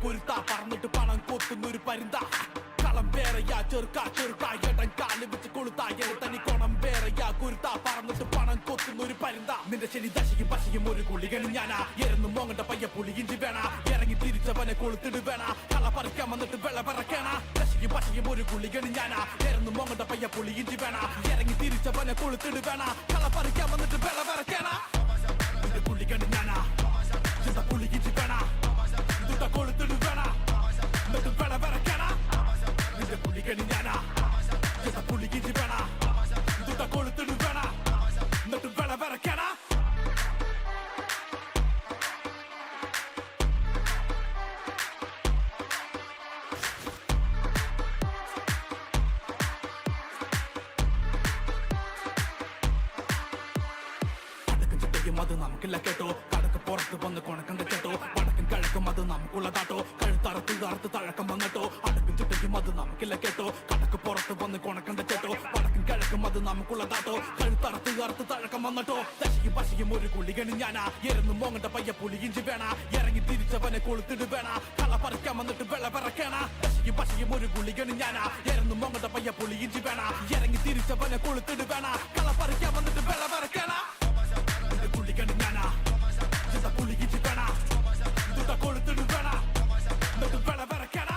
കുരുത്ത പറന്നിട്ട് പണം കൊത്തുന്നൊരു പരുന്ത കളം വേറെയാ ചെറുക്കാ എടൻ കാല് വെച്ച് കൊളുത്തായ തനി കോണം വേറെയാ കുരുത്ത പറന്നിട്ട് പണം കൊത്തുന്നൊരു പരുന്ത നിന്റെ ശനി ദശയും പശയും ഒരു ഗുളികണി ഞാനാ എരന്നു മോങ്ങണ്ട പയ്യ പുളിയിഞ്ചി വേണ ഇറങ്ങി തിരിച്ചവനെ കൊളുത്തിട് വേണ കള പറിക്കാൻ വന്നിട്ട് വെള്ള പറക്കണ ദശയും പശയും ഒരു ഗുളികണി ഞാനാ എരന്നു മോങ്ങണ്ട പയ്യ പുളിയിഞ്ചി വേണ ഇറങ്ങി തിരിച്ചവനെ കൊളുത്തിട് വേണ കള പറിക്കാൻ വന്നിട്ട് വെള്ള പറക്കണ നിന്റെ ഗുളികണി ഞാനാ ചിന്ത പുളിയിഞ്ചി വേണ ഇതുട്ട കൊളുത്തിട് വേണ എന്നിട്ട് വെള്ള പറക്കണ നിന്റെ പുളികണി ഞാനാ ചിന്ത പുളിയിഞ്ചി വേണ ഇതുട്ട കൊളുത്തിട് വേണ എന്നിട്ട് വെള്ള പറക്കണ അത് നമുക്കില്ല കേട്ടോ കടക്ക് പുറത്ത് വന്ന് കൊണക്കണ്ട കേട്ടോ വടക്കും കിഴക്കും അത് നമുക്കുള്ളതാട്ടോ കഴുത്തറുത്ത് തഴക്കം വന്നിട്ടോ അടുക്കും ചുട്ടയ്ക്കും അത് നമുക്കില്ല കേട്ടോ കടക്ക് പുറത്ത് വന്ന് കൊണക്കണ്ട കേട്ടോ വടക്കും കിഴക്കും അത് നമുക്കുള്ളതാട്ടോ കഴുത്തറുത്ത് തഴക്കം വന്നിട്ടോ ദശയും പശയും ഒരു ഗുളികണി ഞാനാ എരന്നു മോങ്ങണ്ട പയ്യ പുളിയിഞ്ചി വേണ ഇറങ്ങി തിരിച്ചവനെ കൊളുത്തിട് വേണ കള പറിക്കാൻ വന്നിട്ട് വെള്ള പറക്കണ ദശയും പശയും ഒരു ഗുളികണി ഞാനാ എരന്നു മോങ്ങണ്ട പയ്യ പുളിയിഞ്ചി വേണ ഇറങ്ങി തിരിച്ചവനെ കൊളുത്തിട് വേണ കള പറിക്കാൻ വന്നിട്ട് വെള്ള പറക്കണ പുള്ളിക്കണി ഞാനാ ചിന്ത പുള്ളിക്കിച്ച് വേണ ഇതുട്ട കൊളുത്തിട് വേണ എന്നിട്ട് വെള പറക്കണ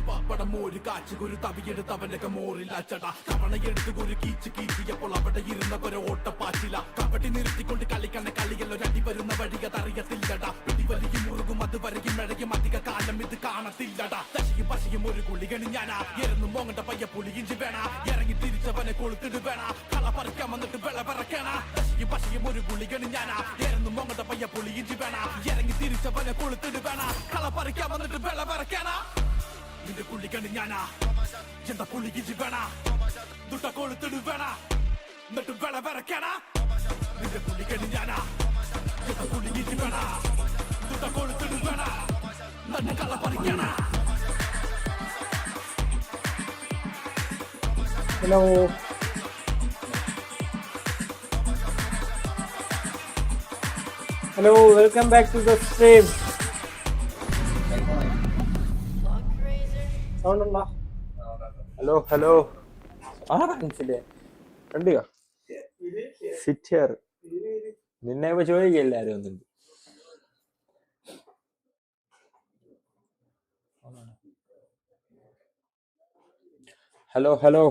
പപ്പടം മോര് കാച്ചു ഒരു തവിയെടുത്തവനൊക്കെ മോറില്ലാച്ചട കവണയെടുത്ത് ഒരു കീച്ചിയപ്പോൾ അവിടെ ഇരുന്നവരെ ഓട്ടപ്പാച്ചില്ല കബഡി നിർത്തിക്കൊണ്ട് കളിക്കണ കളിയല്ലോ രടി വരുന്ന വഴിയതറിയത്തില്ലടാ പിടിവലിയും മുറുകും അത് വരെയും മഴയും അധിക കാലം ഇത് കാണത്തില്ലടാ ദശയും പശയും ഒരു ഗുളികണി ഞാനാ എരന്നു മോങ്ങണ്ട പയ്യ പുളിയിഞ്ചി വേണ ഇറങ്ങി തിരിച്ചവനെ കൊളുത്തിട് വേണ കള പറിക്കാൻ വന്നിട്ട് വെള പറക്കണ ദശയും പശയും ഒരു ഗുളികണി ഞാനാ എരന്നു മോങ്ങണ്ട പയ്യ പുളിയിഞ്ചി വേണ ഇറങ്ങി തിരിച്ചവനെ കൊളുത്തിട് വേണ കള പറിക്കാൻ വന്നിട്ട് വെള പറക്കണ നിന്റെ പുള്ളിക്കണി ഞാനാ എന്താ പുള്ളിക്കിഞ്ചി വേണ ദുട്ട കൊളുത്തിട് വേണ എന്നിട്ട് വെള പറക്കണ നിന്റെ പുള്ളിക്കണി ഞാനാ എന്താ പുള്ളിക്കിഞ്ചി വേണ ദുട്ട കൊളുത്തിട് വേണ എന്നിട്ട് കള പറിക്കണ. Hello hello welcome back to the stream. Hello hello ആരാണില്ലേ കണ്ടിയോ സിറ്റ് ഹിയർ നിന്നെ ഇപ്പൊ ചോദിക്കല്ല ആരും ഒന്നുണ്ട്. ഹലോ ഹലോ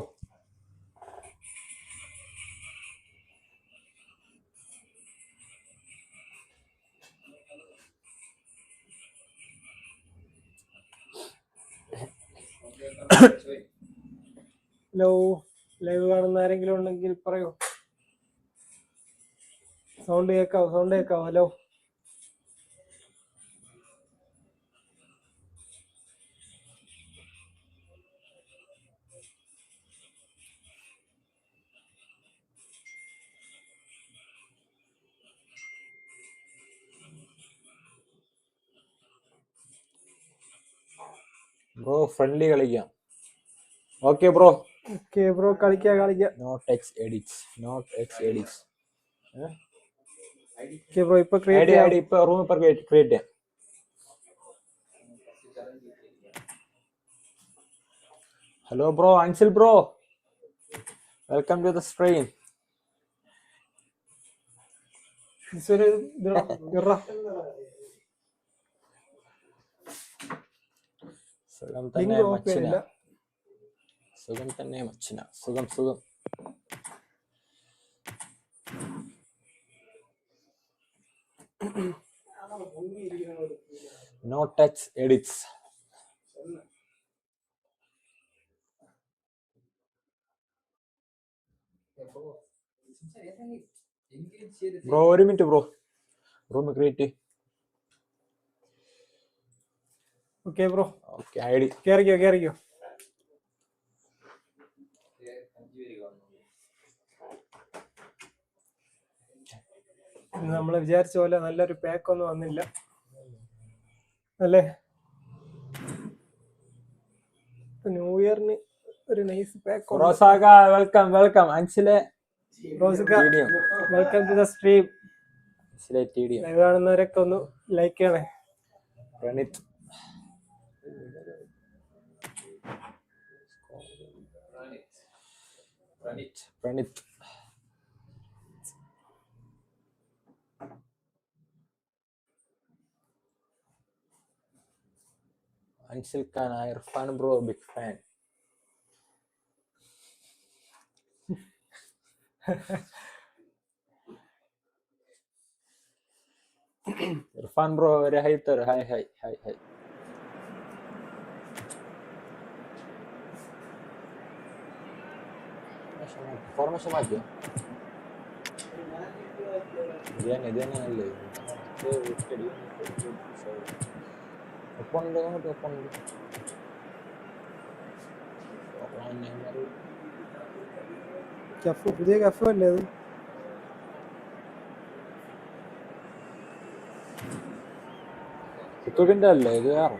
ഹലോ ലൈവ് കാണുന്ന ആരെങ്കിലും ഉണ്ടെങ്കിൽ പറയോ. സൗണ്ട് കേക്കാവോ ഹലോ. ബ്രോ ഫ്രണ്ട്ലി കളിക്കാം. ഓക്കെ ബ്രോ കളിക്കാം. Not x edits okay bro ഇപ്പൊ ക്രിയേറ്റ് ചെയ്യാം. ഇപ്പൊ റൂം ഇപ്പൊ ക്രിയേറ്റ് ചെയ്യാം. Hello bro Ansil bro welcome to the stream. സുഖം തന്നെ മച്ചിന സുഖം. No touch edits. ബ്രോ ഒരു minute bro room create. Okay bro okay ID കേറിക്കോ. നമ്മള് വിചാരിച്ച പോലെ നല്ലൊരു പാക്ക് ഒന്നും വന്നില്ല അല്ലേ. New Year ഒരു നൈസ് പാക്ക് റോസാക വെൽക്കം അൻസിലെ welcome to the stream. Live കാണുന്നവരൊക്കെ ഒന്ന് ലൈക്ക് ചെയ്യണേ. Praneeth Ansil Khan Irfan bro big fan. Irfan bro ഒരു ഹൈ തരും. ഹൈ ഫോർമേഷൻ മാറ്റിയോ? ഇതന്നെ അല്ലേ ഒപ്പമുണ്ട്. പുതിയ കഫ് അല്ലേ അത്? കുത്തുബിന്റെ അല്ലേ ഇത്? വേറെ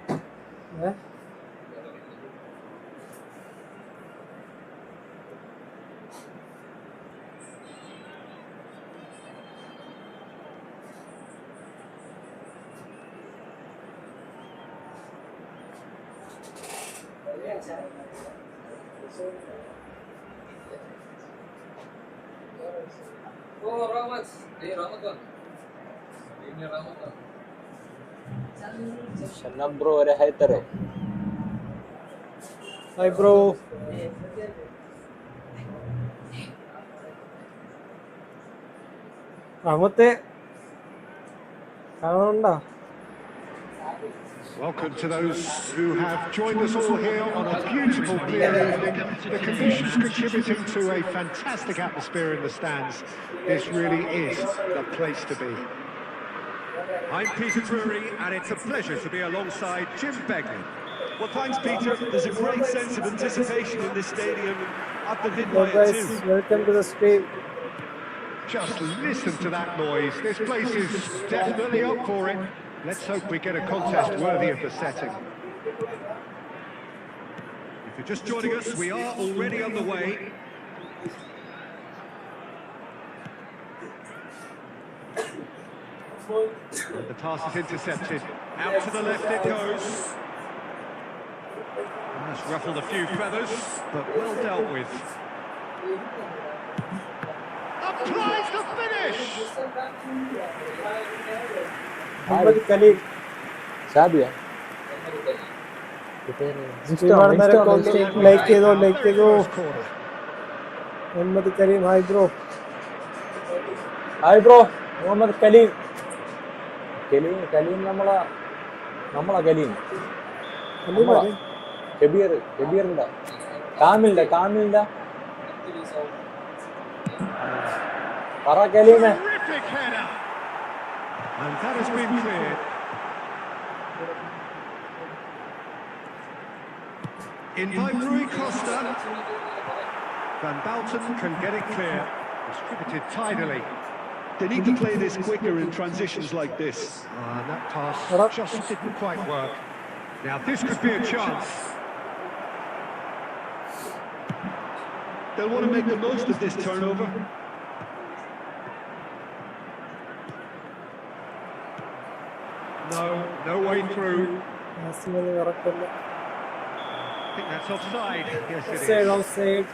ഷന്നബ് ബ്രോ ഒരു ഹൈ തരും. Hi bro. റഹ്മത്തെ കാണുന്നുണ്ടോ? Welcome to those who have joined us all here on a beautiful clear evening. The conditions contributing to a fantastic atmosphere in the stands. This really is the place to be. I'm Peter Drury, and it's a pleasure to be alongside Jim Begley. Well, thanks, Peter. There's a great sense of anticipation in this stadium at the midnight too. Welcome to the stream. Just listen to that noise. This place is definitely up for it. Let's hope we get a contest worthy of the setting. If you're just joining us, we are already on the way. And the pass is intercepted. Out to the left it goes. That's ruffled a few feathers, but well dealt with. Applies the finish! Muhammad Kaleem. Shabiya like ചെയ്തോ. Muhammad Kaleem. Hi bro. Muhammad Kaleem നമ്മളെ കലീം. കബീറിന്റെ കാമിലിന്റെ പറ കലീമേ. Terrific header! And that has been cleared. In by Rui Costa. Van Bouten can get it clear. Distributed tidily. They need to play this quicker in transitions like this. And that pass just didn't quite work. Now this could be a chance. They'll want to make the most of this turnover. No way through. I think that's offside. Yes, it is. Offside.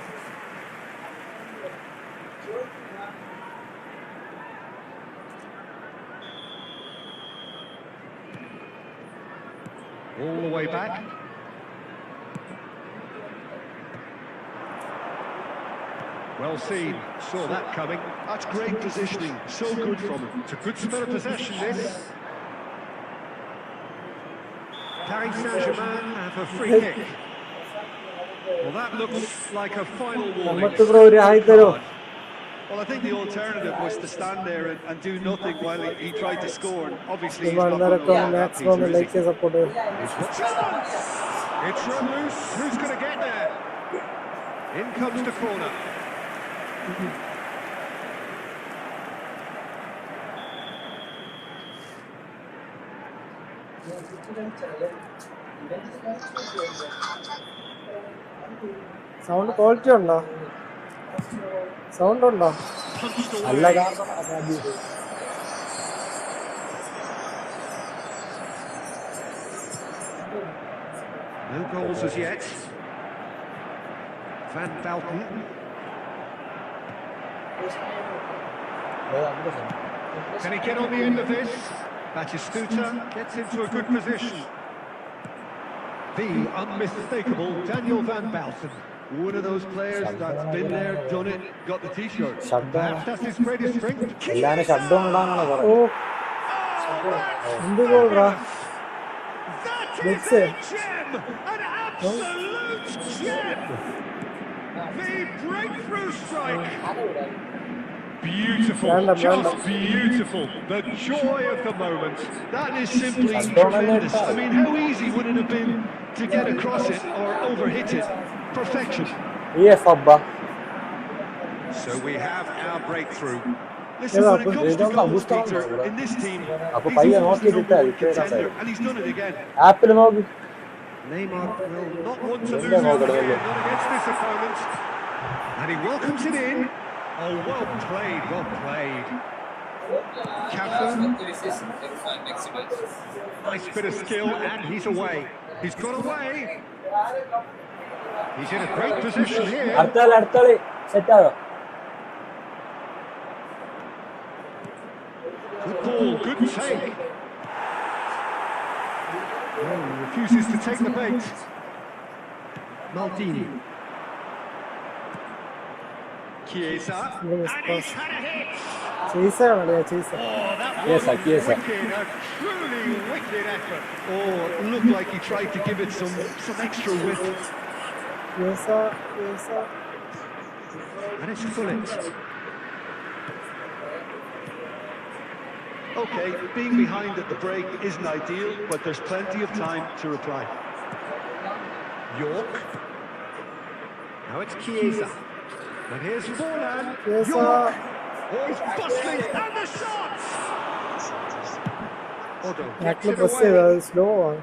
All the way back. Well seen, saw that coming. That's great positioning, so good from him. It's a good spell of possession, this. Paris Saint-Germain have a free kick. Well, that looks like a final warning. Well, I think the alternative was to stand there and do nothing while he tried to score. And obviously, he's not going to allow that, Peter, is he? It's run loose. Who's going to get there? In comes the corner. Sound quality ഉണ്ടോ? Sound ഉണ്ടോ? Punched നല്ല away. കാരണം അതായത് No goals as yet. Van Valken. Can he get on the end of this? Batistuta gets into a good position. The unmistakable Daniel Van Valken. One of those players that's been there, done it, got the t-shirt. ശബ്ദം That's his greatest strength. എല്ലാരും ശബ്ദം ഉണ്ടാകുന്നാണ് ഓ പറയുന്നത്. എന്ത് ഗോളാ? That is That's a it. gem! An absolute gem! The breakthrough strike! Beautiful, Random. just beautiful. The joy of the moment. That is simply That's not an tremendous. attack. I mean, how easy would it have been to get across it or overhit it? Perfection. EFOotball. So we have our breakthrough. Listen, Yeah, when it but comes they to don't have goals, Gustav, Peter, bro. in this team, Appo he's payya always the nokkiyittu number one itta contender, and he's done it again. ആപ്പിൽ നോക്ക്. Neymar will not want to Then lose they're out not here, gonna not against this opponent. And he welcomes it in. Oh, well played, well played. Cafu, nice bit of skill, and he's away. He's got away. He's in a great position here. അടുത്താളി സെറ്റാകോ? Good ball, good take. Oh, he refuses to take the bait. Maldini. Chiesa. Yes, And he's had a hit. ചീസയാണല്ലേ ചീസ? Oh, that Chiesa, was Chiesa. wicked, a truly wicked effort. Oh, it looked like he tried to give it some extra width. ചീസ. And it's Bullet. Okay, being behind at the break isn't ideal, but there's plenty of time to reply. York. Now it's Chiesa. And here's Forlan. Chiesa. York. Oh, he's bustling. And the shot! Otto gets ബാക്കിൽ it press away. ചെയ്തത് slow ആണ്.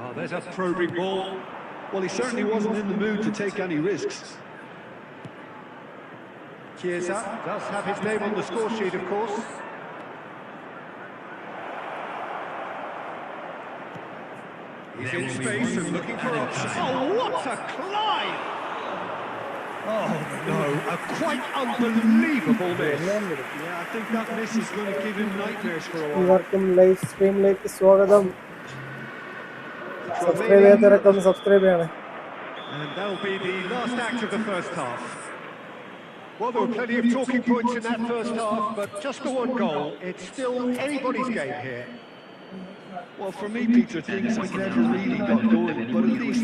Oh, there's a probing ball. Well, he certainly wasn't in the mood to take any risks. Chiesa does have his name on the score sheet, of course. He's in space and looking for options. Oh, what a climb! Oh, no, a quite unbelievable miss. Yeah, I think that miss is going to give him nightmares for a while. ഇവർക്കും live സ്ട്രീമിലേക്ക് സ്വാഗതം. Subscribe ചെയ്യാത്തവരൊക്കെ ഒന്ന് subscribe ചെയ്യണേ. And that'll be the last act of the first half. Well, there were plenty of talking points in that first half, but just the one goal. It's still anybody's game here. Well, for me, Peter, things have never really got going, but at least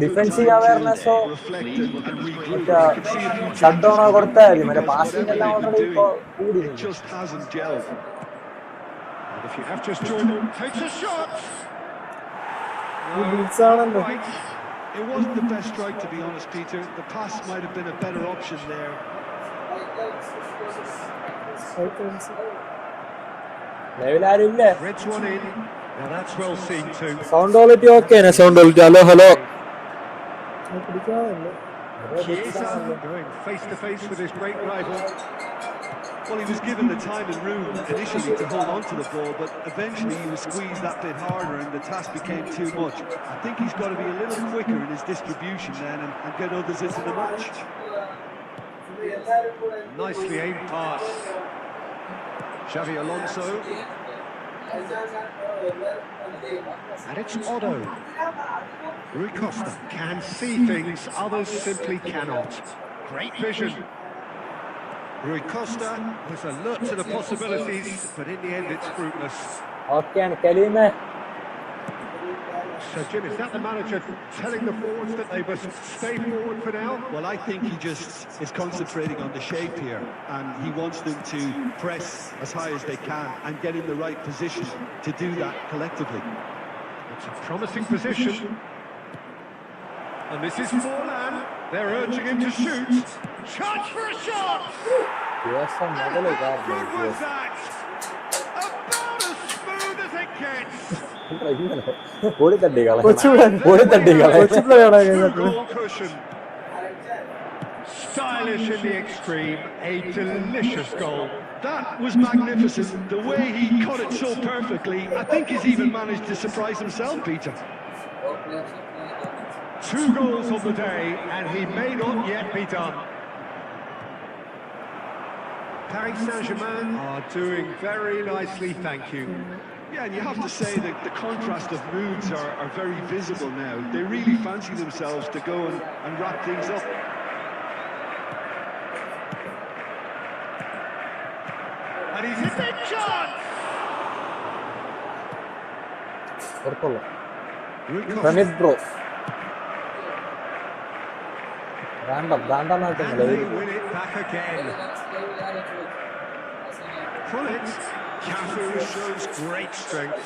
defensive അവയർനെസ്സോ reflect and regroup. മറ്റേ I can see a future shut down in കൊടുത്താൽ മതി. മറ്റേ because passing whatever എല്ലാം they've been already ഇപ്പൊ doing, കൂടി. it just hasn't gelled. And if you have just joined them, takes a shot. ഈ bills ആണല്ലോ. Right. It wasn't the best strike, to be honest, Peter. The pass might have been a better option there. ലൈവിലാരും ഇല്ലേ? Reds one in. Now that's well seen too. Sound quality okay ആണ്. Sound quality hello പിടിക്കാതല്ലേ? Chiesa going face to face with his great rival. Well, he was given the time and room initially to hold on to the ball, but eventually he was squeezed that bit harder and the task became too much. I think he's got to be a little quicker in his distribution then and get others into the match. Nicely aimed pass. Xavi Alonso. And it's Otto. Rui Costa can see things others simply cannot. Great vision. Rui Costa was alert to the possibilities, but in the end it's fruitless. ഓക്കെയാണ് കലീമേ. So Jim, is that the manager telling the forwards that they must stay forward for now? Well, I think he just is concentrating on the shape here, and he wants them to press as high as they can and get in the right position to do that collectively. It's a promising position. And this is Forlan. They're urging him to shoot. Chance for a shot! ദിവസം മുതല് How good was that? About as smooth as it gets. Goal cushion. Stylish in the extreme, a delicious goal. That was magnificent. The way he cut it so perfectly. I think he's even managed to surprise himself, Peter. 2 goals on the day, and he may not yet be done. Paris Saint-Germain are doing very nicely, thank you. Yeah, and you have to say that the contrast of moods are very visible now. They really fancy themselves to go and wrap things up. And he's hit the chance! Pranit bro. And they win it back again. From it, Cafu shows great strength.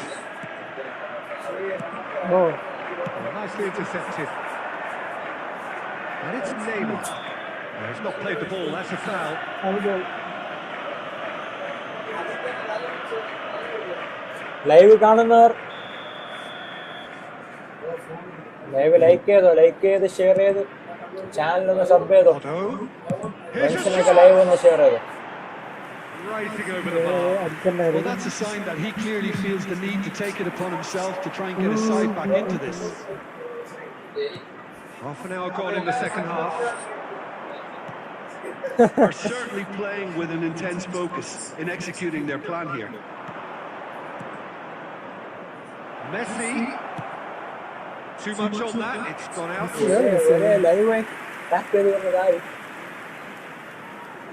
Oh, Nicely intercepted. And it's Neymar. No, he's not played the ball, that's a foul. അത് live കാണുന്നവർ live like ചെയ്ത് share ചെയ്ത് ചാനലൊന്ന് sub ചെയ്തോ. Otto. Here's a ഫ്രണ്ട്സിനൊക്കെ shot. Live ഒന്ന് share ചെയ്തോ. Racing over the bar. Well, അടിക്കണ്ടായിരുന്നു. that's a sign that he clearly feels the need to take it upon himself to try and get his side back into this. Half an hour gone in the second half. Are certainly playing with an intense focus in executing their plan here. Messi. Too much on that, it's gone out. Live tap ചെയ്ത് വന്നതായി.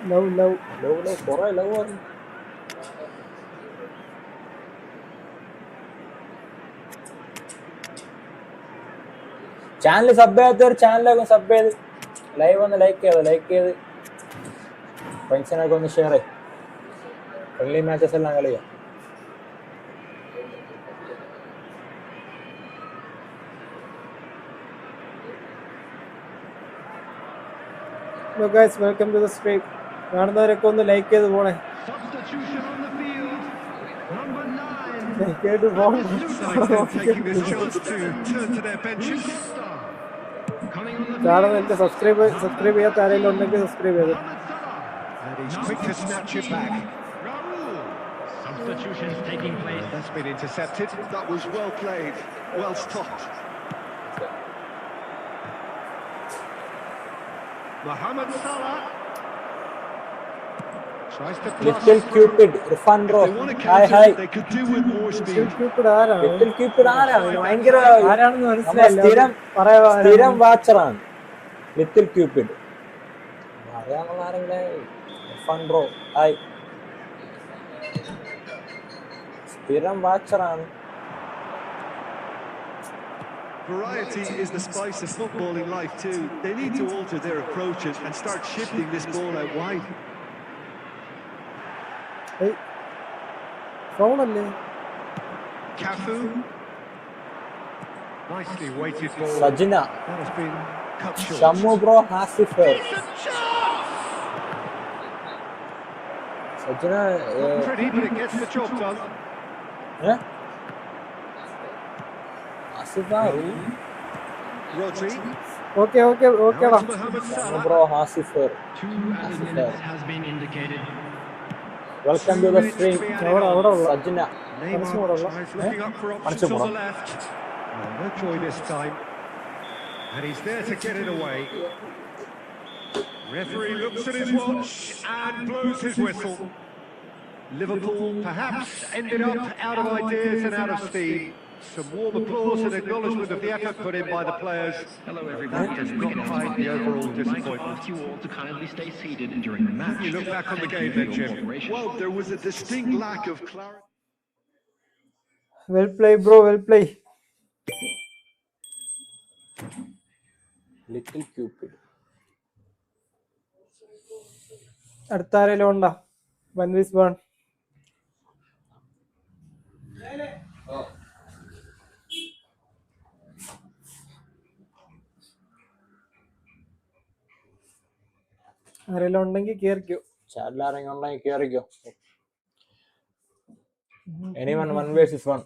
Love കുറെ love പറഞ്ഞു. Channel sub ചെയ്യാത്തവർ ചാനലൊക്കെ sub ചെയ്ത് live ഒന്ന് like ചെയ്ത് ഫ്രണ്ട്സിനൊക്കെ ഒന്ന് ഷെയർ ചെയ്യും. ഫ്രണ്ട്ലി മാച്ചസ് എല്ലാം കളിയാം. Hello guys, welcome to the stream. കാണുന്നവരൊക്കെ ഒന്ന് ലൈക്ക് ചെയ്ത് പോണേ. Substitution on the field. Number 9. Like ചെയ്ത് പോണേ. Taking this chance to turn to their benches. കാണുന്ന സബ്സ്ക്രൈബ് ചെയ്യാത്ത ആരെങ്കിലും ഉണ്ടെങ്കിൽ സബ്സ്ക്രൈബ് ചെയ്ത്. And he's quick to snatch it back. Substitutions taking place. That's been intercepted. That was well played, well stopped. Mohamed Salah tries to little Cupid Irfan bro. They want to hi counter, hi. they could do with more speed. ആരാണ്? Little Cupid ആരാണ്? ഭയങ്കര ആരാണെന്ന് നമ്മുടെ മനസ്സിലായില്ല. സ്ഥിരം വാച്ചറാണ് little Cupid. അറിയാനുള്ള ആരെങ്കിലും Irfan bro hi. സ്ഥിരം വാച്ചറാണ്. Variety is the spice of footballing life too. They need to alter their approaches and start shifting this ball out wide. ഫൗളല്ലേ? Cafu. Nicely weighted ball. Sajina That has been cut short. Shammu bro Hasif. Sajina Pretty, but it gets the job done. Hasif Rodri. Okay Now ഓക്കെടാ. it's Mohamed Shammu Salah. Bro Hasif. 2 added minutes has been indicated. Welcome to the stream. അവിടെ ഉള്ള Sajina Neymar tries looking up for options on the left. No joy this time. And he's there to get it away. Referee looks at his watch and blows his whistle. Liverpool perhaps ended up out of ideas and out of steam. Some warm applause and acknowledgement of the effort put in by the players. Hello everybody, as we Not get hide the overall I'd like to disappointment. ask you all to kindly stay seated during the match. You look back on the Thank game you for then, your Jim. cooperation. Well, there was a distinct lack of clarity. Well play bro, well play. Little Cupid. അടുത്ത ആരെങ്കിലും ഉണ്ടോ? 1v1. ആരെങ്കിലും ഉണ്ടെങ്കിൽ കേറിക്കോ. ചാനലാരെങ്കിലും ഉണ്ടെങ്കിൽ കേറിക്കോ. Anyone 1 vs 1.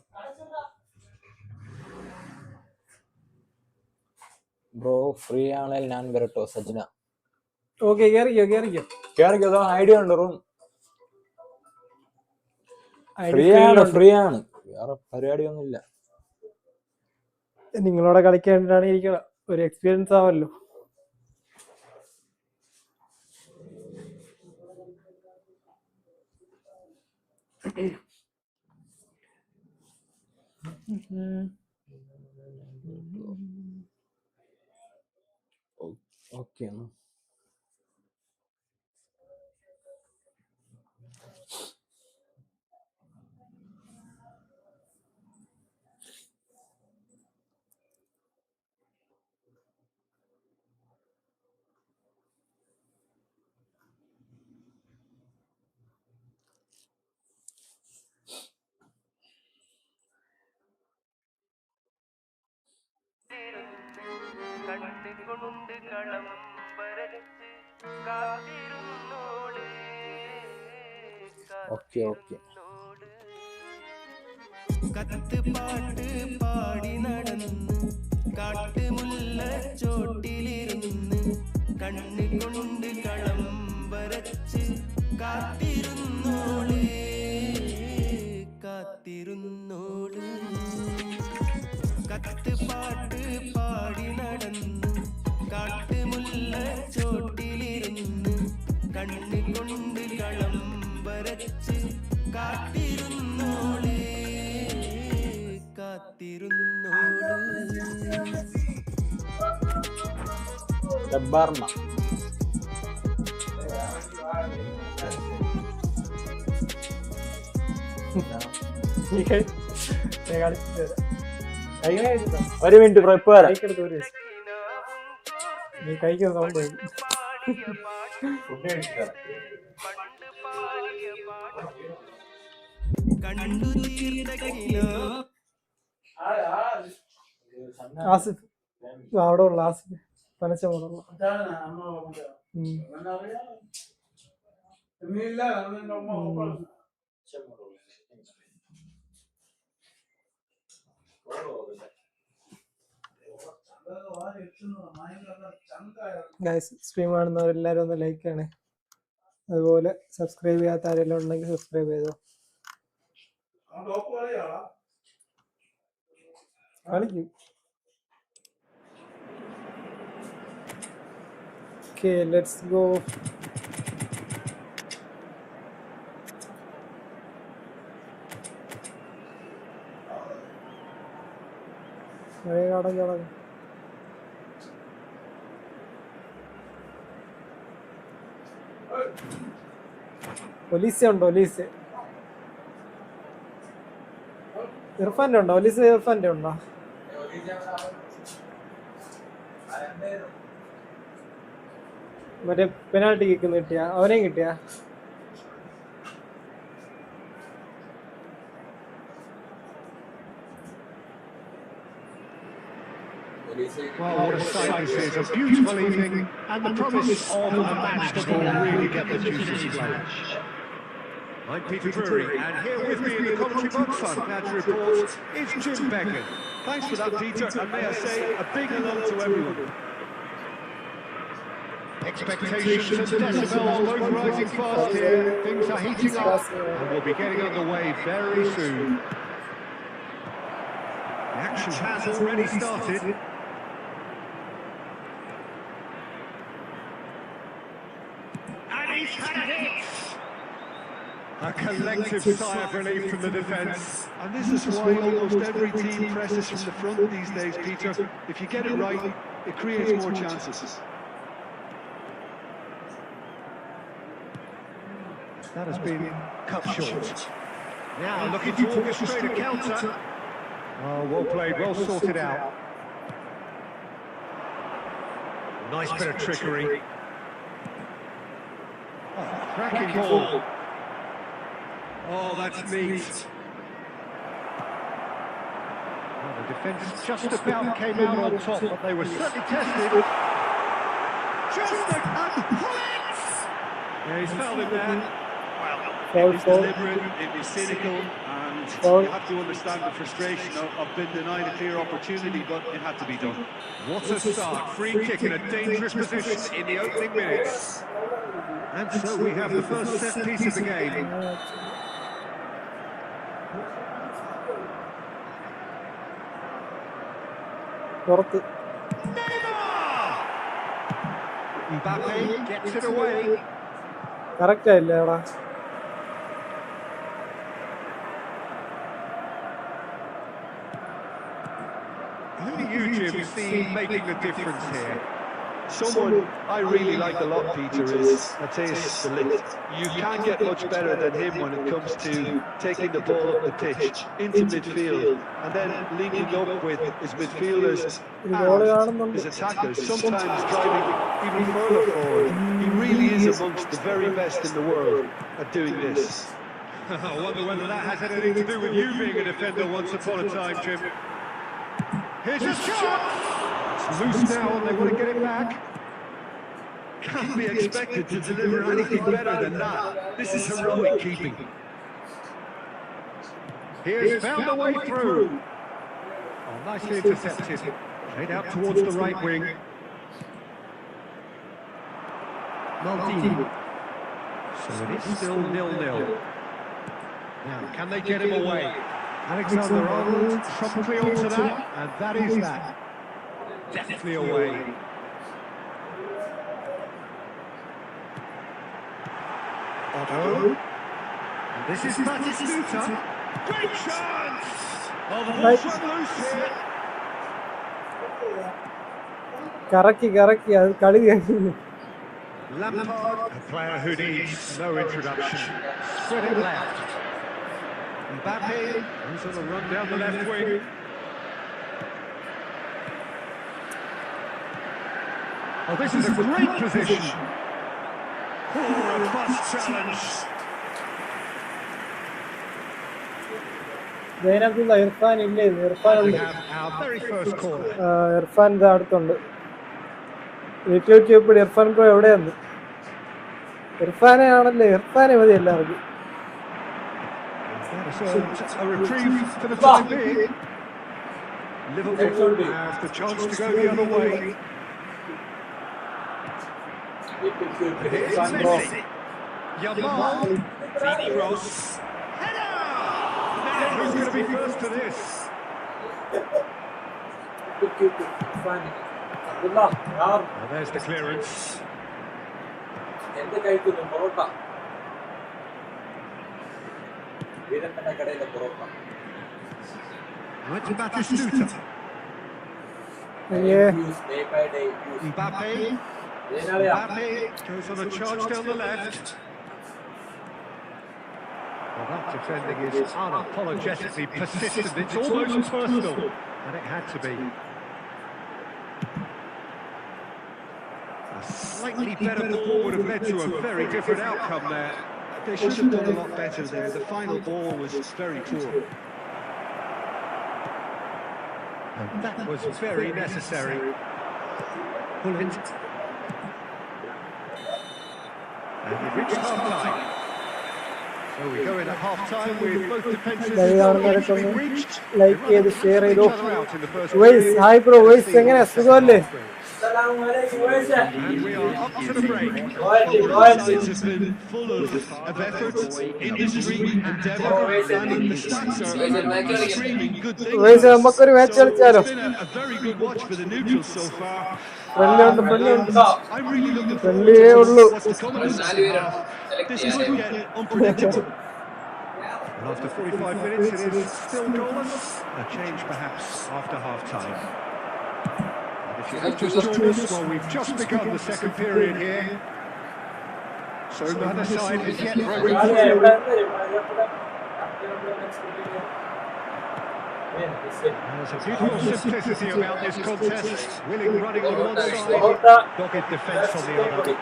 Bro free ആണെങ്കിൽ ഞാൻ വരട്ടോ സജ്ന. ഓക്കെ കേറിക്കോ. കേറിക്കോ, ഐഡിയ ഉണ്ട് റൂം. ഫ്രീ ആണ്, വേറെ പരിപാടിയൊന്നുമില്ല. നിങ്ങളോടെ കളിക്കാനാണ് ഇരിക്കണം, ഒരു എക്സ്പീരിയൻസ് ആവല്ലോ. ഓക്കെ. ഓക്കെ. കത്ത് പാട്ട് പാടി നടന്ന് കാട്ടുമുല്ല ചോട്ടിലിരുന്ന് കണ്ണ് കൊണ്ട് കളം വരച്ച് കാത്തിരുന്നോള്. കത്ത് പാട്ട് പാടി നടന്ന് കാട്ടുമുല്ല ചോട്ടിലിരുന്ന് കണ്ണ് കൊണ്ട് കളം വരച്ച് കാത്തിരുന്നോള്. ഡബ്ബാർമ. ഒരു മിനിറ്റ് ബ്രോ, ഇപ്പൊ വരാം. നീ കഴിക്കുന്ന സൗണ്ട് കണ്ടു തീർത്തകിലോ ആസിഫ് അവിടെ ഉള്ള ആസിഫ് പനച്ച മോളുള്ള ഗൈസ്, സ്ട്രീം കാണുന്നവരെല്ലാവരും ഒന്ന് ലൈക്ക് ചെയ്യണേ. അതുപോലെ സബ്സ്ക്രൈബ് ചെയ്യാത്ത ആരെല്ലാം ഉണ്ടെങ്കിൽ സബ്സ്ക്രൈബ് ചെയ്തോ. കളിക്കും. Okay, let's go. കടങ്ങി ഒലീസ ഉണ്ടോ? ഇർഫാന്റെ ഉണ്ടോ? ഇർഫാന്റെ ഉണ്ടോ? മറ്റേ പെനാൾട്ടി കിക്കുന്ന കിട്ടിയ അവനെയും കിട്ടിയ? Well, what a sight this is. A beautiful evening and the promise of a match that will really get the juices flowing. I'm Peter Drury, and here with me in the commentary box on Match Reports is Jim Beckett. Thanks for that, Peter, and may I say a big hello to everyone. Expectations and decibels both rising fast here. Things are heating up and we'll be getting underway very soon. The action has already started. And he's had a hit! A collective sigh of relief from the defence. And this is why almost every team presses from the front these days, Peter. If you get it right, it creates more chances. That has been cut short. Now looking to orchestrate a counter. Oh, well played, well sorted out. Nice bit of trickery. Oh, cracking ball. Oh, that's neat. Well, the defence just about came out on top, but they were certainly tested. Just a points! Yeah, he's fouled him there. Well, it was deliberate, it was cynical, and moment. Foul. You have to understand the frustration of being denied a clear opportunity, but it had to be done. What a start. Free kick in a dangerous position in the opening minutes. And so we have the first set piece of the game. പുറത്ത്. Mbappe gets it away. Correct ആയില്ലേ എടാ? Who do you, Jim, see making the difference here? Someone I really like a lot, Peter, is Matthias de Ligt. You can't get much better than him when it comes to taking the ball up the pitch into midfield and then linking up with his midfielders and his attackers, sometimes driving even further forward. He really is amongst the very best in the world at doing this. I wonder whether that has anything to do with you being a defender once upon a time, Jim. Here's a shot! It's loose now and they want to get it back. Can't be expected to deliver anything better than that. This is heroic keeping. Here's found a way through. Oh, nicely intercepted. Played out towards the right wing. Maldini. So it is still 0-0. Now, can they get him away? Alexander-Arnold promptly onto that, and that is that. Definitely away. Otto. And this is Batistuta. Great chance! Oh, the ball's run loose here. കറക്കി അത് കളി കഴിഞ്ഞു. Lampard, a player who needs no introduction. Spread it left. Mbappe, who's on a run down the left wing. Oh, this is a great position. Oh, a bust challenge. ഇതിനകത്തുള്ള ഇർഫാൻ ഇല്ലേ? Irfan We have our very first corner. Irfan ഇത് അടുത്തുണ്ട്. YouTube Irfan ഇപ്പോൾ എവിടെയാണ്? ഇർഫാനെ ആണല്ലേ? ഇർഫാനെ മതി എല്ലാവർക്കും. A reprieve for the time being. Liverpool have the chance to go the other way. Here's Messi. Yamal. Vini Ross. Header! Now who's going to be first to this? Well, there's the clearance. Right to Batistuta. Mbappe. Mbappe goes on a charge down the left. Well, that defending is unapologetically persistent. It's almost personal, and it had to be. A slightly better ball would have led to a very different outcome there. They should have done a lot better there. The final ball was very poor. And that was very necessary. Pull it. And we reached half-time. So we go in at half-time with both defences actually reached. Like ചെയ്ത് share ചെയ്തു. Each other out in the first vice period. Hi bro, Vice എങ്ങനെ സുഖമല്ലേ? And we are up to the break. Both sides have been full of effort, industry, endeavour, and the stats are screaming good things. Vice നമുക്കൊരു match കളിച്ചാലോ? It's been a very good watch for the neutrals so far. Friendly ഉണ്ട്. I'm really looking forward ഫ്രണ്ട്ലിയേ to ഉള്ളൂ. what's to come in the second half. This could get unpredictable. And after 45 minutes, it is still goalless. A change perhaps after half-time. And if you have just joined us, well, we've just begun the second period here. So neither side has yet broken through. There's a beautiful simplicity about this contest. Willing running on one side, dogged defence on the other.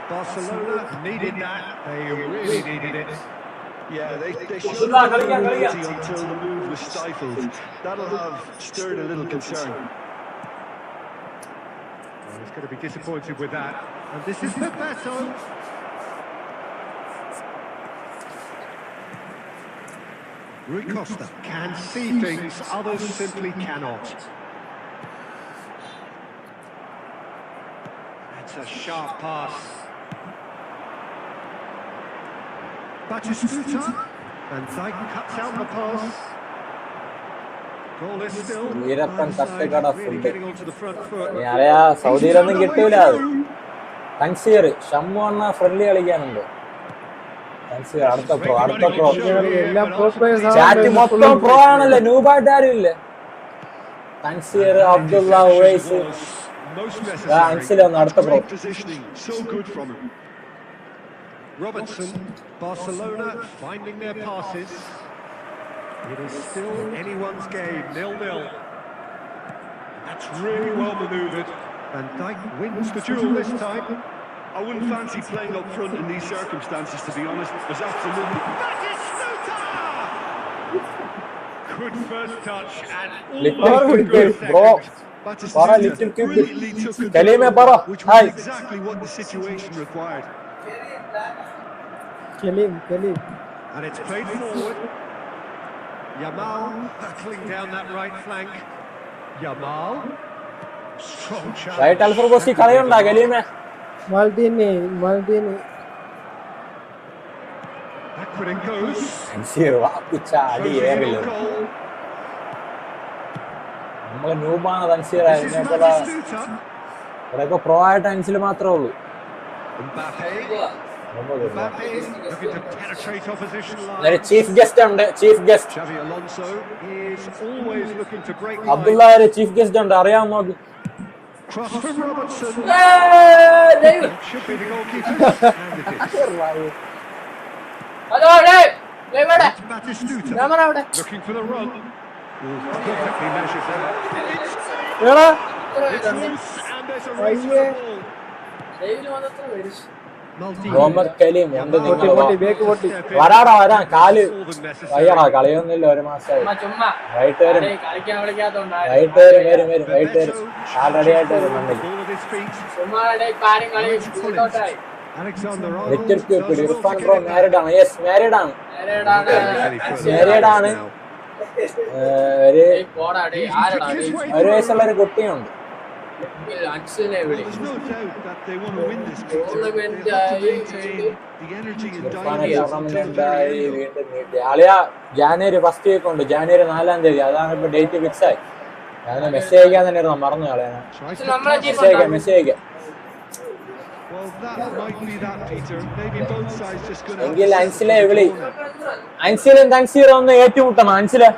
Barcelona needed that. They really needed it. Yeah, they should have been waiting until the move was stifled. That'll have stirred a little concern. Well, he's going to be disappointed with that. And this is the battle. Rui Costa can see things others simply cannot. That's a sharp pass. Batistuta, and Dijk cuts out the pass. Goal is still. Veerappan തട്ടുകട Really food. getting onto the front foot. അറിയാ സൗദിയിലൊന്നും കിട്ടൂല അത്. തൻസീർ ഷമ്മു എന്ന friendly കളിക്കാനുണ്ട്. Thanseer അടുത്ത pro. എല്ലാം pro players chat മൊത്തം pro ആണല്ലോ, ന്യൂബായിട്ട് ആരും ഇല്ല. തൻസീർ, അബ്ദുള്ള, ഉവൈസ്, അൻസിൽ ഒന്ന് അടുത്ത pro. Positioning so good from him. Robertson, Barcelona finding their passes. It is still anyone's game, 0-0. That's really well manoeuvred. And Dijk wins the duel this time. I wouldn't fancy playing up front in these circumstances, to be honest. There's absolutely... Good first touch and bro പറ little cube കലീമേ പറ. which was hi exactly what the situation required. Kaleem and it's played forward. Yamal battling down that right flank. Yamal, strong challenge. Right അൽഫർബോസി കളിയുണ്ടാ കലീമേ. Maldini Backward it goes. Tanseer വാപ്പിച്ച അടി ഏറില്ല. നമ്മളെ ന്യൂബാണ് തൻസീർ. This is Batistuta. ഇവിടെയൊക്കെ പ്രോ ആയിട്ട് അൻസിൽ മാത്രമേ ഉള്ളൂ. Mbappe looking to penetrate opposition line. Chief guest ഉണ്ട്. Chief guest Xavi Alonso is always looking to break Abdullah line. ഒരു ചീഫ് ഗസ്റ്റ് ഉണ്ട്, അറിയാമോ നോക്ക്. Cross from Robertson. Should be the goalkeeper. And it is. It's Batistuta looking for the run. Perfectly measured there. It's loose and there's a race for the ball. Muhammad Kaleem എന്ത് നിങ്ങൾ പൊട്ടി വരാടാ വരാൻ കാല് വയ്യടാ, കളിയൊന്നുമില്ല ഒരു മാസമായി. റൈറ്റ് വരും ആൾറെഡി ആയിട്ട് വരുന്നുണ്ടെങ്കിൽ little cube Irfan bro married ആണ്. യെസ് മാരീഡ് ആണ്. ഒരു വയസ്സുള്ള ഒരു കുട്ടിയുണ്ട്. There's no doubt that they want to win this game. They have to maintain the energy and dynamism. അളിയ ജാനുവരി ഫസ്റ്റ് വീക്ക് ഉണ്ട്, ജാനുവരി 4-ാം തീയതി. അതാണ് ഇപ്പൊ ഡേറ്റ് ഫിക്സ് ആയി. ഞാൻ മെസ്സേജ് അയക്കാൻ തന്നെ ഇരുന്നു, മറന്നു കളയാനാ. മെസ്സേജ് അയക്കാം. Well, that might be that, Peter. Maybe both sides just going to. എങ്കിൽ അൻസിലെ വിളി. അൻസിലും തൻസീറും ഒന്ന് ഏറ്റുമുട്ടണം. അൻസിലെ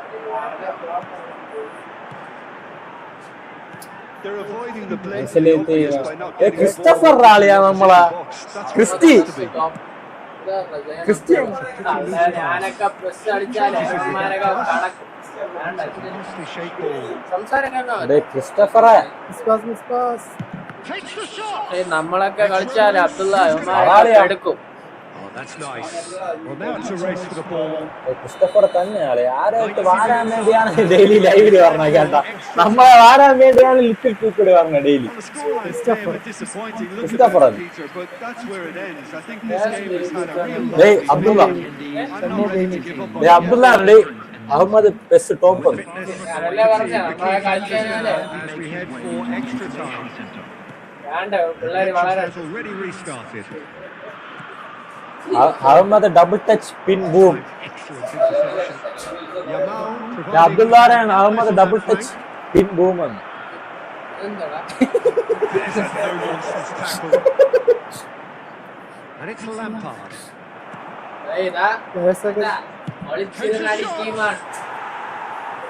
They're avoiding the blame. Christopher റാളിയാ നമ്മളെ ക്രിസ്റ്റി. ക്രിസ്ത്യൻ ക്രിസ്റ്റഫറെ നമ്മളൊക്കെ കളിച്ചാല് അബ്ദുള്ള എടുക്കും. That's nice. Well, now it's a race for the ball. Christopher തന്നെയാണ്. ആരായിട്ട് വാരാൻ വേണ്ടിയാണ് ഡെയിലി ലൈവില് പറഞ്ഞത് കേട്ടാ. നമ്മളെ വാരാൻ വേണ്ടിയാണ് ലിറ്റിൽ ക്യൂബിഡ് പറഞ്ഞത് ഡെയിലി. ക്രിസ്റ്റഫർ അബ്ദുള്ള അബ്ദുള്ള ഉണ്ട്. Ahmed best topper. Already restarted. Ahmed double touch pin boom. അബ്ദുള്ളാരാണ് Ahmed double touch pin boom എന്ന്. And it's Lampard.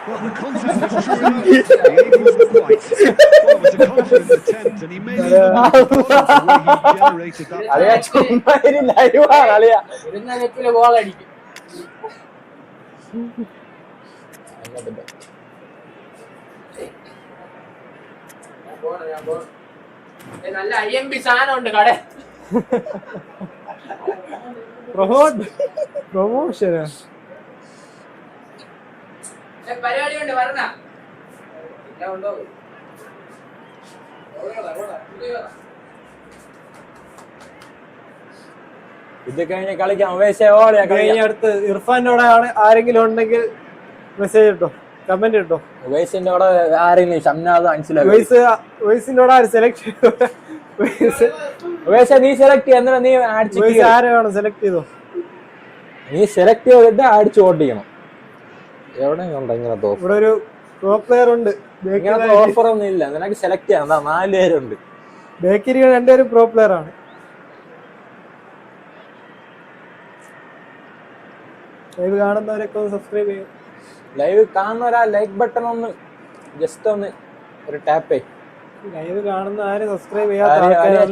Well, the contact was true enough. The aim wasn't quite. Well, it was a confident attempt, and he made it look because of the way he generated that. അളിയ ചുമ്മാ ലൈവാണ് അളിയ. നല്ല IMB സാധനം ഉണ്ട് കട. പ്രൊമോഷനാ പരിപാടി ഉണ്ട് പറഞ്ഞ ഉണ്ടോ. ഇത് കഴിഞ്ഞ് കളിക്കാം. ഓടിയാ കഴിഞ്ഞ അടുത്ത് ഇർഫാന്റെ കൂടെ ആരെങ്കിലും ഉണ്ടെങ്കിൽ മെസ്സേജ് ഇട്ടോ, കമന്റ് ഇട്ടോ. ഉവൈസിന്റെ കൂടെ ആരെങ്കിലും ഷംനാദ് മനസ്സിലാവും. ഉവൈസിന്റെ കൂടെ ആര് സെലക്ട് ചെയ്തോ? നീ സെലക്ട് ചെയ്യാ, നീ ആരെ വേണം സെലക്ട് ചെയ്തോ? നീ സെലക്ട് ചെയ്തിട്ട് അടിച്ച് ഓടിക്കണം. എവിടെ ഇവിടെ ഒരു പ്രോ പ്ലെയർ ഉണ്ട്. ഇങ്ങനത്തെ ഓഫർ ഒന്നും ഇല്ല, നിനക്ക് സെലക്ട് ചെയ്യാം. 4 പേരുണ്ട്. ബേക്കരി 2 പേരും പ്രോ പ്ലെയർ ആണ്. ലൈവ് കാണുന്നവരൊക്കെ ഒന്ന് സബ്സ്ക്രൈബ് ചെയ്യും. ലൈവ് കാണുന്നവരാ ലൈക്ക് ബട്ടൺ ഒന്ന് ജസ്റ്റ് ഒന്ന് ഒരു ടാപ്പ്. ലൈവ് കാണുന്ന ആരും സബ്സ്ക്രൈബ് ചെയ്യാത്ത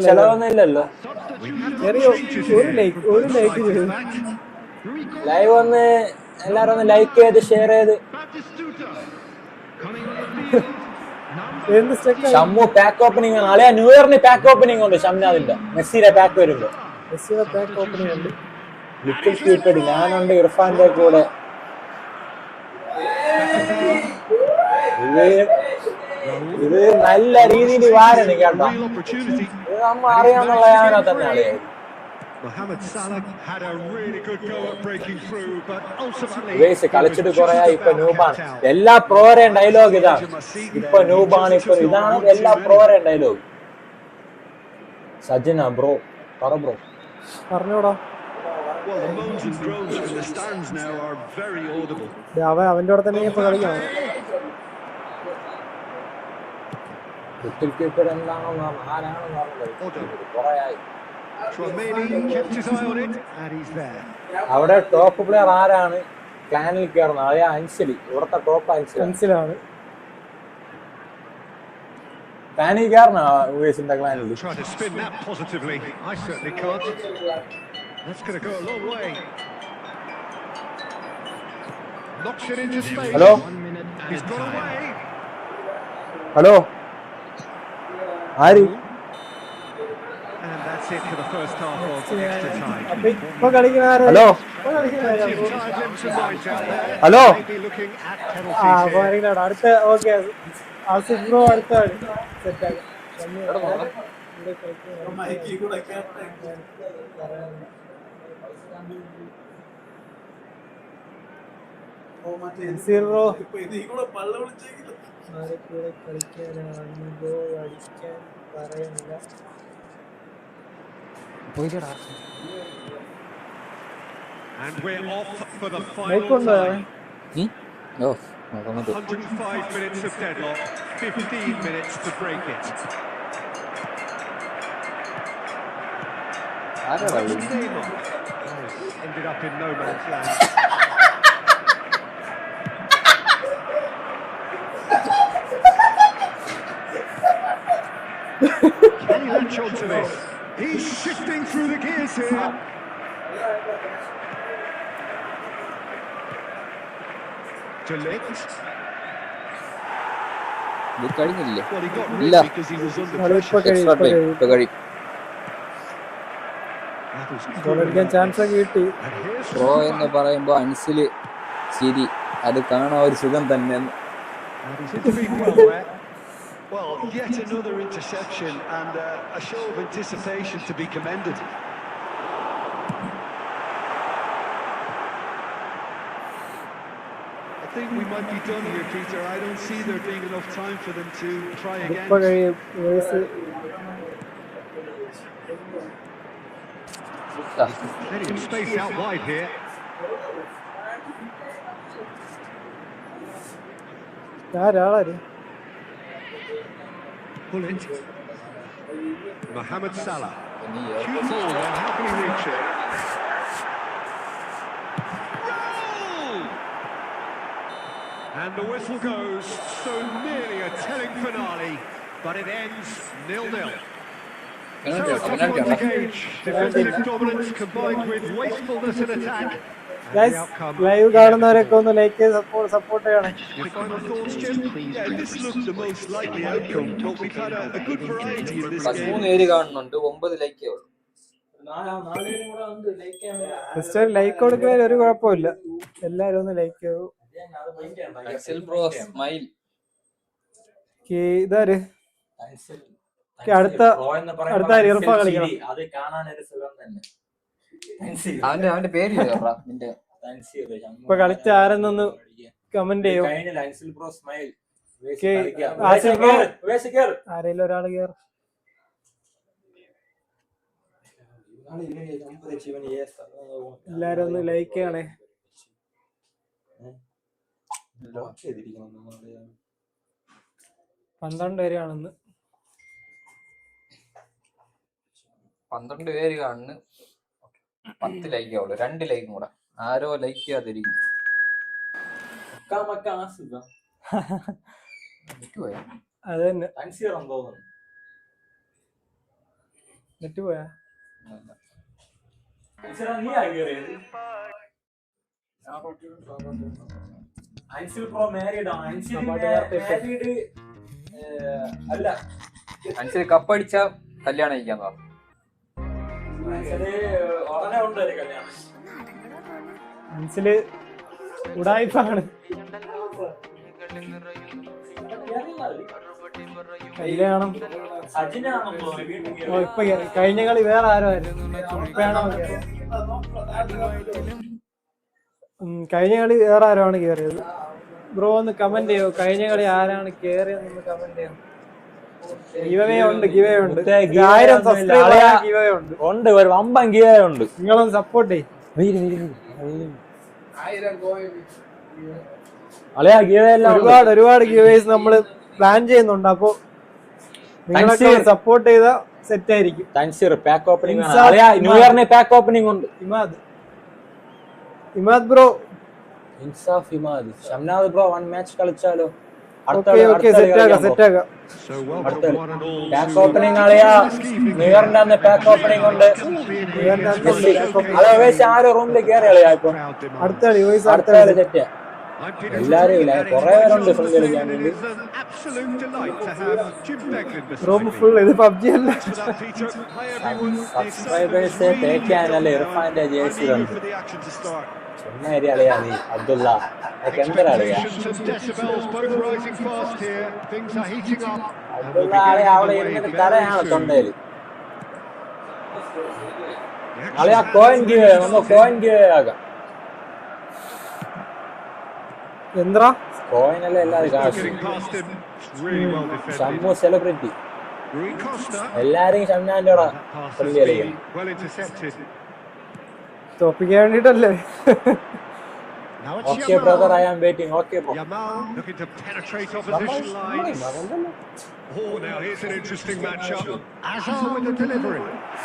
ചെലവൊന്നും ഇല്ലല്ലോ. ഒരു ലൈക്ക് ചെയ്തു. ലൈവ് ഒന്ന് എല്ലാരും ഒന്ന് ലൈക്ക് ചെയ്ത് ഷെയർ ചെയ്ത്. ഷമ്മു പാക്ക് ഓപ്പണിംഗ് ആണ്. അളിയാ ന്യൂ ഇയറിന് പാക്ക് ഓപ്പണിംഗ് ഉണ്ട്. ഷംനാദിന്റെ മെസ്സിയുടെ പാക്ക് വരുമ്പോ മെസ്സിയുടെ പാക്ക് ഓപ്പണിംഗ് ഉണ്ട്. ലിറ്റിൽ ക്യൂട്ടഡ് ഞാനുണ്ട് ഇർഫാന്റെ കൂടെ. ഇത് നല്ല രീതിയിൽ വാരണം കേട്ടോ. ഇത് നമ്മൾ അറിയാന്നുള്ള ഞാനാ തന്നെ അളിയാ. കളിച്ചിട്ട് കൊറേ ഇപ്പൊ നൂബാണ്. എല്ലാ പ്രോരെയും ഡയലോഗ് ഇതാണ്. ഇപ്പൊ നൂബാണ്, ഇപ്പൊ ഇതാണ് എല്ലാ പ്രോരെയും ഡയലോഗ്. സജിന ബ്രോ പറ ബ്രോ പറഞ്ഞോടാ. അവന്റെ കൂടെ തന്നെ ഇപ്പൊ കളിക്കാം. എന്താണോ ആരാണോ കൊറേ ആയി. അവിടെ ടോപ്പ് പ്ലെയർ ആരാണ് ക്ലാനിൽ കയറുന്നത്? അതെ അൻസലി. ഇവിടത്തെ ടോപ്പ് അൻസലാണ്. ക്ലാനിൽ കയറണ ഉവൈസിന്റെ ക്ലാനിൽ. ഹലോ ഹലോ ആര്? ഹലോ ഹലോ അടുത്ത ഓക്കെ ആസിഫ് ബ്രോ അടുത്ത സെറ്റാക്കി. കളിക്കാനാണ് ഗോൾ അടിക്കാൻ പറയുന്നില്ല. And we're off for the final Make one time. 105 minutes of deadlock, 15 minutes to break it. Ended up in no man's land. Can he latch on to this? He's shifting through the gears here. To Licht. ഇത് കഴിഞ്ഞില്ലേ? Well, he got ഇല്ല. rid because he was under pressure. Chance കിട്ടി. Pro എന്ന് പറയുമ്പോ അൻസില് ശരി, അത് കാണാൻ ഒരു സുഖം തന്നെ. Well, yet another interception and a show of anticipation to be commended. I think we might be done here, Peter. I don't see there being enough time for them to try again. Plenty of space out wide here. Pull it. Mohamed Salah. Cute ball there. How can he reach it? Goal! And the whistle goes. So nearly a telling finale, but it ends 0-0. Defensive dominance combined with wastefulness in attack. Live കാണുന്നവരൊക്കെ ഒന്ന് like ചെയ്ത് support ചെയ്യണം. Your final thoughts, Jim? Yeah, this looked the most likely outcome, but we've had a good variety in this game. 13 പേര് കാണുന്നുണ്ട്, 9 ലൈക്കേ ഉള്ളൂ. Just like കൊടുക്കുന്നതിൽ ഒരു കുഴപ്പമില്ല. എല്ലാരും ഒന്ന് ലൈക്ക് ചെയ്തു. ഇതാര് അടുത്ത ഇർഫ കളിക്കണം. അത് കാണാൻ ഒരു സുഖം തന്നെ. അവന്റെ പേര് നിന്റെ ഇപ്പൊ കളിച്ച ആരെന്നൊന്ന് കമന്റ് ചെയ്യോ? ആരെങ്കിലും ഒരാള് കേർ. എല്ലാരും ഒന്ന് ലൈക്ക് ചെയ്യണേ. 12 പേര് കാണുന്നു. 12 പേര് കാണുന്നു. 10 ലൈക്ക് ആവുള്ളൂ. 2 ലൈക്കും കൂടെ ആരോ ലൈക്ക് ചെയ്യാതിരിക്കും. അത് തന്നെ നെറ്റ് പോയാ. അൻസിൽ കപ്പടിച്ച കല്യാണം കഴിക്കാൻ പറഞ്ഞു. അൻസില് ഉടായിപ്പാണ്. കയ്യിലാണ് ഇപ്പൊ കഴിഞ്ഞ കളി വേറെ ആരോ ആയിരുന്നു. കഴിഞ്ഞ കളി വേറെ ആരോ ആണ് കേറിയത്. ബ്രോ ഒന്ന് കമന്റ് ചെയ്യോ കഴിഞ്ഞ കളി ആരാണ് കേറിയെന്ന് കമന്റ് ചെയ്യോ. ഗിവേ ഉണ്ട് 1000 സബ്സ്ക്രൈബർ ഉണ്ട്. ഒരു വമ്പൻ ഗിവേ ഉണ്ട്. നിങ്ങളൊന്ന് സപ്പോർട്ട് ചെയ്യും. ഒരുപാട് ഗിവേസ് നമ്മള് പ്ലാൻ ചെയ്യുന്നുണ്ട്. അപ്പൊ നിങ്ങളൊക്കെ സപ്പോർട്ട് ചെയ്ത സെറ്റ് ആയിരിക്കും. പാക്ക് ഓപ്പണിംഗ് ന്യൂ ഇയറിന് പാക്ക് ഓപ്പണിംഗ് ഉണ്ട്. Imad bro, Insaf Imad, Shamnad bro 1 match കളിച്ചാലോ? പാക്ക് ഓപ്പണിംഗ് ആളിയാ ന്യൂ ഇയറിന്റെ അന്ന് പാക്ക് ഓപ്പണിംഗ് ഉണ്ട്. അത് ആരോ റൂമിൽ കയറി കളിയാ. ഇപ്പൊ അടുത്ത കളി തെറ്റാ. എല്ലാരും കൊറേ പേരുണ്ട് ഫുൾ കളിക്കാൻ വേണ്ടി. Room full. ഇത് പബ്ജി അല്ല. സബ്സ്ക്രൈബേഴ്സ് തേക്കാനല്ലേ ഇർഫാന്റെ ജേഴ്സി ഉണ്ട്. ചെന്നൈ അളിയാ നീ അബ്ദുള്ള എന്തൊരു അളിയാ. അബ്ദുള്ള ആളിയാ അവിടെ ഇരുന്നിട്ട് തലയാണ് തൊണ്ടയില്. അളിയാ കോയിൻ ഗിവ് നമ്മ കോയിൻ ഗിവ് ആകാം. എന്താ കോയിനല്ലേ എല്ലാരും കാശ്. ഷമ്മു സെലിബ്രിറ്റി. എല്ലാരും ഷംനാന്റെ തോപ്പിക്കാൻ വേണ്ടിട്ടല്ലേ. Okay brother, I am waiting. Okay bro.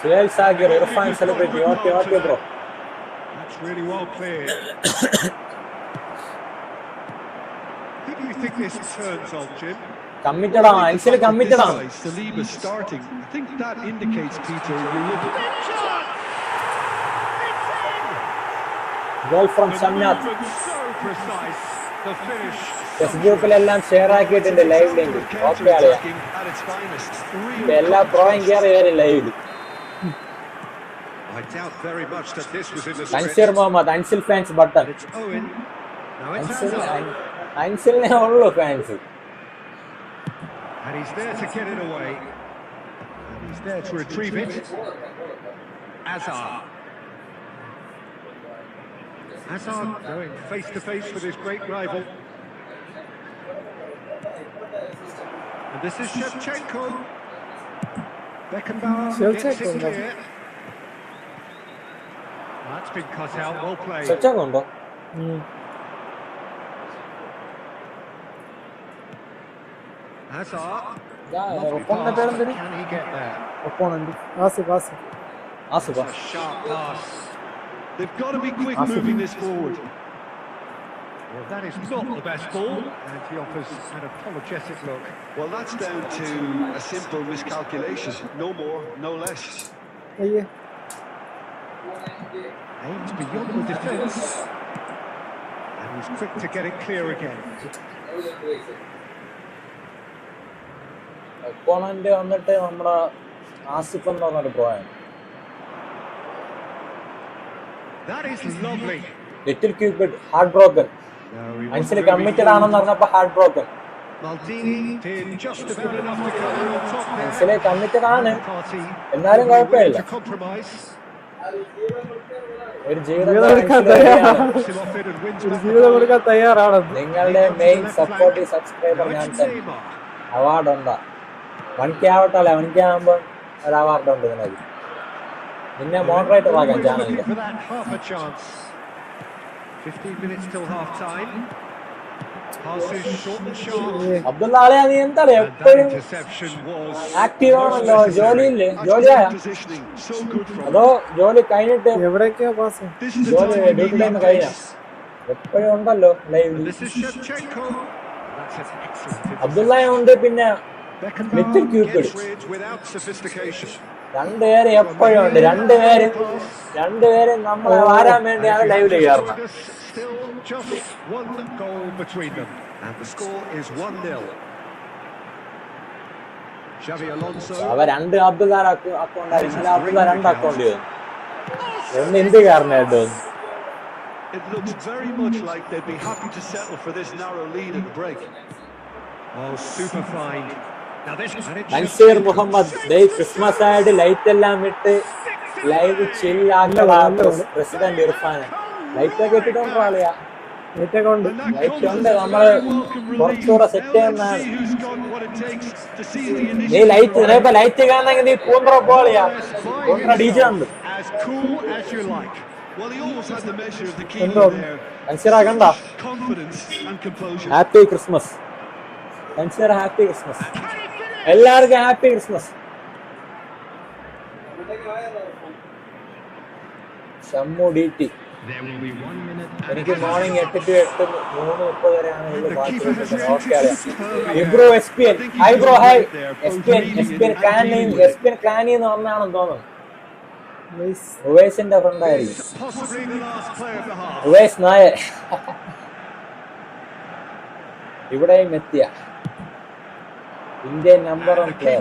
Suhail Sagir, Irfan celebrity. Okay bro. Committed on. Actually committed on. Saliba starting. I think that indicates, Peter, you're looking. Goal from Shammu. So precise. The finish. ഫേസ്ബുക്കിലെല്ലാം share ആക്കിയിട്ടുണ്ട് live link. Okay ആളിയാ. എല്ലാ പ്രോയും കയറി ലൈവിൽ. Ansir Muhammad, Ansil fans button. അൻസിലിനെ ഉള്ളു fans. And he's there to get it away. And he's there to retrieve it. Hazard going face to face with his great rival. And this is Shevchenko. Beckenbauer gets it clear. That's been cut out. Well played. Shevchenko undo. Hazard. Can he get there? Opponent. Asif. A sharp pass. They've got to be quick moving this forward. Well, that is not the best ball. And he offers an apologetic look. Well, that's down to a simple miscalculation. No more, no less. Aims beyond the defence. And he's quick to get it clear again. Opponent വന്നിട്ട് നമ്മുടെ ആസിഫ് എന്ന് പറഞ്ഞൊരു പോയാണ്. Little cupid heart broken. Ansil committed ആണെന്ന് പറഞ്ഞപ്പോ heart broken. Ansil committed ആണ് എന്നാലും കുഴപ്പമില്ല. ഒരു ജീവിതം കൊടുക്കാൻ തയ്യാറാണ്. നിങ്ങളുടെ മെയിൻ സപ്പോർട്ടീവ് സബ്സ്ക്രൈബർ ഞാൻ തന്നെ. അവാർഡ് ഉണ്ടാ 1K ആവട്ടല്ലേ, 1K ആകുമ്പോൾ ഒരു അവാർഡ് ഉണ്ട് നിനക്ക്. നിന്നെ മോഡറേറ്റർ ആക്കാൻ ചാനലിന്റെ. 15 minutes till half time. Passes short and sharp. Abdulla ആളെയാ, നീ എന്താ എപ്പോഴും ആക്റ്റീവ് ആണല്ലോ. ജോലിയില്ലേ? ജോലിയായ അതോ ജോലി കഴിഞ്ഞിട്ട്? എവിടേക്കാ പാസ്? ജോലി ഡ്യൂട്ടി ടൈം കഴിഞ്ഞ എപ്പോഴും ഉണ്ടല്ലോ ലൈവില്. അബ്ദുള്ള ഉണ്ട്, പിന്നെ ലിറ്റിൽ ക്യൂപ്പിഡ്. രണ്ടുപേര് എപ്പോഴും ഉണ്ട്. രണ്ടുപേരും നമ്മളെ വാരാൻ വേണ്ടിയാണ് ലൈവില് കയറുന്നത്. Just one goal between them, and the score is 1-0. Xavi Alonso. അവ രണ്ട് അബ്ദുള്ള അക്കൗണ്ട് ആയിരുന്നു. അബ്ദുള്ള രണ്ട് അക്കൗണ്ട് ചെയ്തു. ഒന്ന് ഇന്ത്യക്കാരനായിട്ട്. It looks very much like they'd be happy to settle for this narrow lead at the break. Oh, super fine. Now this Manseer Muhammad Christmas ആയിട്ട് light എല്ലാം ഇട്ട് live ചില്ലാക്കലാ പ്രസിഡന്റ് ഇർഫാൻ. ലൈറ്റ് ഒക്കെ ഇട്ടിട്ടുണ്ടോ ആളിയാ? ലൈറ്റ് ഉണ്ട്. നമ്മള് കുറച്ചുകൂടെ സെറ്റ് ചെയ്യുന്നതാണ്. നീ ലൈറ്റ് ലൈറ്റ് കാണണമെങ്കിൽ നീ പൂന്തറ പോളിയാ. പൂന്തറ ഡി ജെ ഉണ്ട്. മൻസീറ കണ്ട? Happy Christmas Manseera, happy Christmas. എല്ലാവർക്കും ഹാപ്പി ക്രിസ്മസ്. ഷമ്മു DT. എനിക്ക് മോർണിംഗ് 8 to 8, 3:30 വരെയാണ് ഇബ്രോ SPN. Hi bro, hi SPN കാനി എന്ന് പറഞ്ഞാണെന്ന് തോന്നുന്നു. ഉവൈസിന്റെ ഫ്രണ്ട് ആയിരിക്കും. ഉവൈസ് നായർ. ഇവിടെയും എത്തിയ Indian number 1 player.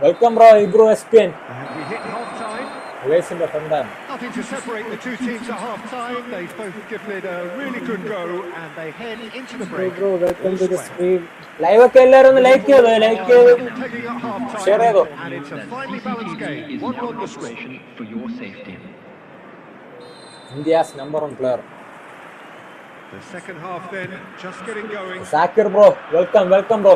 Welcome bro Ebro SPN. ഉവൈസിന്റെ ഫ്രണ്ടാണ്. Nothing to separate the two teams at half time. They've both given it a really good go and they head into the break. Bro, welcome to the stream. Live ഒക്കെ എല്ലാവരും ഒന്ന് like ചെയ്തോ, share ചെയ്തോ. And it's a finely balanced game. 1-1 the score. For your safety. India's number 1 player. The second half then just getting going. Zakir bro, welcome bro.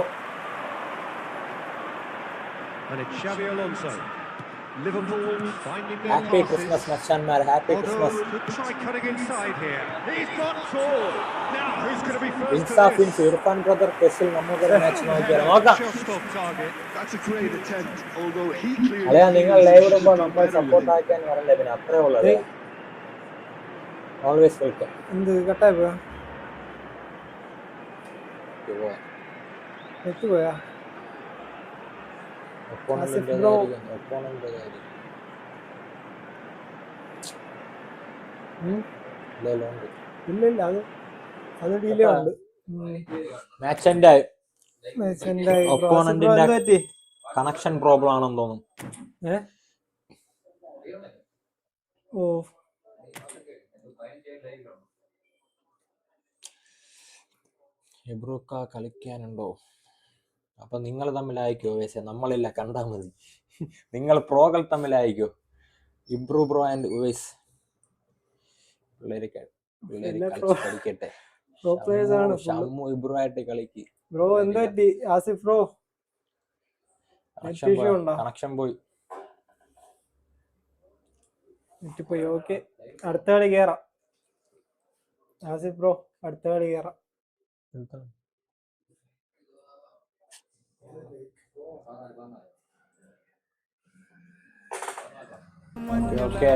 And it's Xavi Alonso. Liverpool finding their Happy Christmas, Machanmar. Happy Christmas. Could try cutting inside here. He's got four. Now who's going to be first? Insaf Irfan brother Kesil namukku match നോക്കാം. Just off target. That's a great attempt, although he cleared. അല്ല, നിങ്ങൾ live ഇടുമ്പോൾ നമ്മൾ support ആക്കാൻ വരണ്ടേ, പിന്നെ അത്രേ ഉള്ളത്. Always welcome. എന്ത് കട്ടായി പോയാ? നെറ്റ് പോയാ? ഒപ്പോണന്റിന്റെ ഇല്ല, അത് ഡിലേ ഉണ്ട്. മാച്ചിന്റെ ഒപ്പോണന്റിന്റെ കണക്ഷൻ പ്രോബ്ലം ആണെന്ന് തോന്നുന്നു. ഓ, എബ്രൂക്ക കളിക്കാനുണ്ടോ? അപ്പൊ നിങ്ങൾ തമ്മിലായിക്കോ വേശ, നമ്മളില്ല, കണ്ടാൽ മതി. നിങ്ങൾ പ്രോകൾ തമ്മിലായിക്കോ. ഇബ്രു ബ്രോ ആൻഡ് ഉവൈസ്. പിള്ളേര് കളിക്കട്ടെ. ഷമ്മു ഇബ്രു ആയിട്ട് കളിക്ക് ബ്രോ. എന്താ ആസിഫ് ബ്രോ? കണക്ഷൻ പോയി. പോയി. ഓക്കെ, അടുത്ത കളി കേറാം. ആസിഫ് ബ്രോ, അടുത്ത കളി കേറാം. ഓക്കെ,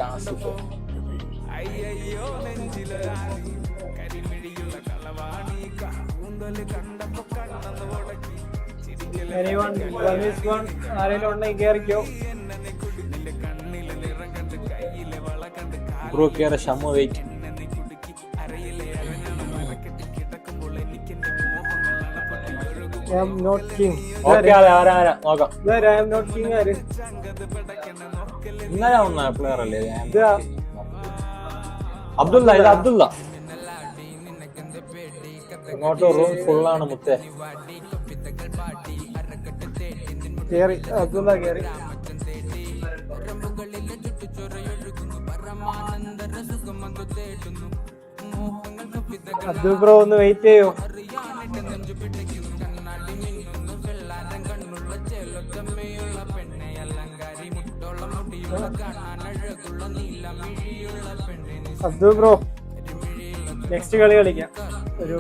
ആസിഫ്. അയ്യോ നെഞ്ചിലൊരാളി കരിമിഴിയുള്ള കളവാണി കൂന്തല് കണ്ടപ്പോ കണ്ണന്ന് ഉടക്കി ആരെങ്കിലും ഉണ്ടെങ്കിൽ കേറിക്കോ. നിന്റെ കണ്ണില് നിറം കണ്ട് കയ്യിലെ വള കണ്ട് ബ്രോ കേറ. ഷമ്മു വെയിറ്റ്. കുടുക്കി അരയിലെ അഴകാണ് മറക്കെട്ടി കിടക്കുമ്പോൾ എനിക്ക് എന്റെ മോഹങ്ങളാണ് പൊട്ടി ഒഴുകും. I am not king. Okay, ആരാ നോക്കാം. I am not king. ആര് ഇന്നലെ വന്ന പ്ലെയർ അല്ലേ? അബ്ദുള്ള. ഇത് അബ്ദുള്ള. ഇങ്ങോട്ട് റൂം ഫുള്ളാണ് മുത്തേ. കേറി അബ്ദുള്ള കേറി. അബ്ദുൾ ബ്രോ ഒന്ന് വെയിറ്റ് ചെയ്യോ? അബ്ദുൾ ബ്രോ നെക്സ്റ്റ് കളി കളിക്കാം. ഒരു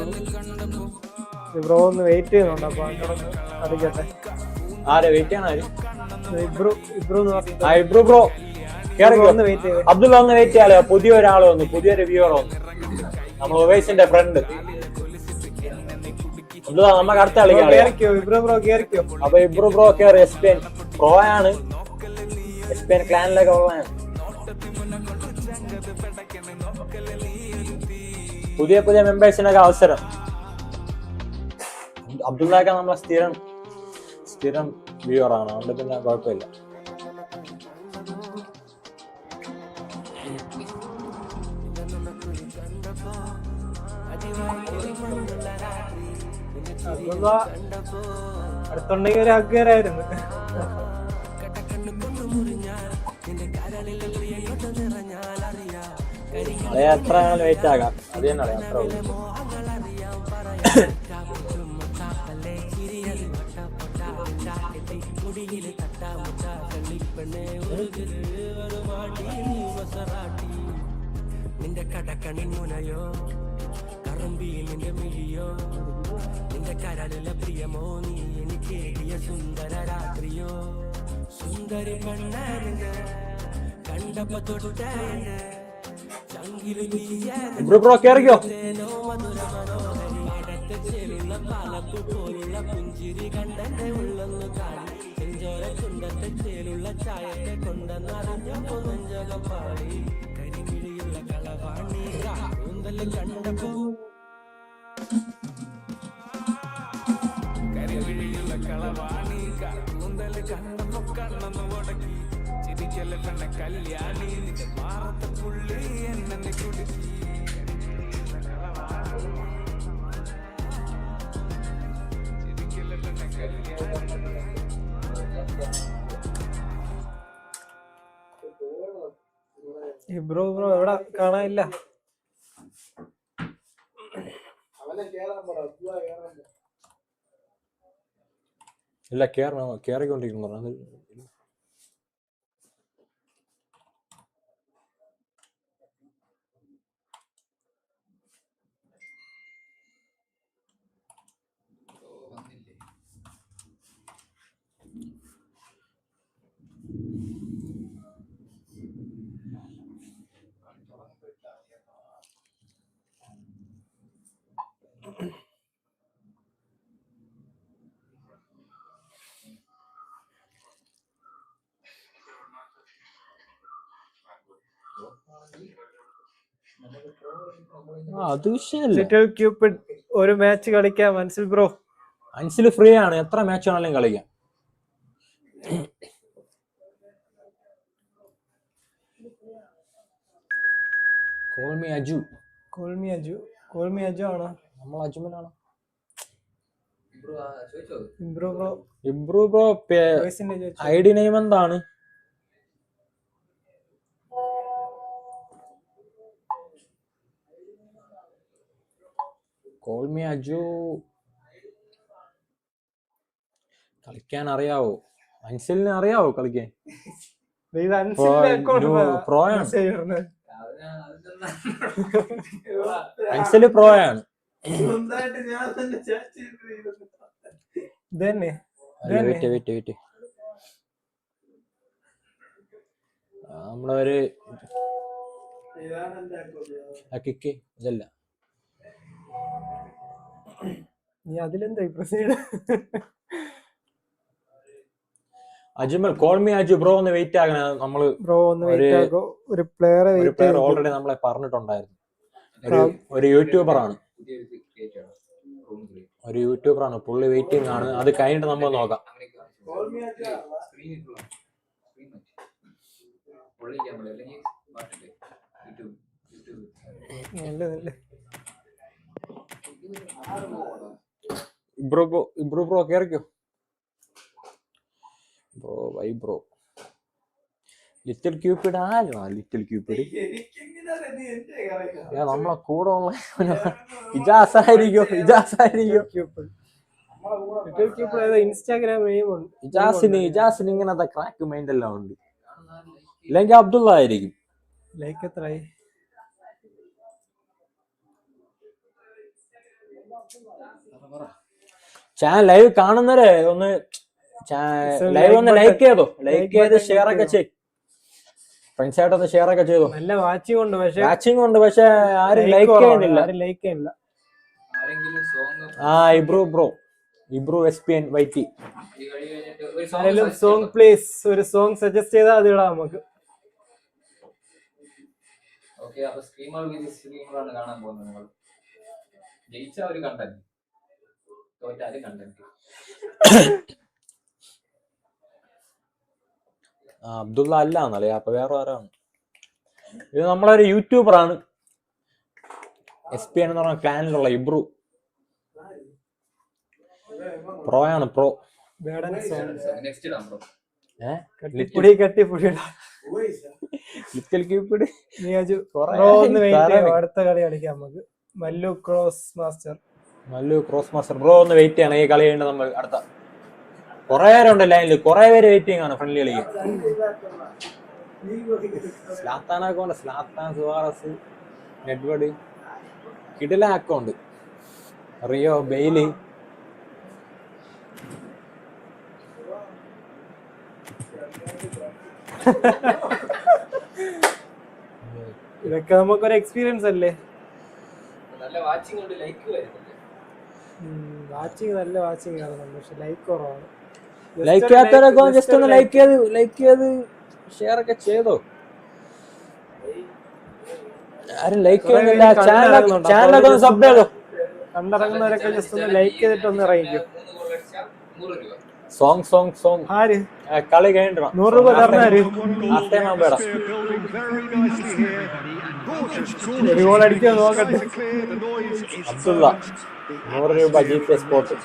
ബ്രോ ഒന്ന് വെയിറ്റ് ചെയ്യുന്നുണ്ട്, അപ്പൊ അങ്ങോട്ട് കളിക്കട്ടെ. ആരെ വെയിറ്റ് ചെയ്യണ? ഇബ്രു ബ്രോ ഒന്ന് വെയിറ്റ് ചെയ്യും. അബ്ദുള്ള ഒന്ന് വെയിറ്റ് ചെയ്യാലോ. പുതിയൊരാൾ വന്നു, പുതിയൊരു വ്യൂവർ വന്നു, നമ്മൾ ഒവൈസിന്റെ ഫ്രണ്ട്. അബ്ദുള്ള നമുക്ക് അടുത്ത കളിക്കാം. അപ്പൊ ഇബ്രു ബ്രോ കേറി. എസ്പെയിൻ പ്രോ ആണ്, എസ്പെയിൻ ക്ലാനിലൊക്കെ ഉള്ളതാണ്. പുതിയ പുതിയ മെമ്പേഴ്സിനൊക്കെ അവസരം. അബ്ദുള്ളയൊക്കെ നമ്മളെ സ്ഥിരം വ്യൂവർ ആണ്, അതുകൊണ്ട് പിന്നെ കുഴപ്പമില്ല. അടുത്തുണ്ടെങ്കിൽ ഒരു അഗ്ഗരായിരുന്നു. എത്ര വെയിറ്റ് ആകാം, അത് തന്നെ അറിയാം. അത്ര നിന്റെ കടക്കണിൻ മുനയോ കറമ്പിയിൽ നിന്റെ മിഴിയോ നിന്റെ കരളിലെ പ്രിയമോ നീ എനിക്ക് സുന്ദര രാത്രിയോ സുന്ദരി പെണ്ണാണ് കണ്ടപ്പോ തൊട്ട ചങ്കില് കേറിക്കോ. ചേലുള്ള പാലപ്പ് പോലുള്ള പുഞ്ചിരി കണ്ടെ ഉള്ളൊന്നു കാടി ചെഞ്ചോര ചുണ്ടത്തെ ചേലുള്ള ചായത്തെ കൊണ്ടെന്നറിഞ്ഞപ്പോ നെഞ്ചകം പാടി കരിമിഴിയുള്ള കളവാണി കൂന്തല് കണ്ടപ്പോ കരിമിഴിയുള്ള കളവാണി കൂന്തല് കണ്ടപ്പോ കണ്ണൊന്ന് ഉടക്കി ചിരിക്കല് കണ്ണ കല്യാണി നിന്റെ മാറത്തെ പുള്ളി എന്നെ കുടുക്കി ബ്രോ എവിടെ കാണാനില്ല. ഇല്ല, കേറിക്കൊണ്ടിരിക്കുന്നു. അത് വിഷയമല്ല. ലിറ്റിൽ ക്യൂപ്പിഡ് ഒരു മാച്ച് കളിക്കാം അൻസിൽ ബ്രോ. അൻസിൽ ഫ്രീ ആണ്, എത്ര മാച്ച് ആണെങ്കിലും കളിക്കാം. കോൾമി അജു ആണോ? നമ്മൾ അജുമനാണോ? ഇബ്രു ബ്രോ ഐഡി നെയിം എന്താണ്? കോൾമി അജു കളിക്കാൻ അറിയാവോ? അൻസിലിനെ അറിയാവോ കളിക്കാൻ? പ്രോ ആണ്, അൻസില് പ്രോ ആണ്. നമ്മളൊരു കിക്ക് ഇതല്ല. നീ അതിലെന്താ പ്രൊസീഡ്? അജ്മൽ കോൾമി അജു ബ്രോ ഒന്ന് വെയിറ്റ് ആകണം. നമ്മള് ഒരു പ്ലെയർ ഓൾറെഡി നമ്മളെ പറഞ്ഞിട്ടുണ്ടായിരുന്നു. ഒരു യൂട്യൂബർ ആണ്, പുള്ളി വെയിറ്റിംഗ് ആണ്. അത് കഴിഞ്ഞിട്ട് നമ്മൾ നോക്കാം. ഇബ്രു ബ്രോ കേറിക്കോ. Bro Y bro little Cupid ആരും ലിറ്റിൽ ക്യൂപ്പിഡ് നമ്മളെ കൂടെ ഉള്ള ഇജാസായിരിക്കും ഇൻസ്റ്റാഗ്രാം ഇജാസിന് ഇങ്ങനത്തെ ക്രാക്ക് മൈൻഡ് എല്ലാം ഉണ്ട്. ഇല്ലെങ്കിൽ അബ്ദുള്ള ആയിരിക്കും. ലൈക്ക് എത്രയായി? ചാനൽ ലൈവ് കാണുന്നവരെ ഒന്ന് ലൈവ് ഒന്ന് ലൈക്ക് ചെയ്ത് ഷെയർ ഒക്കെ ചെയ്യും. ഫ്രണ്ട്സ് ആയിട്ടൊന്ന് ഷെയർ ഒക്കെ ചെയ്തോ. നല്ല വാച്ചിങ് ഉണ്ട് പക്ഷെ ആരും ലൈക്ക് ചെയ്യുന്നില്ല. ഇബ്രു SPN വൈറ്റി സോങ് പ്ലീസ് ഒരു സോങ് സജസ്റ്റ് ചെയ്താൽ അത് ഇടാം നമുക്ക്. കാണാൻ പോകുന്നത് ജയിച്ച ഒരു കണ്ടന്റ് തോറ്റാല് കണ്ടന്റ്. അബ്ദുള്ള അല്ല എന്നല്ലേ, അപ്പൊ വേറെ ആരാണ്? ഇത് നമ്മളൊരു യൂട്യൂബറാണ്, SPN എന്ന് പറഞ്ഞ ക്ലാനിലുള്ള ഇബ്രു. പ്രോയാണ് പ്രോ. അടുത്ത കളി കളിക്കാം നമുക്ക്. മല്ലു ക്രോസ് മാസ്റ്റർ ബ്രോ ഒന്ന് വെയിറ്റ് ചെയ്യണം. ഈ കളി കഴിഞ്ഞിട്ട് നമ്മൾ അടുത്ത കുറെ പേരുണ്ട് ലൈനിൽ, കുറെ പേര് വെയിറ്റിംഗ് ആണ് ഫ്രണ്ട്ലി കളിക്കാൻ. സ്ലാത്താൻ സുവാറസ്, നെഡ്വേർഡ്, കിടില അക്കൗണ്ട്, റിയോ, ബെയിലി. ഇതൊക്കെ നമുക്കൊരു എക്സ്പീരിയൻസ് അല്ലേ. നല്ല വാച്ചിങ് ഉണ്ട്, ലൈക്ക് വരുന്നില്ല. നല്ല വാച്ചിങ് കാണുന്നുണ്ട് പക്ഷെ ലൈക്ക് കുറവാണ്. ലൈക്ക് ചെയ്യാത്തവരൊക്കെ ജസ്റ്റ് ഒന്ന് ലൈക്ക് ചെയ്ത് ഷെയർ ഒക്കെ ചെയ്തോ. ആരും ലൈക്ക് ചെയ്യുന്നില്ല. ചാനലൊക്കെ ഒന്ന് സബ് ചെയ്തോ. കണ്ടിറങ്ങുന്നവരൊക്കെ ജസ്റ്റ് ഒന്ന് ലൈക്ക് ചെയ്തിട്ട് ഒന്ന് ഇറങ്ങിക്കും. സോങ് ആര് കളി കഴിഞ്ഞിട്ടോ 100 രൂപ തരണാര് ഒരു ഗോൾ അടിക്കാൻ നോക്കട്ടെ. അബ്ദുള്ള 100 രൂപ GP sport.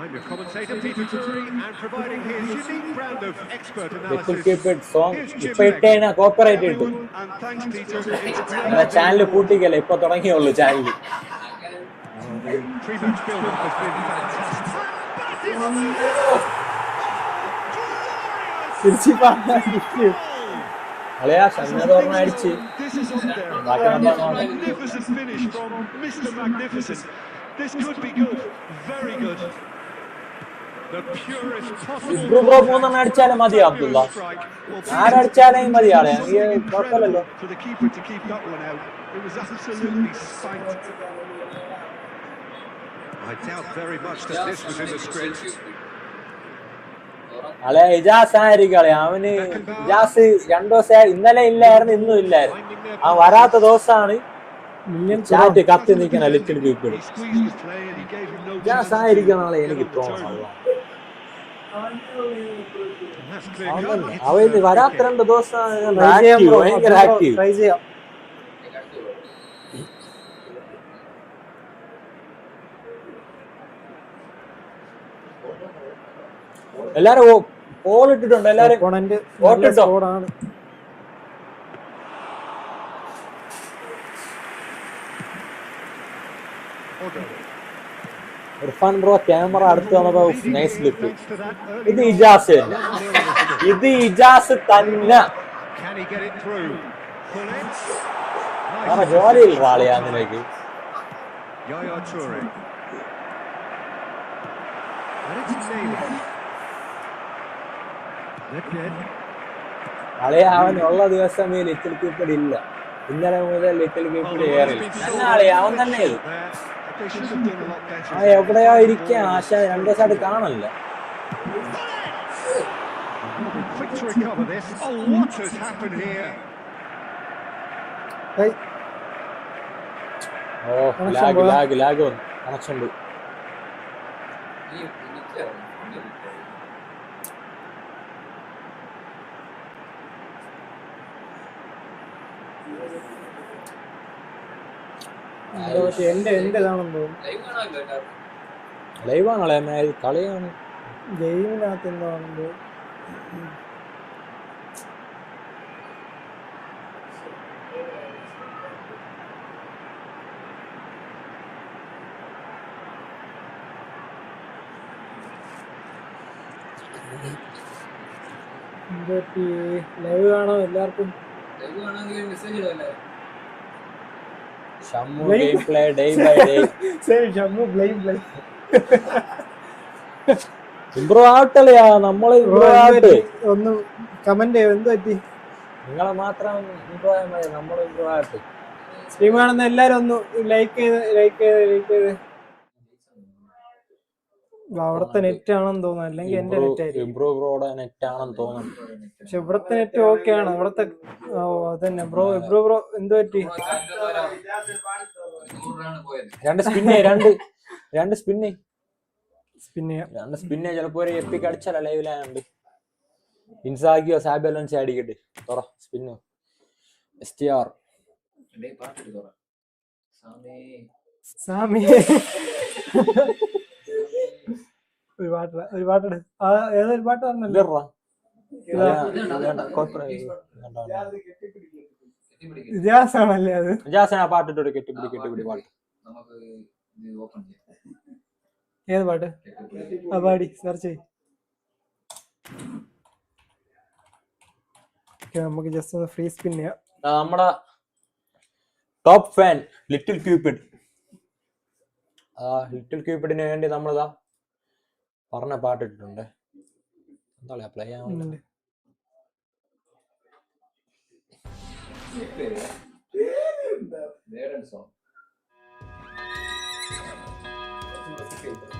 I'm your commentator Peter Drury and providing his unique brand of expert analysis. ഇപ്പൊ ഇട്ടേന കോപ്പറേറ്റ് ഇട്ടു. And thanks Peter. ചാനൽ പൂട്ടിക്കല്ലേ, ഇപ്പൊ തുടങ്ങിയുള്ളൂ channel. Pre-match build-up has been fantastic. അളയാ ഷമ്മൂന്ന് അടിച്ച് This is up there. Magnificent finish from Mr. Magnificent. This could be good. Very good. The purest possible. Bro 3 അടിച്ചാലും മതി അബ്ദുള്ള. ആരടിച്ചാലും മതി ആളെ, കുഴപ്പമില്ലല്ലോ. For the keeper to keep that one out. It was absolutely spanked. I doubt very much that this was in the script. അളെ Ijaz ആയിരിക്കും. അവന് ഇജാസ് 2 ദിവസം ഇന്നലെ ഇല്ലായിരുന്നു, ഇന്നും ഇല്ലായിരുന്നു. ആ വരാത്ത ദിവസമാണ് ചാറ്റ് കത്തി നിൽക്കണ ലിറ്റിൽ പീപ്പിൾ. ഇജാസ് ആയിരിക്കും നാളെ എനിക്ക് തോന്നുന്നു. അവൻ വരാത്ത 2 ദിവസം ഭയങ്കര ആക്റ്റീവ്. എല്ലാരും പോൾ ഇട്ടിട്ടുണ്ട്. എല്ലാരും വോട്ടിട്ടോ. ഇർഫാൻ ബ്രോ ക്യാമറ അടുത്ത് വന്നപ്പോ നൈസ് ലുക്ക്. ഇത് ഇജാസ് തന്നെ. ജോലിയിൽ വാളിയാ നിനക്ക്. അളയ അവനുള്ള ദിവസം ഈ ലിറ്റിൽ പീപ്പിൾ ഇല്ല. ഇന്നലെ മുതൽ ലിറ്റിൽ പീപ്പിൾ ഏറില്ല. അവൻ തന്നെ ഇത് എവിടെയോ ഇരിക്കാൻ ആശ 2 ദിവസമായിട്ട് കാണല്ല. ഓ ലാഗ് വന്നു. കണക്ഷൻ ഉണ്ട്. എന്റെ ഇതാണെന്ന് തോന്നുന്നു. ലൈവാണല്ലേ കളിയാണ്. ഗെയിമിനകത്ത് എന്താണെന്തോ ലൈവ് കാണാം എല്ലാവർക്കും. Shammu gameplay day by day. Shammu play. Improve ആവട്ടല്ലയാ, നമ്മള് ഇംപ്രൂവ് ആവട്ടെ. ഒന്ന് കമന്റ് ചെയ്യോ എന്ത് പറ്റി? നിങ്ങളെ മാത്രം ഇംപ്രൂവ് ആയാൽ മതി, നമ്മൾ ഇംപ്രൂവ് ആവട്ടെ. സ്ട്രീം കാണുന്ന എല്ലാരും ഒന്ന് ലൈക്ക് ചെയ്ത്. അവിടത്തെ നെറ്റ് ആണെന്ന് തോന്നുന്നു, അല്ലെങ്കിൽ എന്റെ നെറ്റ് ആയിരിക്കും. ഇംപ്രൂവ് നെറ്റ് ആണെന്ന് തോന്നുന്നു. പക്ഷെ ഇവിടത്തെ നെറ്റ് ഓക്കെ ആണ്. ഇവിടത്തെ അതന്നെ ബ്രോ എന്ത് പറ്റി? രണ്ട് സ്പിന്നെ ചിലപ്പോ ഒരു എപ്പിക്ക് അടിച്ചാലോ ലൈവിലായോണ്ട്. ഇൻസാഗിയോ സാബിയോലൻസ് അടിക്കട്ടെ. സ്പിന്നോ STR സാമി ഒരു പാട്ട് ഏതൊരു പാട്ട് പറഞ്ഞല്ലോ. ഇജാസാണല്ലേ അത്? ഇജാസാണ് പാട്ടിട്ടോട് കെട്ടിപ്പിടി പാട്ട്. ഏത് പാട്ട്? ആ പാടി സെർച്ച് ചെയ്. നമുക്ക് ജസ്റ്റ് ഒന്ന് ഫ്രീ സ്പിൻ ചെയ്യാം. നമ്മുടെ top fan little cupid. Little ക്യൂപ്പിഡിന് വേണ്ടി നമ്മളിതാ പറഞ്ഞ പാട്ടിട്ടുണ്ട്. എന്താ പ്ലേ ആവുന്നുണ്ട്?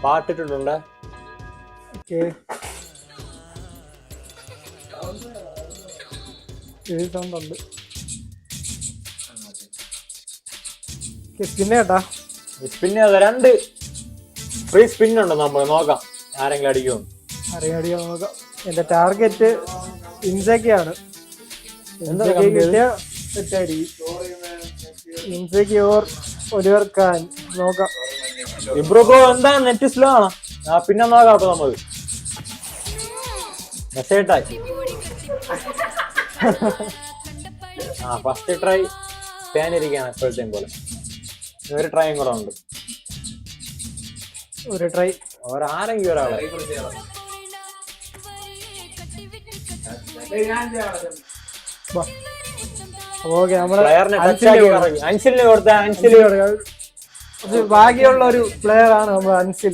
പാട്ടിട്ടുണ്ട്. സ്പിന്നെ രണ്ട് ഫ്രീ സ്പിന്നുണ്ട്. നമ്മൾ നോക്കാം ആരെങ്കിലും അടിക്കുമോ. നോക്കാം. എന്റെ ടാർഗറ്റ് ഇൻസെക്കാണ്. ഇൻസെക്ക് ഓർ ഒലിവർ ഖാൻ നോക്കാം. ഇബ്രോ എന്താ നെറ്റ് സ്ലോ ആണോ? പിന്നെ നോക്കാം. അപ്പൊ നമുക്ക് മെസ്സേജായി ഫസ്റ്റ് ട്രൈ ഫാൻ ഇരിക്കുകയാണ് എപ്പോഴത്തെയും പോലെ. ഒരു ട്രൈയും കൂടെ ഉണ്ട്. ഒരു ട്രൈ ആരെങ്കിലും ഒരാളെ ഭാഗ്യമുള്ള ഒരു പ്ലെയർ ആണ് നമ്മൾ അൻസിൽ.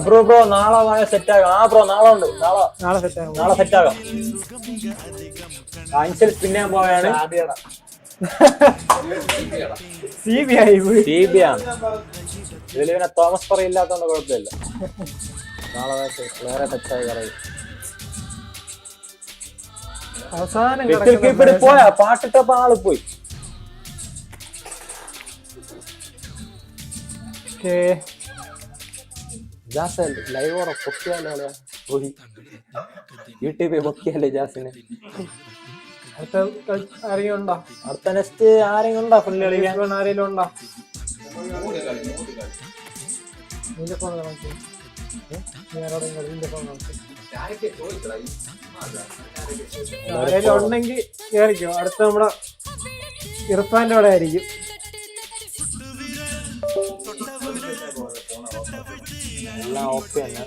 ബ്രോ നാളെ സെറ്റ് ആകാം. ബ്രോ നാളെ ഉണ്ട്. നാളെ സെറ്റ് ആകാം. അൻസിൽ പിന്നെ പോയാണ്. CBI ആണ്. ഇതിൽ പിന്നെ തോമസ് പറ ഇല്ലാത്തോണ്ട് കുഴപ്പമില്ല. നാളെ വേറെ സെറ്റായി പറയും. അവസാനം പോയാ പാട്ടിട്ടപ്പോ ആള് പോയി. ലൈവോടെ പൊക്കിയാലോ യൂട്യൂബിൽ പൊക്കിയാലേ ജാസിനെ. അടുത്ത നെക്സ്റ്റ് ആരെങ്കിലും ഉണ്ടോ ഫുള്ള് കളിക്കാൻ? ആരെങ്കിലും ഉണ്ടോ? ആരെങ്കിലും ഉണ്ടെങ്കിൽ കേറിക്കോ. അടുത്ത നമ്മുടെ ഇർഫാന്റെ അവിടെ ആയിരിക്കും. എല്ലാം ഓക്കെ തന്നെ.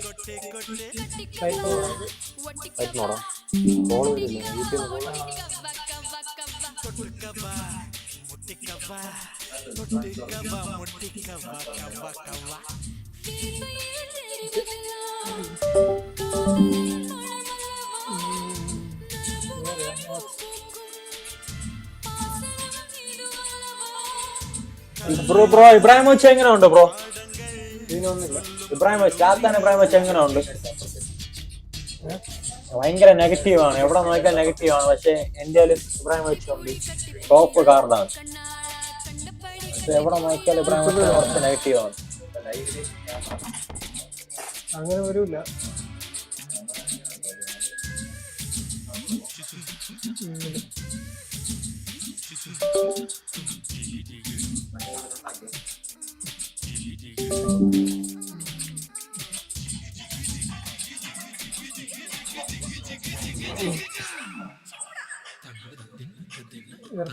ബ്രോ ഇബ്രാഹിമോവിച്ച് എങ്ങനെ ഉണ്ട് ബ്രോ? ഇബ്രാഹിമോവിച്ച് എങ്ങനെ ഉണ്ട്? ഭയങ്കര നെഗറ്റീവാണ്. എവിടെ നോക്കിയാൽ നെഗറ്റീവാണ്. പക്ഷെ എൻ്റെ ഇബ്രാഹിമോവിച്ച് ഉണ്ട്. ടോപ്പ് കാർഡാണ്. പക്ഷെ എവിടെ നോക്കിയാൽ ഇബ്രാഹിമോവിച്ച് കുറച്ച് നെഗറ്റീവാണ്. അങ്ങനെ വരൂല.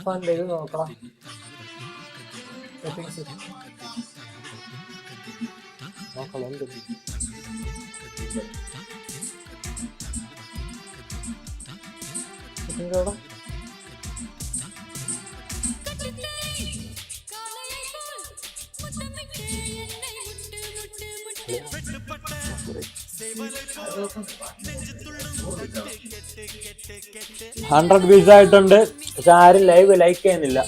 ഇർഫാന്റെ ഇത് നോക്കാം. $100 വ്യൂസ് ആയിട്ടുണ്ട്. പക്ഷെ ആരും ലൈവ് ലൈക്ക് ചെയ്യുന്നില്ല.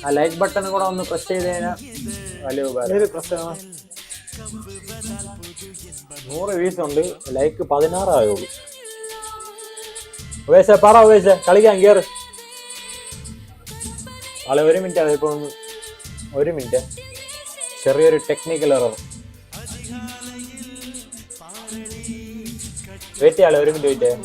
ആ ലൈക്ക് ബട്ടൺ കൂടെ ഒന്ന് പ്രസ് ചെയ്ത് കഴിഞ്ഞാൽ വലിയ ഉപകാരം. 100 വ്യൂസ് ഉണ്ട്, ലൈക്ക് 16 ആയുള്ളൂ. ഉവേശ പറ, ഉവേശ കളിക്കാൻ കയറ്. ആളെ 1 മിനിറ്റ് ആണ് ഇപ്പൊ. 1 മിനിറ്റ്, ചെറിയൊരു ടെക്നിക്കൽ എറർ. വെയിറ്റ് ചെയ്യാളെ, 1 മിനിറ്റ് വെയിറ്റ് ചെയ്യാം.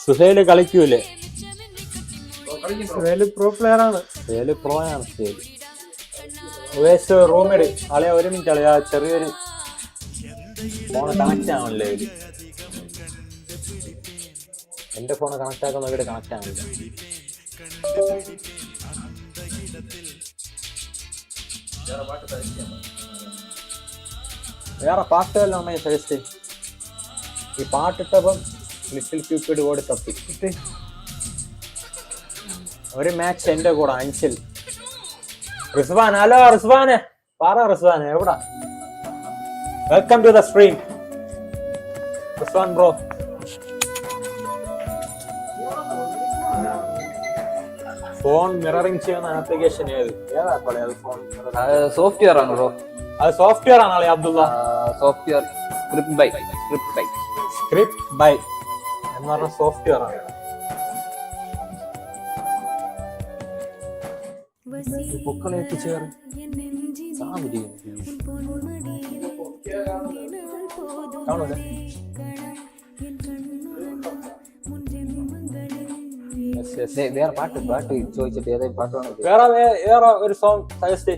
സുഹേല് കളിക്കൂലേ? പ്രോ പ്ലെയർ ആണ്. പ്രോ ആണ്. റൂമിൽ അളയാ 1 മിനിറ്റ് അളയാ, ചെറിയൊരു ഫോണ് കണക്ട് ആവണില്ലേ? എന്റെ ഫോണ് കണക്ട് ആക്കാൻ നോക്കിയിട്ട് കണക്ട് ആവില്ല. വേറെ പാട്ട് വല്ലതും ഉണ്ടെങ്കിൽ സജസ്റ്റ്. ഈ പാട്ടിട്ടപ്പം ലിറ്റിൽ ക്യൂപ്പിഡ് കൂടെ തപ്പി. ഒരു മാച്ച് എന്റെ കൂടെ അഞ്ചൽ. റിസ്വാൻ, ഹലോ റിസ്വാനെ, പറ റിസ്വാനെ എവിടാ? Welcome to the stream Rizwan bro. Phone mirroring ചെയ്യുന്ന ആപ്ലിക്കേഷൻ ഏതാ? ഫോൺ സോഫ്റ്റ്വെയർ ആണ് ബ്രോ. അത് സോഫ്റ്റ്വെയർ ആണല്ലേ അബ്ദുള്ള? സോഫ്റ്റ്വെയർ സ്ക്രിപ്റ്റ് ബൈ എന്ന് പറഞ്ഞ സോഫ്റ്റ്വെയർ ആണ്. പൊക്കളെ എത്തിച്ചേർ വേറെ പാട്ട് ചോദിച്ചിട്ട് ഏതായാലും പാട്ടാണ്. വേറെ ഒരു സോങ് സജസ്റ്റ്.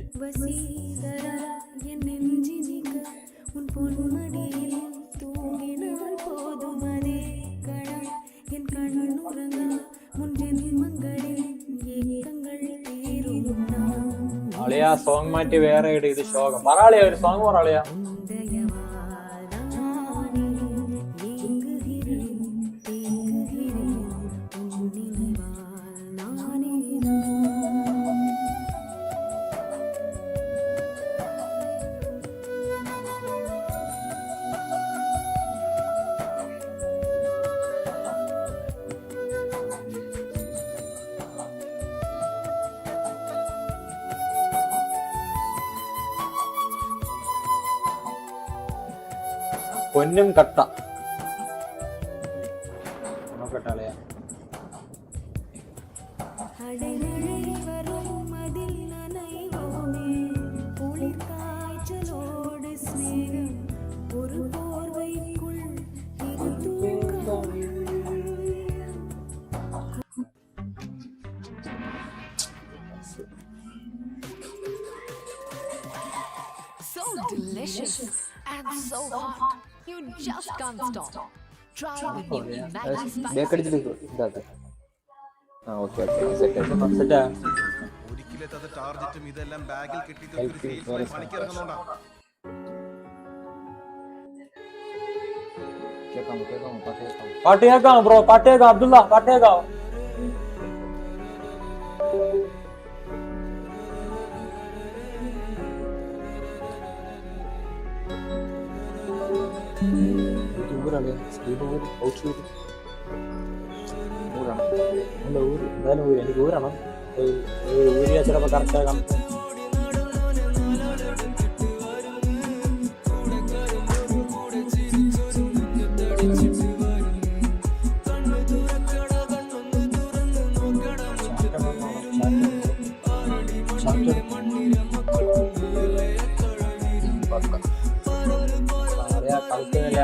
അളിയാ സോങ് മാറ്റി വേറെ ഇട്, ഇത് ശോകം. പറയാളിയാ ഒരു സോങ് പറയാളിയാ. പൊന്നും കട്ട നോക്കട്ടെ അളിയാ. So delicious and so hot. You just can't stop. Try the new Maggi spicy. ബേക്കടിച്ചിട്ട് ഇതാക്ക്. Okay set. ഒരിക്കലെത്താത്ത ടാർഗറ്റും ഇതെല്ലാം ബാഗിൽ കെട്ടി പണിക്കിറങ്ങുന്നോണ്ടാ. പാട്ട് കേൾക്കാം ബ്രോ, പാട്ട് കേൾക്കാം അബ്ദുള്ള, പാട്ട് കേൾക്കാം. എന്തായാലും എനിക്ക് ഊരണം. ഊരിയ ചിലപ്പോ കറക്റ്റാകാം.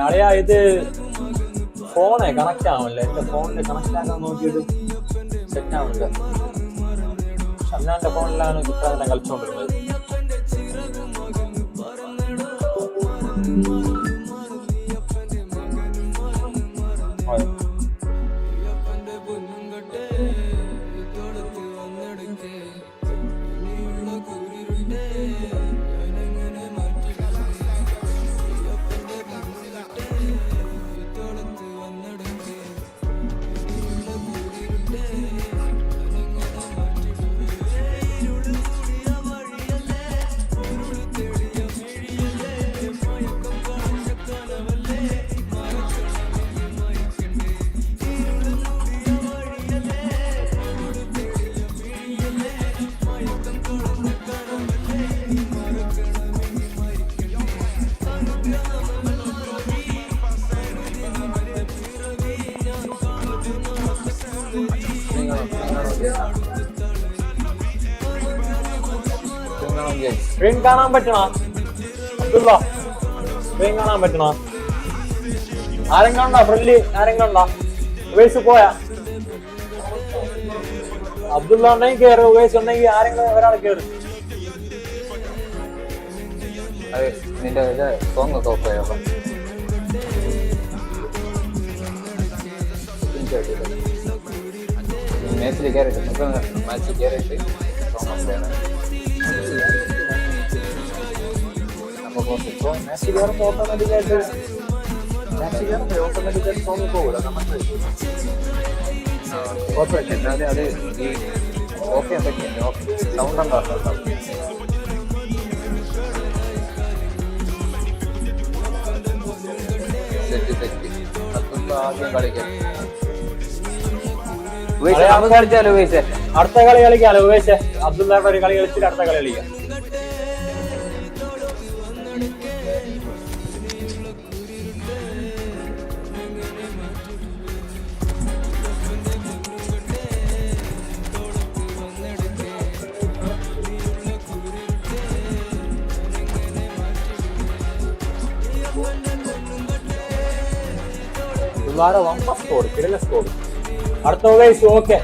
അളിയാ ഇത് ഫോണെ കണക്ട് ആവുന്നില്ല. എന്റെ ഫോണിന് കണക്ട് ആക്കാൻ നോക്കിയിട്ട് സെറ്റ് ആവുന്നില്ല. ഷംനാന്റെ ഫോണിലാണ് കുട്ടാനെ കളിച്ചോണ്ടിരുന്നത്. സ്ക്രീൻ കാണാൻ പറ്റണോ അബ്ദുള്ള? സ്ക്രീൻ കാണാൻ പറ്റണോ? ആരെങ്കിലും ഉണ്ടോ ഫ്രണ്ട്ലി? ആരെങ്കിലും ഉണ്ടോ? ഉവൈസ് പോയാ? അബ്ദുള്ള ഉണ്ടെങ്കിൽ കേറ്, ഉവൈസ് ഉണ്ടെങ്കിൽ ആരെങ്കിലും ഒരാൾ കേറ്. നിന്റെ സോങ് ഒക്കെ പോയോ? മാച്ചിൽ കയറിയിട്ട് മാച്ചിൽ കയറിയിട്ട് സോങ് ഓഫ് ചെയ്യണം. അപ്പോൾ മാച്ച് കയറുമ്പോൾ ഓട്ടോമാറ്റിക്കായിട്ട് സോങ് പോകില്ല. നമുക്ക് കുഴപ്പമില്ല. എന്നാലും അത് ഈ ഓഫ് ചെയ്യാൻ പറ്റില്ല. സൗണ്ട് ഉണ്ടാകും. ആദ്യം കളിക്കാം. കളിച്ചാലോ ഉവൈസേ? അടുത്ത കളി കളിക്കാലോ ഉവൈസേ? അബ്ദുള്ളയുടെ ഒരു കളി കളിച്ചിട്ട് അടുത്ത കളി കളിക്കാം. സ്കോർ കിടല സ്കോർ. അടുത്ത ഉവൈസ് ഓക്കെ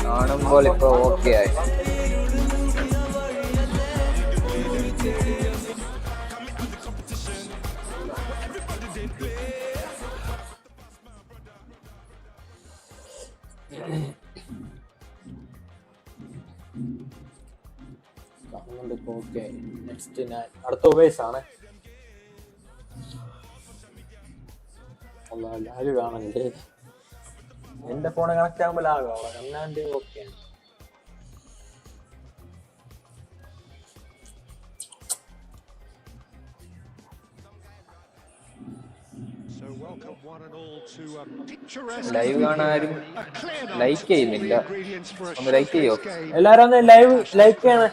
കാണുമ്പോൾ ഇപ്പൊ ഓക്കെ ആയി. നെക്സ്റ്റ് അടുത്ത ഉവൈസ് ആണ്. ലാഗ് കാണണ്ടേ? എന്റെ ഫോണ് കണക്ട് ആകുമ്പോൾ ലാഗ് ആവണം. കണ്ണാണ്ട് ഓക്കെ. ലൈവ് കാണാനും ലൈക്ക് ചെയ്യുന്നില്ല. ഒന്ന് ലൈക്ക് ചെയ്യോ? എല്ലാരും ഒന്ന് ലൈവ് ലൈക്ക് ചെയ്യണേ.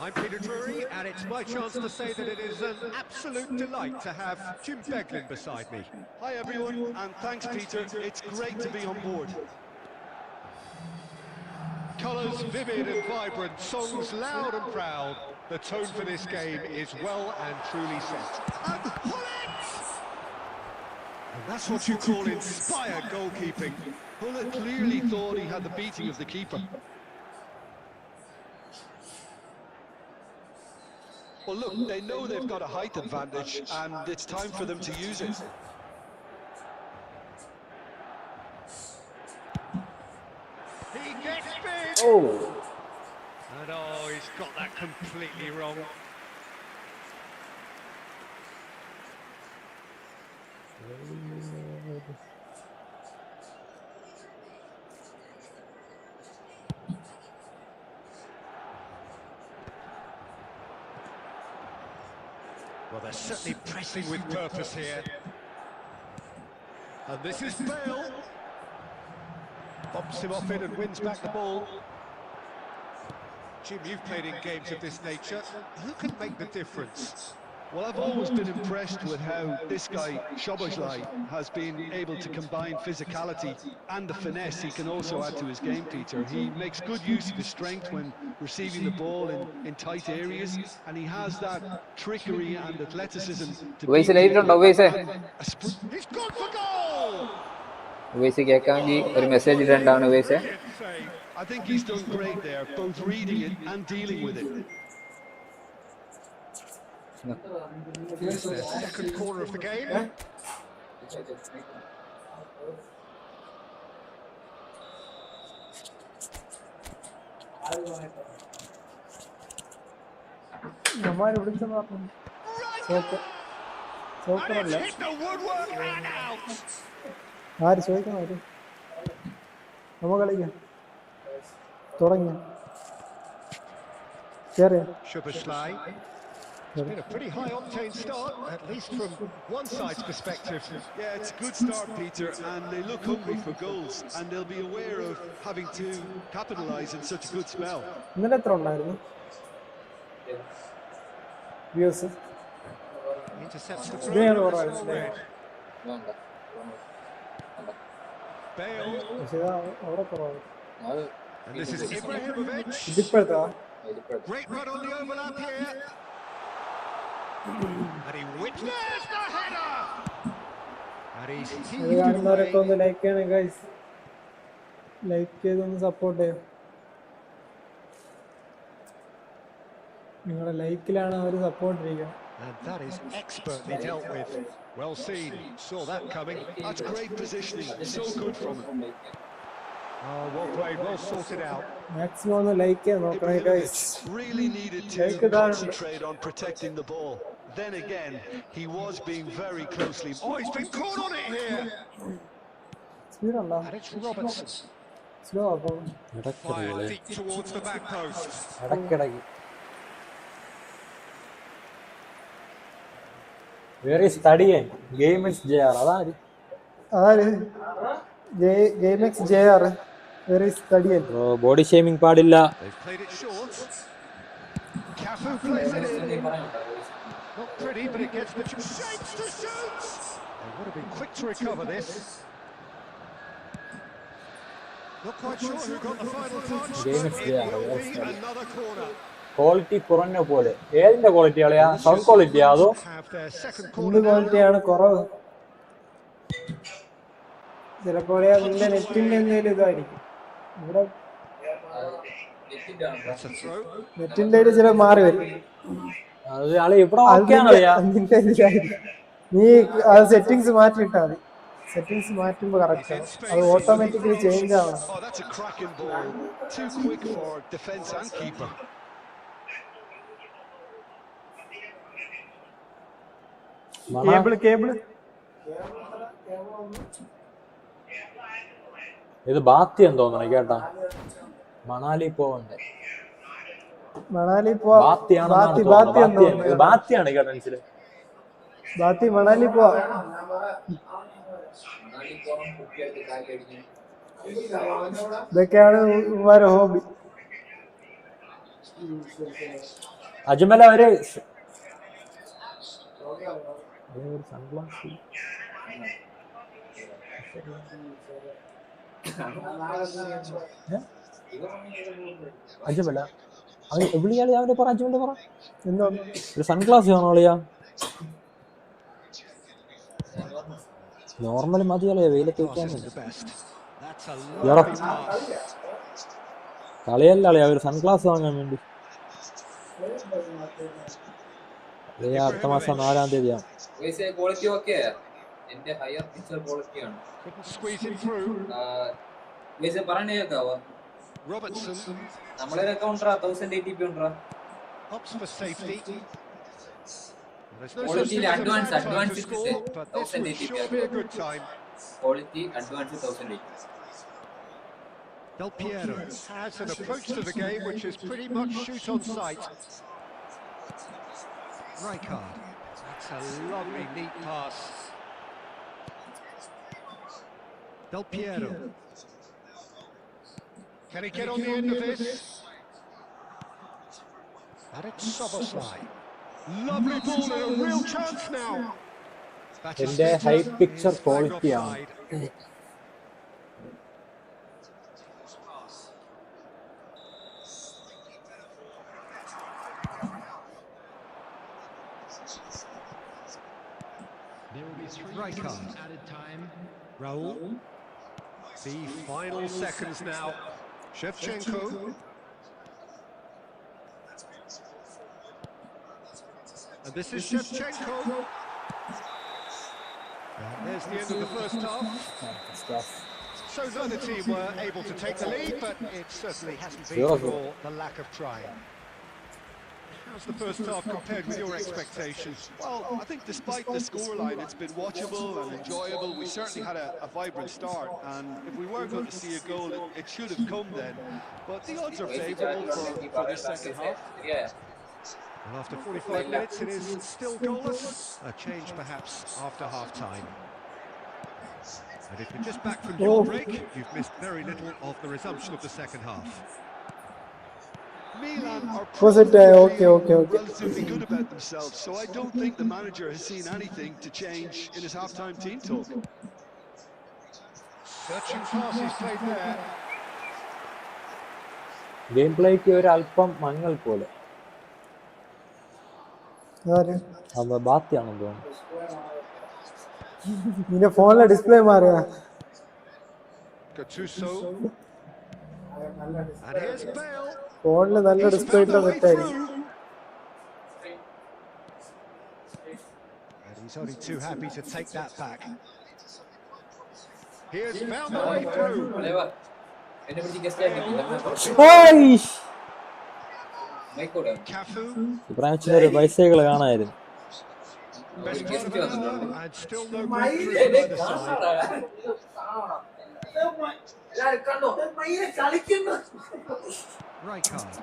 I'm Peter Drury, and it's my chance to say that it is an absolute delight to have Jim Beglin beside me. Hi everyone, and thanks Peter. It's great to be on board. Colours vivid and vibrant, songs loud and proud. The tone for this game is well and truly set. And that's what you call inspired goalkeeping. Hullet clearly thought he had the beating of the keeper. Well, look, they know they've got a height advantage, and it's time for them to use it. He gets big! Oh. And he's got that completely wrong. Well, they're certainly pressing with purpose here. And this is Bale. Bumps him off in and wins back the ball. Jim, you've played in games of this nature. Who can make the difference? Well, I've always been impressed with how this guy, Szoboszlai, has been able to combine physicality and the finesse he can also add to his game, Peter. He makes good use of his strength when receiving the ball in tight areas, and he has that trickery and athleticism to beat He's people. gone for goal! ഒരു message ഇടണ്ടാണ് ഉവൈസേ. I think he's done great there, both reading it and dealing with it. It's their second corner of the game. ആര് ചോദിക്കണം അവര് നമ്മ കളിക്കാം തുടങ്ങിയ Szoboszlai. It's been a pretty high octane start, at least from one side's perspective. Yeah, it's a good start, Peter, and they look hungry for goals, and they'll be aware of having to capitalise in such a good spell. ഇന്നലെ എത്ര ഉണ്ടായിരുന്നു views? Intercepts the ഇതിനാണ് throw. കുറവായിരുന്നു പക്ഷേ അവിടെ കുറവാണ്. And this is Ibrahimovic. ഇതിപ്പോഴത്താ Great run on the overlap here. And he witnessed the header. And he's heaved it കാണുന്നവരൊക്കെ ഒന്ന് away. Like ചെയ്യണം ഗൈസ്. ലൈക്ക് ചെയ്തൊന്ന് സപ്പോർട്ട് ചെയ്യും. നിങ്ങളുടെ ലൈക്കിലാണ് അവർ സപ്പോർട്ട് ചെയ്യുക. And that is expertly dealt with. Well seen. Saw that coming. That's great positioning. So good from him. Oh, well played. Well sorted out. Maximum ഒന്ന് like ചെയ്യാൻ നോക്കണേ guys. Really needed Take to it down. concentrate on protecting the ball. Then again, he was being very closely. Oh, he's been caught on it here. Speed ഉണ്ടോ? And it's Robertson. Slow അപ്പോൾ Fire deep towards the back post. ഇടയ്ക്കിടയ്ക്ക് വേറെ സ്റ്റഡിയൻ games JR അതാര് ഗെയിംഎക്സ് JR very സ്റ്റഡിയൻ. Body shaming പാടില്ല. They've played it short. Cafu plays it in. Not pretty, but it gets the shapes to shoot. They would have been quick to recover this. Not quite sure who got the final touch, but Game is it there, will yes, be sir. another corner. Quality കുറഞ്ഞ പോലെ. ഏതിന്റെ quality കളയാ? Sound quality അതോ Have their second എന്ത് corner now. ക്വാളിറ്റിയാണ് കുറവ്? ചിലപ്പോൾ നിന്റെ നെറ്റിന്റെ എന്തെങ്കിലും ഇതായിരിക്കും. ഇവിടെ That's a throw. നെറ്റിന്റെ ചില മാറി വരും. അത് ആളെ ഇവിടെ ഓക്കെയാണ് കളയാ. നിന്റെ ഇതിലായിരിക്കും. നീ അത് സെറ്റിങ്സ് മാറ്റിയിട്ടാ മതി. സെറ്റിങ്സ് മാറ്റുമ്പോൾ കറക്റ്റ് ആണ്. അത് ഓട്ടോമാറ്റിക്കലി ചേഞ്ച് ആവണം. Oh, that's a cracking ball. Too quick for defence and keeper. Cable ഇത് ബാത്തി എന്ന് തോന്നണേ കേട്ടാ. മണാലി പോവണ്ടേ? മണാലി ബാത്തിയാണ് കേട്ടോ മനസ്സിലായി. ബാത്തി മണാലി പോവാ. ഇതൊക്കെയാണ് ഇവരുടെ ഹോബി. അജ്മല ഒരു സൺഗ്ലാസ് അജ്മല അവൻ വിളിയാളി അവന്റെ പറ. അജ്മന്റെ പറ എന്തോ ഒരു സൺഗ്ലാസ് വേണോ കളിയാ? നോർമൽ മതിയല്ലേ വെയിലത്ത് വെക്കാൻ. കളിയല്ല കളിയാ ഒരു സൺഗ്ലാസ് വാങ്ങാൻ വേണ്ടി. അടുത്ത മാസം 4-ാം തീയതിയാണ്. ക്വാളിറ്റി ഓക്കെ എന്റെ ഹയർ പിക്ചർ ക്വാളിറ്റിയാണ്. പറഞ്ഞ കേൾക്കാവോ? നമ്മളെ കൗണ്ടറാ 1080p ഉണ്ടോ? Quality advance 1080p quality advance 1080p. Del Piero has an approach to the game which is pretty much shoot on sight. Rijkaard. That's a lovely, neat pass. Del Piero. Can he get on the end of this? And it's Szoboszlai. Lovely ball and a real chance now. That is എന്റെ high picture flag ക്വാളിറ്റിയാണ്. offside. There will be 3 Right minutes card. added time. Raul. The final seconds now. Shevchenko. And this is Shevchenko. There's the end of the first half. So neither team were able to take the lead, but it certainly hasn't been for the lack of trying. How's the first half compared with your expectations? Well, I think despite the scoreline, it's been watchable and enjoyable. We certainly had a vibrant start, and if we were going to see a goal, it should have come then. But the odds are favourable for this second half. And after 45 minutes, it is still goalless. A change perhaps after half-time. And if you're just back from your break, you've missed very little of the resumption of the second half. Milan are relatively good about themselves, so I don't think the manager has seen anything to change in his half-time team talk. Searching pass is played there. Game plaque ഒരു അല്പം മങ്ങൽ പോലെ. അത് ബാത്തിയാണെന്ന് തോന്നുന്നു. നിന്റെ ഫോണിലെ display മാറിയാ? Gattuso. And here's Bale. ഫോണില് നല്ല display ഇട്ട തെറ്റായിരിക്കും. And he's only too happy to take that back. Here's found the way through. Cafu. ഇബ്രാഹിമിന്റെ പൈസകൾ കാണായിരുന്നു. Best part of an hour and still no breakthrough from either side. Right card.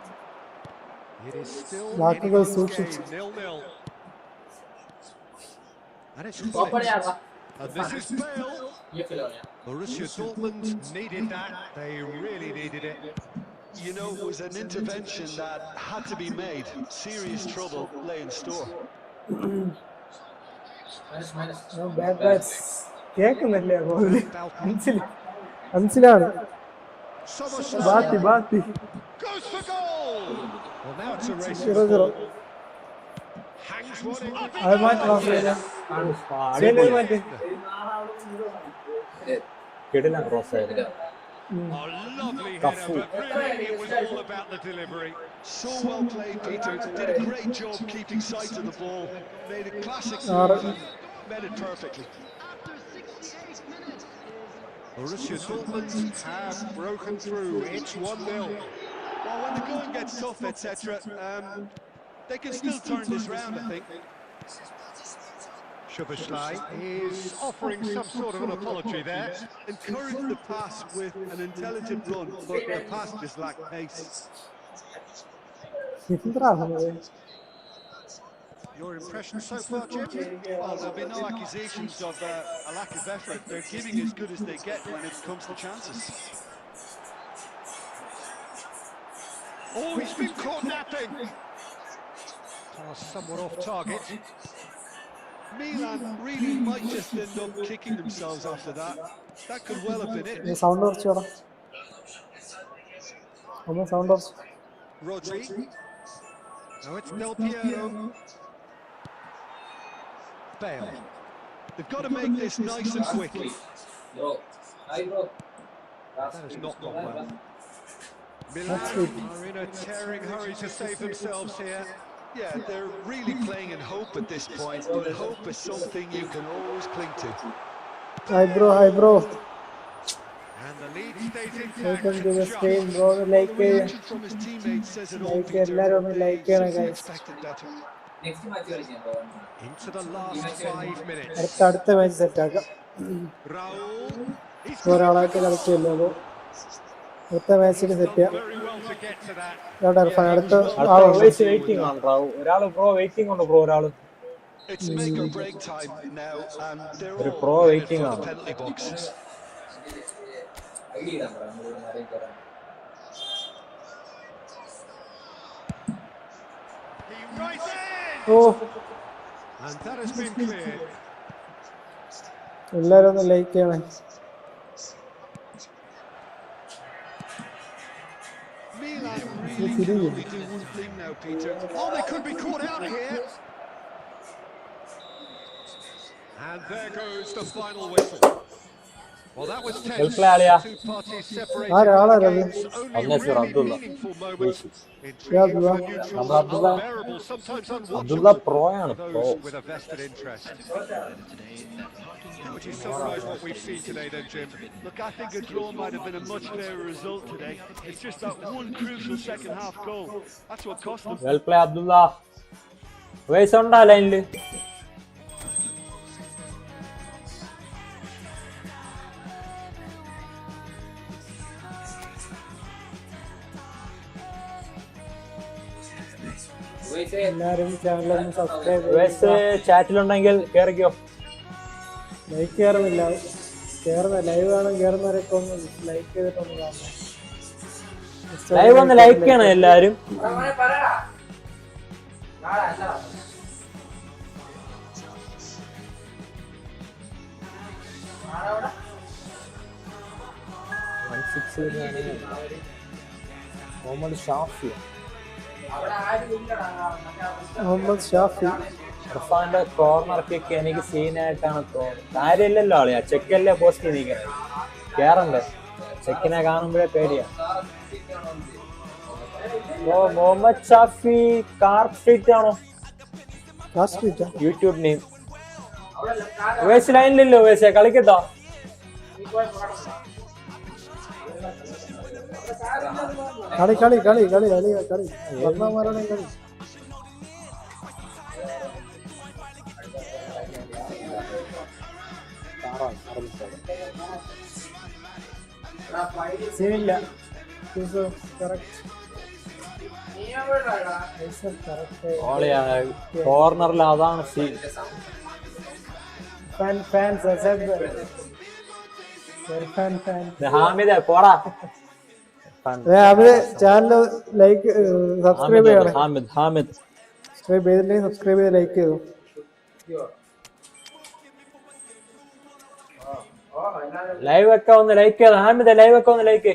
It is still anyone's game, 0-0. And it's flipped. And this is Bale. Borussia Dortmund needed that. They really needed it. You know, it was an intervention that had to be made. Serious trouble lay in store. Bad bats കേൾക്കുന്നില്ലേ? മനസ്സിലാണ്. ബാത്തി Goes for goal. Well, now it's a race. 0-0. Hangs one in. അത് മാറ്റണം. കിടിലൻ cross ആയിരുന്നു. A lovely header, but really it was all about the delivery. So well played, Peter. Did a great job keeping sight of the ball. Made a classic Alright. move and met it perfectly. Borussia Dortmund have broken through. It's 1-0. Well, when the going gets tough, etc., they can still turn this round, I think. Szoboszlai is offering some sort of an apology there. Encouraged the pass with an intelligent run, but the pass just lacked pace. Your impression so far, Jim? Well, there'll be no accusations of a lack of effort. They're giving as good as they get when it comes to chances. Oh, he's been caught napping. Pass somewhat off target. Milan really might just end up kicking themselves after that. That could well have been it. Sound കുറച്ച് പറ. ഒന്ന് sound കുറച്ച്. Rodri. Now it's Del Piero. Bale. They've got to make this nice and quick. That has not gone well. Milan are in a tearing hurry to save themselves here. Yeah, they're really playing in hope at this point, but hope is something you can always cling to. Hi bro. And the lead stays intact. Welcome to the stream, bro. Like Reaction from his teammates says it all, Peter. എല്ലാരും ഒന്ന് like ചെയ്യണം They guys. expected better. Into the last 5 minutes. അടുത്ത match set ആക്കാം. Raul. He's ഒരാളായിട്ട് കളിക്കില്ല. അപ്പോൾ അടുത്ത മാച്ചിന് set ചെയ്യാം. very well to get to that. അടുത്ത വെയിറ്റിംഗ് ആണ് ബ്രോ. ഒരാള് ബ്രോ വെയിറ്റിംഗ് ഉണ്ട് ബ്രോ. ഒരാള് It's make or break time now, and they're ഒരു all pro headed waiting for the ആണ്. penalty box. He rises. And that has been cleared. എല്ലാരും ഒന്ന് like ചെയ്യണേ. Milan really can only do one thing now, Peter. Oh, they could be caught out here. And there goes the final whistle. Well, that was tense. Two parties separated by the game's only really meaningful moment. Intriguing for the neutrals, unbearable, sometimes unwatchable for those with a vested interest. Would you summarise what we've seen today then, Jim? Look, I think a draw might have been a much fairer result today. It's just that one crucial second half goal. That's what cost them. Well play, Abdullah. Where's on the line? എല്ലാരും ചാനലൊന്ന് subscribe ചാറ്റിലുണ്ടെങ്കിൽ കേറിക്കോ. Like കയറുന്നില്ല. കേറുന്ന live കാണാൻ കേറുന്നവരൊക്കെ ഒന്ന് like ചെയ്തിട്ടൊന്ന് കാണണം. Live ഒന്ന് like ചെയ്യണം എല്ലാരും. മുഹമ്മദ് ഷാഫി ഇർഫാന്റെ കോർണർ കിക്ക് എനിക്ക് സീനായിട്ടാണ് തോന്നുന്നത്. കാര്യമില്ലല്ലോ ആളിയാ, ചെക്കല്ലേ പോസ്റ്റ് നിൽക്കുന്നത്, കേറണ്ടേ? ചെക്കിനെ കാണുമ്പോഴേ പേടിയാ. മുഹമ്മദ് ഷാഫി കാർ സ്ട്രീറ്റ് ആണോ യൂട്യൂബ് നെയിം? വേസ് ലൈനിലല്ലോ, വേസേ കളിക്കട്ടോ. കളി കളി കളി കളി കളി കളി വർണ്ണമാരുടെ കളി. സീനില്ല. കോർണറിൽ അതാണ് സീൻ. ഹാമിദ് പോടാ. ചാനൽ ലൈക്ക് സബ്സ്ക്രൈബ് ചെയ്യണം. ഹാമിദ് സബ്സ്ക്രൈബ് ചെയ്തില്ലെങ്കിൽ സബ്സ്ക്രൈബ് ചെയ്ത് ലൈക്ക് ചെയ്തു. ലൈവ് ഒക്കെ ഒന്ന് ലൈക്ക് ചെയ്ത ഹാമിദ്, ലൈവ് ഒക്കെ ഒന്ന് ലൈക്ക്.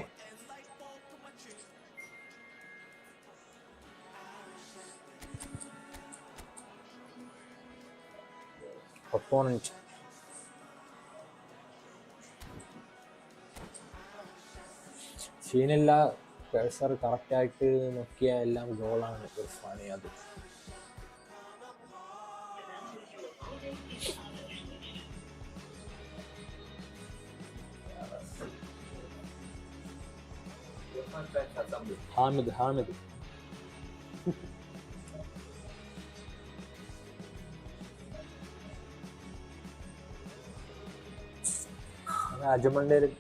ഒപ്പോണന്റ് സീനില്ല. കഴ്സർ കറക്റ്റായിട്ട് നോക്കിയ എല്ലാം ഗോളാണ് ഇർഫാനി. അത് ഹാമിദ് ഹാമിദ്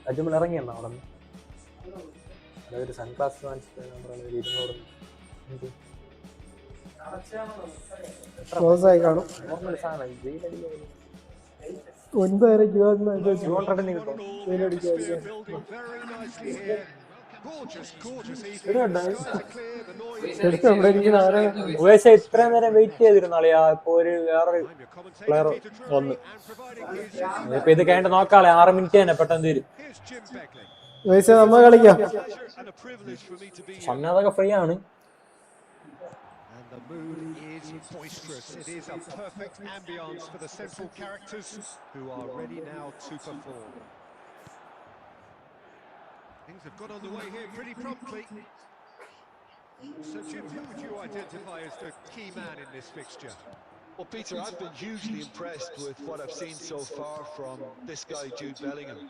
അജ്മൽ ഇറങ്ങിയെന്നോ അവിടെ നിന്ന്? അതൊരു സൺഗ്ലാസ് വാങ്ങിച്ചിട്ട് 200 കാണും. 9 ഇത്രയും നേരം വെയിറ്റ് ചെയ്തിരുന്നാളിയാ. ഇപ്പൊ ഒരു വേറൊരു പ്ലെയർ വന്നു. ഇപ്പൊ ഇത് കഴിഞ്ഞിട്ട് നോക്കാളെ 6 മിനിറ്റ് തന്നെ പെട്ടെന്ന് തീരും. നമ്മ കളിക്കാം. ഷംനാദൊക്കെ ഫ്രീ ആണ്. The mood is boisterous. It is a perfect ambience for the central characters who are ready now to perform. Things have got underway here pretty promptly. So Jim, who would you identify as the key man in this fixture? Well, Peter, I've been hugely impressed with what I've seen so far from this guy, Jude Bellingham.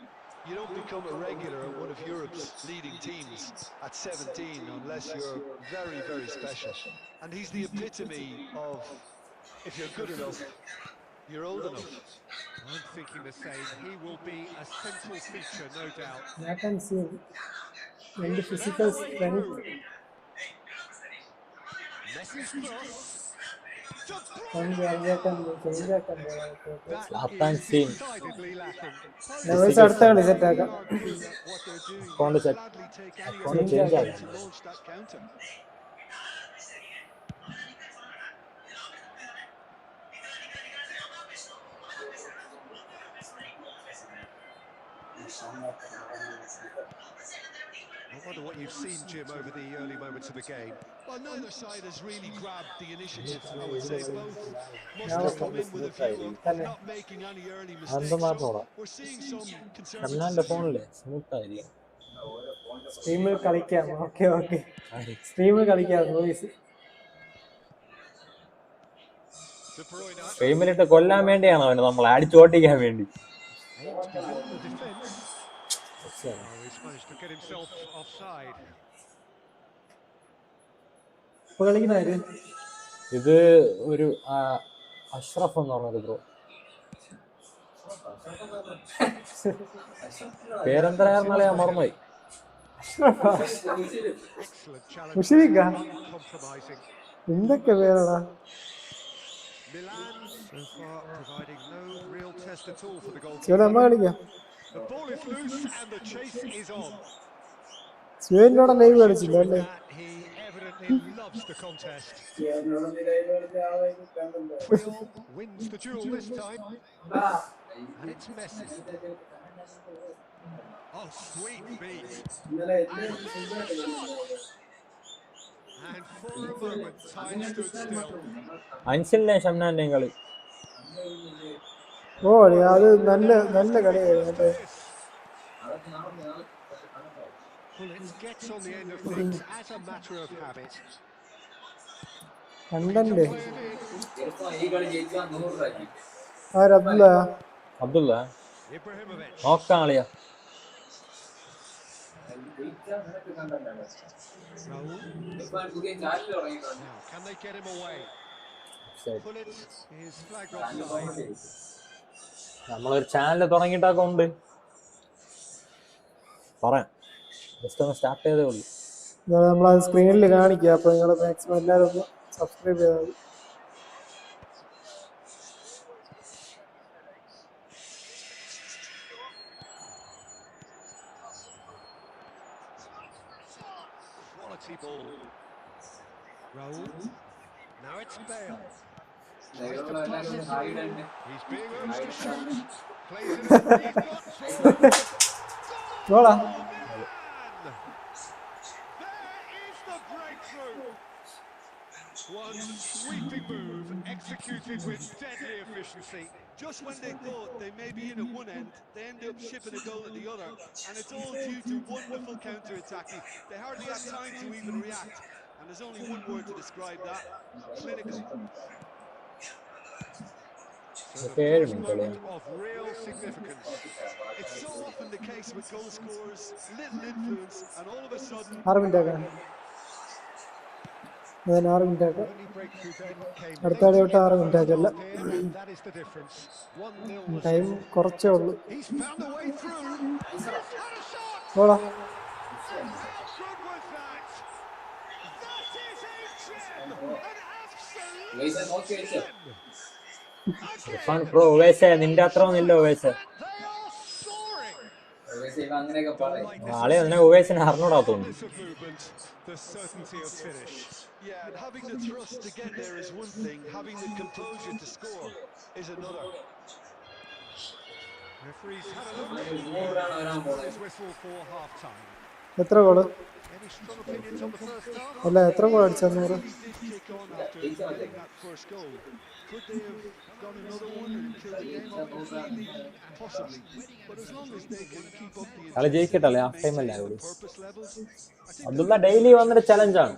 You don't become a regular at one of Europe's leading teams at 17 unless you're very, very special. And he's the epitome of, if you're good enough, you're old enough. I'm thinking the same. He will be a central feature, no doubt. I can see the physical strength. Messi's cross. അടുത്ത കളി set ആക്കാം. I wonder what you've seen, Jim, over the early moments of the game. Well, neither side has really grabbed the initiative. I would say both must have come in with a view of not making any early mistakes. So we're seeing some conservatism. സ്ട്രീമിൽ കളിക്കാം. Okay okay, സ്ട്രീമിൽ കളിക്കാം. സ്ട്രീമിലിട്ട് കൊല്ലാൻ വേണ്ടിയാണ് അവന് നമ്മളെ അടിച്ചോട്ടിക്കാൻ വേണ്ടി. Aims beyond the defence. He's managed to get himself offside. ഇത് ഒരു അഷ്റഫ് എന്ന് പറഞ്ഞൊരു ബ്രോ. പേരെന്തരായിരുന്നാലേ ഞാൻ മറന്നുപോയി. എന്തൊക്കെ പേരാടാ? Milan so far providing no real test at all for the goalkeeper. ചേട്ടാ നമ്മ കളിക്കാം. The ball is loose and the chase is on. സ്വേനോടെ ലൈവ് കളിച്ചില്ല അല്ലേ? He evidently loves the contest. Wins the duel this time. And it's Messi. Oh, sweet beat. And for a moment, time stood still. അൻസിലിനെ ഷംനാന്റെയും കളി. ഓ അത് നല്ല നല്ല കളിയായിരുന്നു. Well, it gets on the end of things as a matter of habit. Content Abdulla Ibrahimovic. നോക്കാം കളിയാ. Now, can they get him away? Pullet is flagged offside. നമ്മളൊരു channel തുടങ്ങിയിട്ടൊക്കെ ഉണ്ട്, പറയാം. ജസ്റ്റ് ഒന്ന് സ്റ്റാർട്ട് ചെയ്തേ ഉള്ളൂ. നമ്മളത് സ്ക്രീനിൽ കാണിക്കുക. അപ്പൊ നിങ്ങൾ മാക്സിമം എല്ലാവരും ഒന്ന് സബ്സ്ക്രൈബ് ചെയ്താൽ മതി. Quality ball. Raul. Now it's Bale. He's being urged to shoot. Plays it up. He's got There is the breakthrough. One sweeping move executed with deadly efficiency. Just when they thought they may be in at one end, they end up shipping a goal at the other, and it's all due to wonderful counter-attacking. They hardly had time to even react, and there's only one word to describe that: clinical. So the first moment of real significance. It's so often the case with goal scorers, little influence, and all of a sudden... 6 minute ആക്കാം. 6 minute ആക്കാം. അടുത്ത കളി തൊട്ട് 6 minute ആക്കല്ല. Time കുറച്ചേ ഉള്ളൂ. ഓളാ bro ഉവേശ നിന്റെ അത്ര ഒന്നില്ല. ഉവേശ ആളെ അതിനെ ഉവേശിനെ അറിഞ്ഞൂടാ തോന്നുന്നു. Yeah, and having the thrust to get there is one thing, having the composure to score is another. Referees had a look. His whistle for half time. എത്ര goal? Any strong opinions on the first half? അല്ല എത്ര goal അടിച്ചെന്നൂറ്? Kick on after getting that first goal. Could they have done another one and killed the game off completely? Possibly. But as long as they can keep up the കളി ജയിക്കട്ടല്ലേ, half time അല്ലേ. purpose levels, Abdulla daily വന്നൊരു ചലഞ്ചാണ്.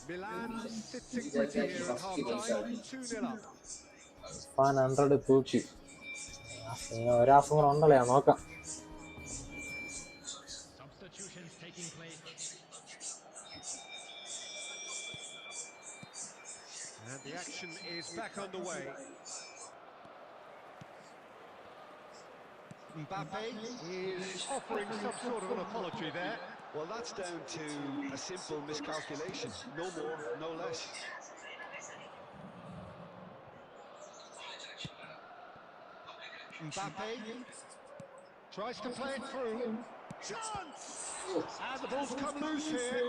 Milan sitting pretty here at half time, 2-0 up. 100 തൂക്കി. ഒരാസം കൂടെ ഉണ്ടല്ലേ, നോക്കാം. Substitutions taking place. And the action is back underway. Mbappe is offering some sort of an apology there. well, that's down to a simple miscalculation. No more, no less. Mbappe tries to play it through. Chance! And the ball's come loose here.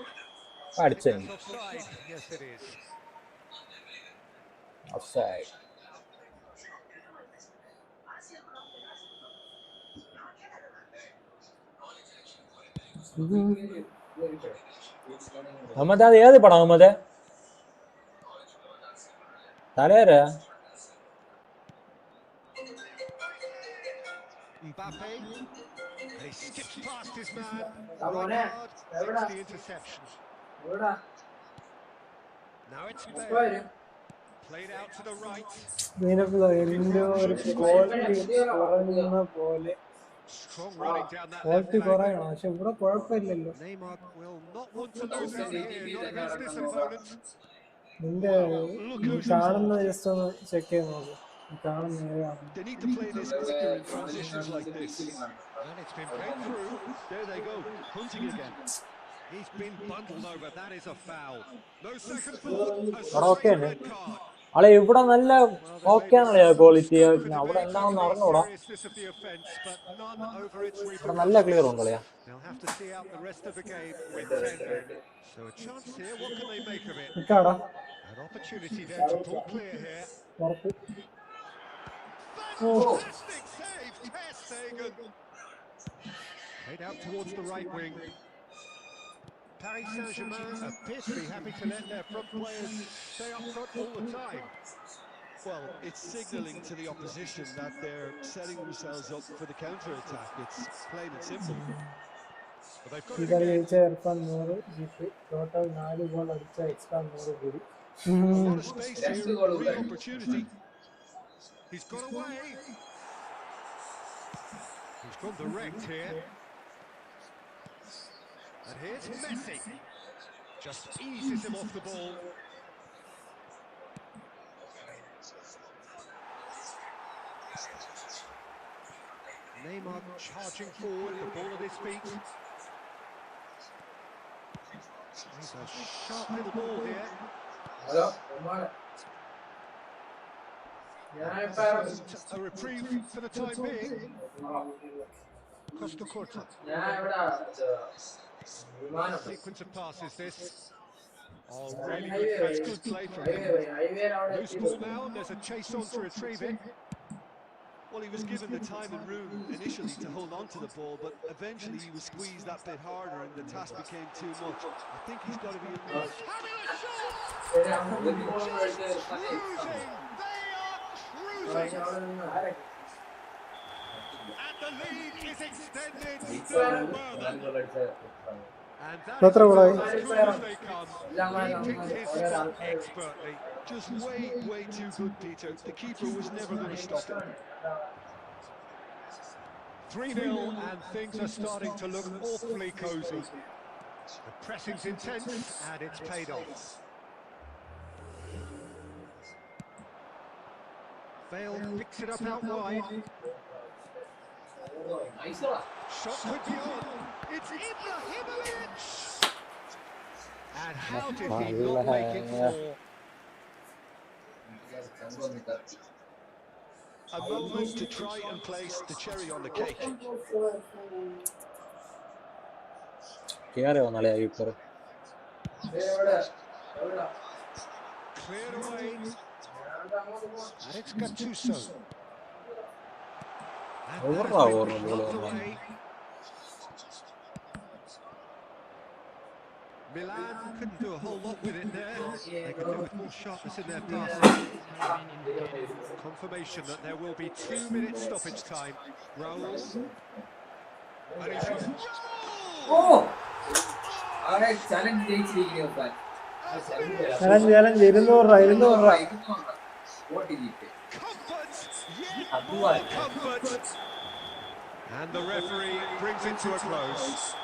അടിച്ചേ. Offside. Yes, it is. Offside. Muhammad അത് ഏത് പടം Muhammad തലേരാ Mbappe. He skips past his man. Right card, gets the interception. Now it's Bale. Played out to the right. Strong running down that left flank. Neymar will not want to lose out here, not against this opponent. They need to play this quicker in transitions like this. And it's been played through. There they go, hunting again. He's been bundled over. That is a foul. No second thought. A straight red card. അളെ ഇവിടെ നല്ല okay ആണല്ലേ quality അവിടെ എന്താണെന്ന് അറിഞ്ഞൂടാ നല്ല clear ഉണ്ട് കളിയാ Paris Saint-Germain appear to be happy to let their front players stay up front all the time. Well, it's signalling to the opposition that they're setting themselves up for the counter-attack. It's plain and simple. But they've got it again. A lot of space here, real opportunity. He's got away. He's gone direct here. And here's Messi. Just eases him off the ball. Neymar charging forward, the ball at his feet. He's a sharp little ball here. A reprieve for the time being. Costa Corta. Sequence of passes this. Oh, really good pass, good play from him. Loose ball now, there's a chase on to retrieve it. Well, he was given the time and room initially to hold on to the ball, but eventually he was squeezed that bit harder and the task became too much. I think he's got to be... Having a shot! They are cruising! And the lead is extended still further. And that is as good as they come. Reading his shot expertly. Just way too good, Peter. The keeper was never going to stop him. 3-0 and things are starting to look awfully cosy. The pressing's intense and it's paid off. Bale picks it up out wide. Shot could be on. It's Ibrahimovic! And how did he not make it fall? A moment to try and place the cherry on the cake. കേറി വന്നാലേ keeper Cleared away. And it's Gattuso. Milan couldn't do a whole lot with it there. They could do with more sharpness in their passing. Confirmation that there will be 2 minutes stoppage time. Raul. And he shoots. Oh! Alright, challenge ജയിച്ചിരിക്കുന്നു fan. Challenge 200 What did he take? And the referee brings it to a close.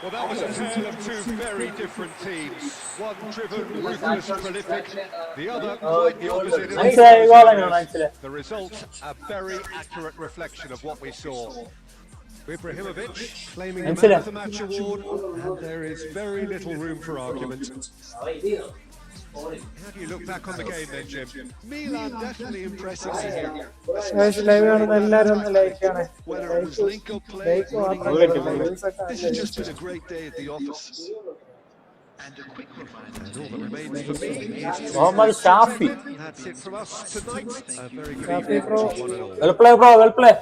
Well, that was a tale of two very different teams. One driven, ruthless, prolific. The other quite the opposite. The result, a very accurate reflection of what we saw. Ibrahimovic claiming the Man of the Match award, and there is very little room for argument. How do you look back on the game then, Jim? Milan definitely impressing me here. Whether it was link-up play, this has just been a great day at the office. And a quick reminder, and all that remains for me is Mohammad Shafi. That's it from us tonight. A very good evening to one and all. Well play, bro. Well play.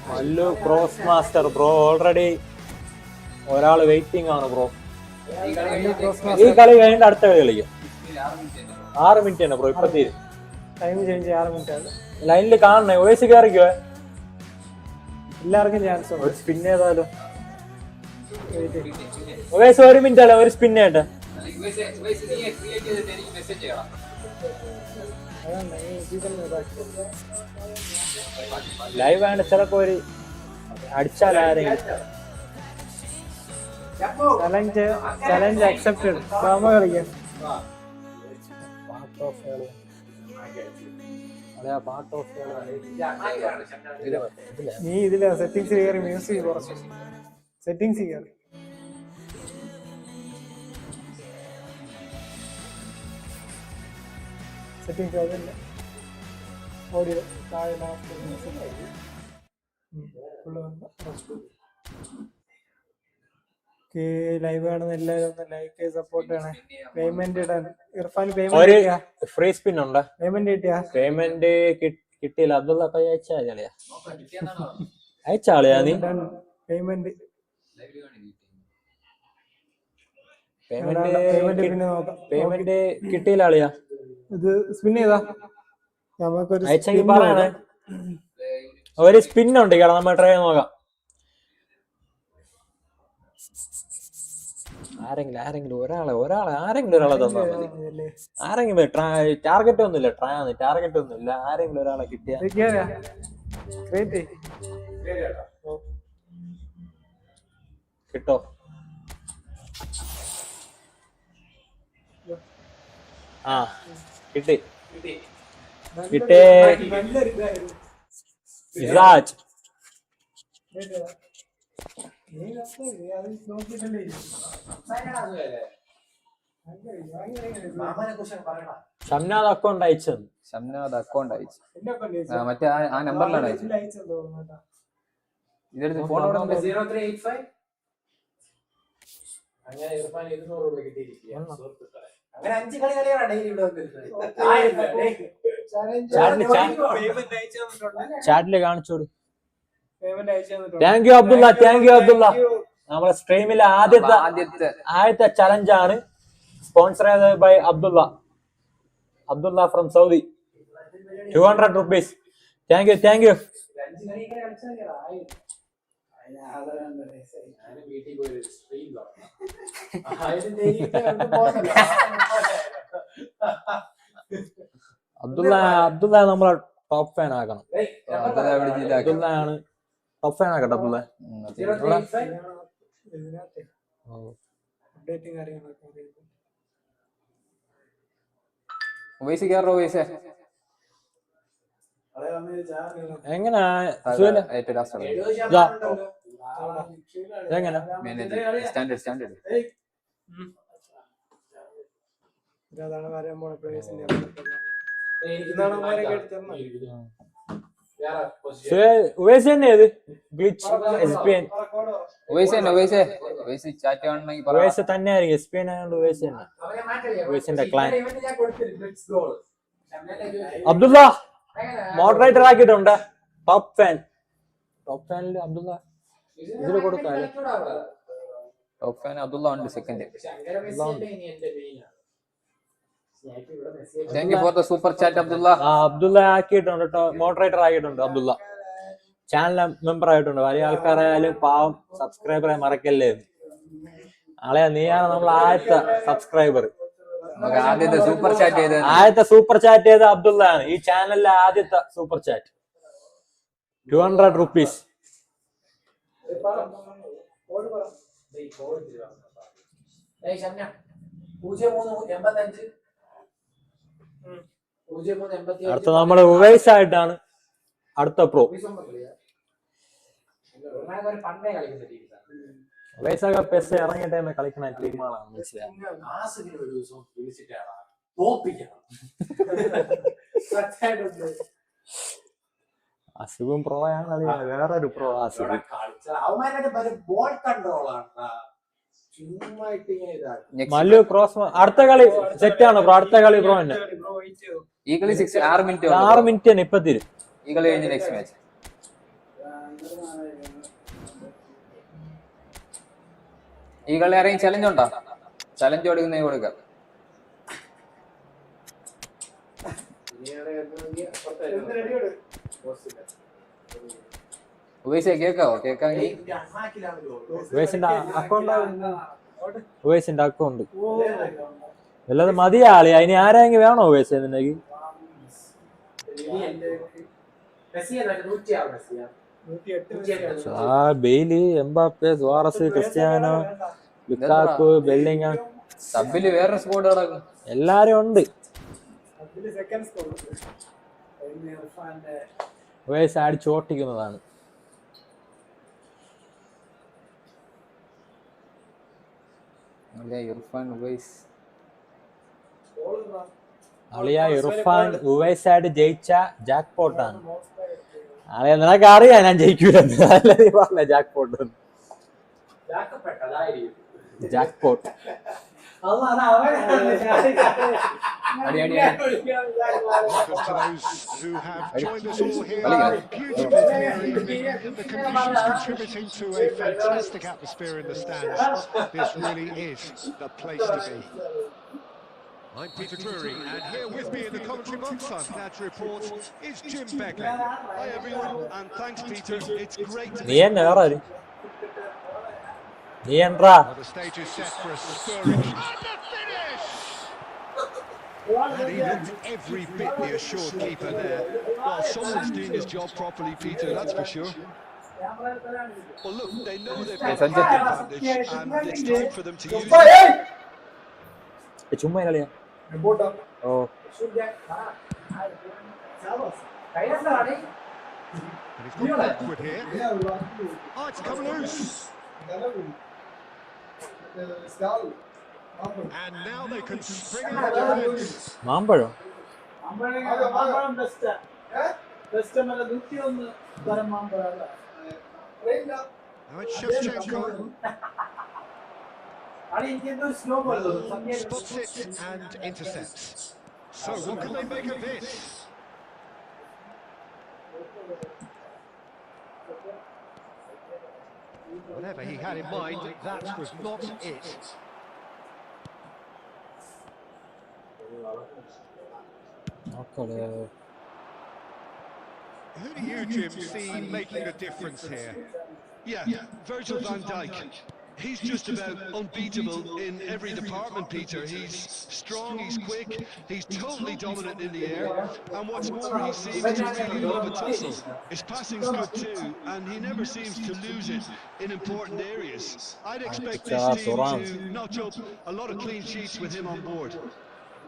Mallu cross master bro already ഒരാള് waiting ആണ് bro. ഈ കളി കഴിഞ്ഞിട്ട് അടുത്ത കളി കളിക്കാം. 6 minute തന്നെ bro. ഇപ്പൊ തീരും. ടൈം ചേഞ്ച് 6 മിനിറ്റ് ആണ്. ലൈനിൽ കാണണേ. വയസ്സ് കയറിക്കോ. എല്ലാവർക്കും ചാൻസ് ഉണ്ട്. ഒരു സ്പിൻ ഏതായാലും വയസ്സ് 1 മിനിറ്റ് അല്ല, ഒരു സ്പിൻ ആയിട്ട് ലൈവ് ആണ്. ചിലപ്പോ ഒരു അടിച്ചാൽ ആരെങ്കിലും ചലഞ്ച് അക്സെപ്റ്റഡ്. കളിക്കാം. നീ ഇതില സെറ്റിംഗ്സ് കയറി മ്യൂസിക് കുറച്ച് സെറ്റിംഗ്സ് കയറി. സെറ്റിംഗ്സ് അതല്ല ഓഡിയോ താഴെ ലൈവ് കാണുന്ന എല്ലാവരും ഒന്ന് ലൈക്ക് സപ്പോർട്ട് ചെയ്യണേ. പേയ്മെന്റ് ഇടാൻ ഇർഫാൻ പേയ്മെന്റ് ഫ്രീ സ്പിൻ ഉണ്ട്. പേയ്മെന്റ് കിട്ടിയാ? പേയ്മെന്റ് കിട്ടിയില്ല. അബ്ദുള്ള അയച്ചാളിയാ നീ പേയ്മെന്റ് പേയ്മെന്റ് കിട്ടിയില്ല ആളിയാ. ഇത് സ്പിൻ ചെയ്താ നമുക്കൊരു അയച്ചെങ്കിൽ പറയണേ. ഒരു സ്പിൻ ഉണ്ട് കേട്ടോ, നമ്മൾ ട്രൈ ചെയ്ത് നോക്കാം. ആരെങ്കിലും ഒരാളെ തന്നാ മതി. ആരെങ്കിലും ടാർഗറ്റ് ഒന്നുമില്ല. ടാർഗറ്റ് ഒന്നുമില്ല. ആരെങ്കിലും ഒരാളെ കിട്ടിയാ കിട്ടോ. ആ കിട്ടി. ഇസാജ് ഷംനാദ് അക്കൗണ്ട് അയച്ചത്. മറ്റേ ആ നമ്പറിലാണ് അയച്ചത്. ഇതെടുത്ത് ഫോൺ ചാറ്റില് കാണിച്ചോളൂ. Thank you Abdullah. നമ്മുടെ സ്ട്രീമിലെ ആദ്യത്തെ ചലഞ്ചാണ് സ്പോൺസർ ചെയ്തത് by Abdullah from Saudi. 200 rupees. Thank you. Abdullah നമ്മളെ ടോപ്പ് ഫാൻ ആക്കണം. അബ്ദുള്ളയാണ് ടോപ്പ് ഫാൻ ആക്കട്ടെ. അബ്ദുള്ള എങ്ങനെ അബ്ദുള്ള മോഡറേറ്റർ ആക്കിയിട്ടുണ്ട്. ടോപ്പ് ഫാനിൽ അബ്ദുള്ള ഇതില് കൊടുക്കാം. ടോപ്പ് ഫാൻ അബ്ദുള്ള ഉണ്ട്. Second. Thank you for the super chat Abdullah. Abdullah ആക്കിയിട്ടുണ്ട്. മോഡറേറ്റർ ആക്കിയിട്ടുണ്ട്. അബ്ദുള്ള ചാനൽ മെമ്പർ ആയിട്ടുണ്ട്. വലിയ ആൾക്കാരായാലും പാവം സബ്സ്ക്രൈബറെ മറക്കല്ലേ. ആളെ നീയാണ് നമ്മൾ ആദ്യത്തെ സബ്സ്ക്രൈബർ. ആദ്യത്തെ സൂപ്പർ ചാറ്റ് ചെയ്ത അബ്ദുള്ളയാണ്. ഈ ചാനലിലെ ആദ്യത്തെ സൂപ്പർ ചാറ്റ്. 200 rupees. അടുത്ത നമ്മള് ഉവൈസ് ആയിട്ടാണ് അടുത്ത പ്രോ. ഉവൈസൊക്കെ പെസ് ഇറങ്ങിയ ടൈമിൽ കളിക്കുന്ന ടീമുകളാണ്. അസുഖം പ്രോ ആണ്. വേറൊരു പ്രോ അസുഖം. മല്ലു ക്രോസ്. അടുത്ത കളി സെറ്റ് ആണ് ബ്രോ. അടുത്ത കളി ബ്രോ തന്നെ. ഈ കളി 6 മിനിറ്റ് തന്നെ ഇപ്പൊ തീരും. ഈ കളി കഴിഞ്ഞ് നെക്സ്റ്റ് മാച്ച്. ഈ കളി ആരെങ്കിലും ചലഞ്ച് ഉണ്ടോ? ചലഞ്ച് കൊടുക്കുന്ന കൊടുക്കാം. ഉവൈസേ കേക്കാവോ? കേക്കാമെങ്കിൽ ഉവൈസിന്റെ അക്കൗണ്ട് വല്ലത് മതിയാ ആളി. അതിന് ആരെങ്കിലും വേണോ ഉവൈസ്? എന്നുണ്ടെങ്കിൽ Bailey, Mbappe, Suarez, Cristiano, Lukaku, Bellingham, സബില് വേറെ സ്കോഡ് കിടക്കും. എല്ലാരും ഉണ്ട്. ഉവൈസ് അടിച്ചോട്ടിക്കുന്നതാണ്. ഇർഫാൻ ഉവൈസ് അളിയ ഇർഫാൻ ഉവൈസായിട്ട് ജയിച്ച ജാക്ക് പോട്ടാണ്. അളിയ നിനക്ക് അറിയാം ഞാൻ ജയിക്കൂലെന്ന്. പറഞ്ഞ ജാക്ക് പോട്ട് ജാക്ക് പോട്ട് അടി അടി Welcome to those who have joined us all here. Beautiful clear evening. The conditions contributing to a fantastic atmosphere in the stands. This really is the place to be. I'm Peter Drury, and here with me in the commentary box on Catch Report is Jim Beckley. Hi everyone, and thanks Peter. It's great to നീ തന്നെ വേറെ നീ എന്താ Well, the stage is set for a spurring. And the finish! And he looked every bit the assured keeper there. Well, someone's doing his job properly, Peter, that's for sure. Well, look, they know they've got the advantage, and it's time for them to use it. ചുമ്മാ കളിയാ. ഓ And he's got backward here. Oh, it's come loose. And now they can spring out the defense. മാമ്പഴം Now it's Shevchenko. Spots it and intercepts. So what can they make of this? Whatever he had in mind, that was not it. Who do you, Jim, see making a difference here? Yeah, Virgil van Dijk. He's just about unbeatable in every department, Peter. He's strong, he's quick, he's totally dominant in the air, and what's more, he seems to really love a tussle. His passing's good too, and he never seems to lose it in important areas. I'd expect this team to notch up a lot of clean sheets with him on board.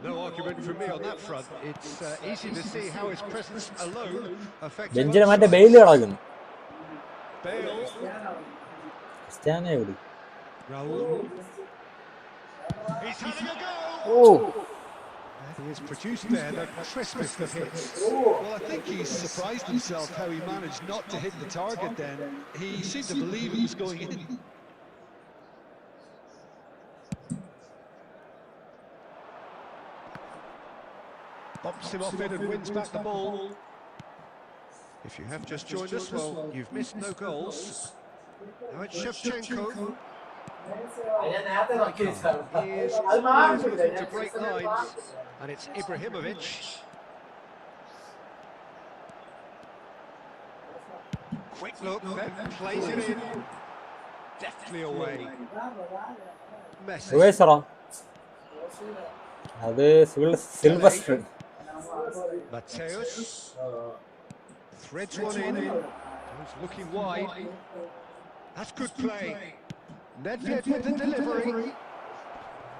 No argument from me on that front. It's easy to see how his presence alone affects. ബെഞ്ചിന് മറ്റേ Bale കിടക്കുന്നു. Bale. Cristiano എവിടെ? Raul. He's having a go. Oh. And he has produced there the crispest of hits. Well, I think he's surprised himself how he managed not to hit the target then. He seemed to believe it was going in. Bumps him off it and wins back the ball. If you have just joined us, well, you've missed no goals. Now it's Shevchenko. He is always looking to break lines, and it's Ibrahimovic. Quick look, then plays it in. Deftly away. Messi. അത് Sylvester. Mateus threads one in. He's looking wide. That's good play. Nedved with the delivery.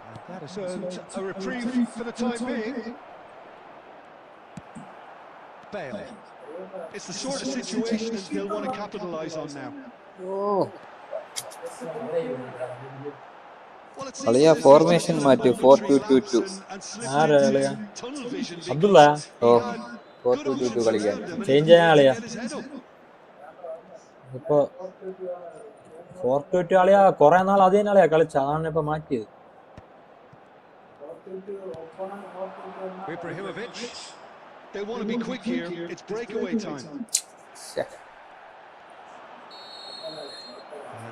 And that has earned a reprieve for the time being. Bale. It's the sort of situation that they'll want to capitalise on now. അളിയ formation മാറ്റി 4-2-2-2. അബ്ദുള്ള ഓ 4-2-2-2 കളിക്കാൻ change ചെയ്യാൻ കളിയാ. ഇപ്പൊ 4-2-2 കളിയാ കുറെ നാൾ അത് തന്നെ കളിയാ കളിച്ച, അതാണ് ഇപ്പൊ മാറ്റിയത്. Ibrahimovic. They want to be quick here. It's breakaway time.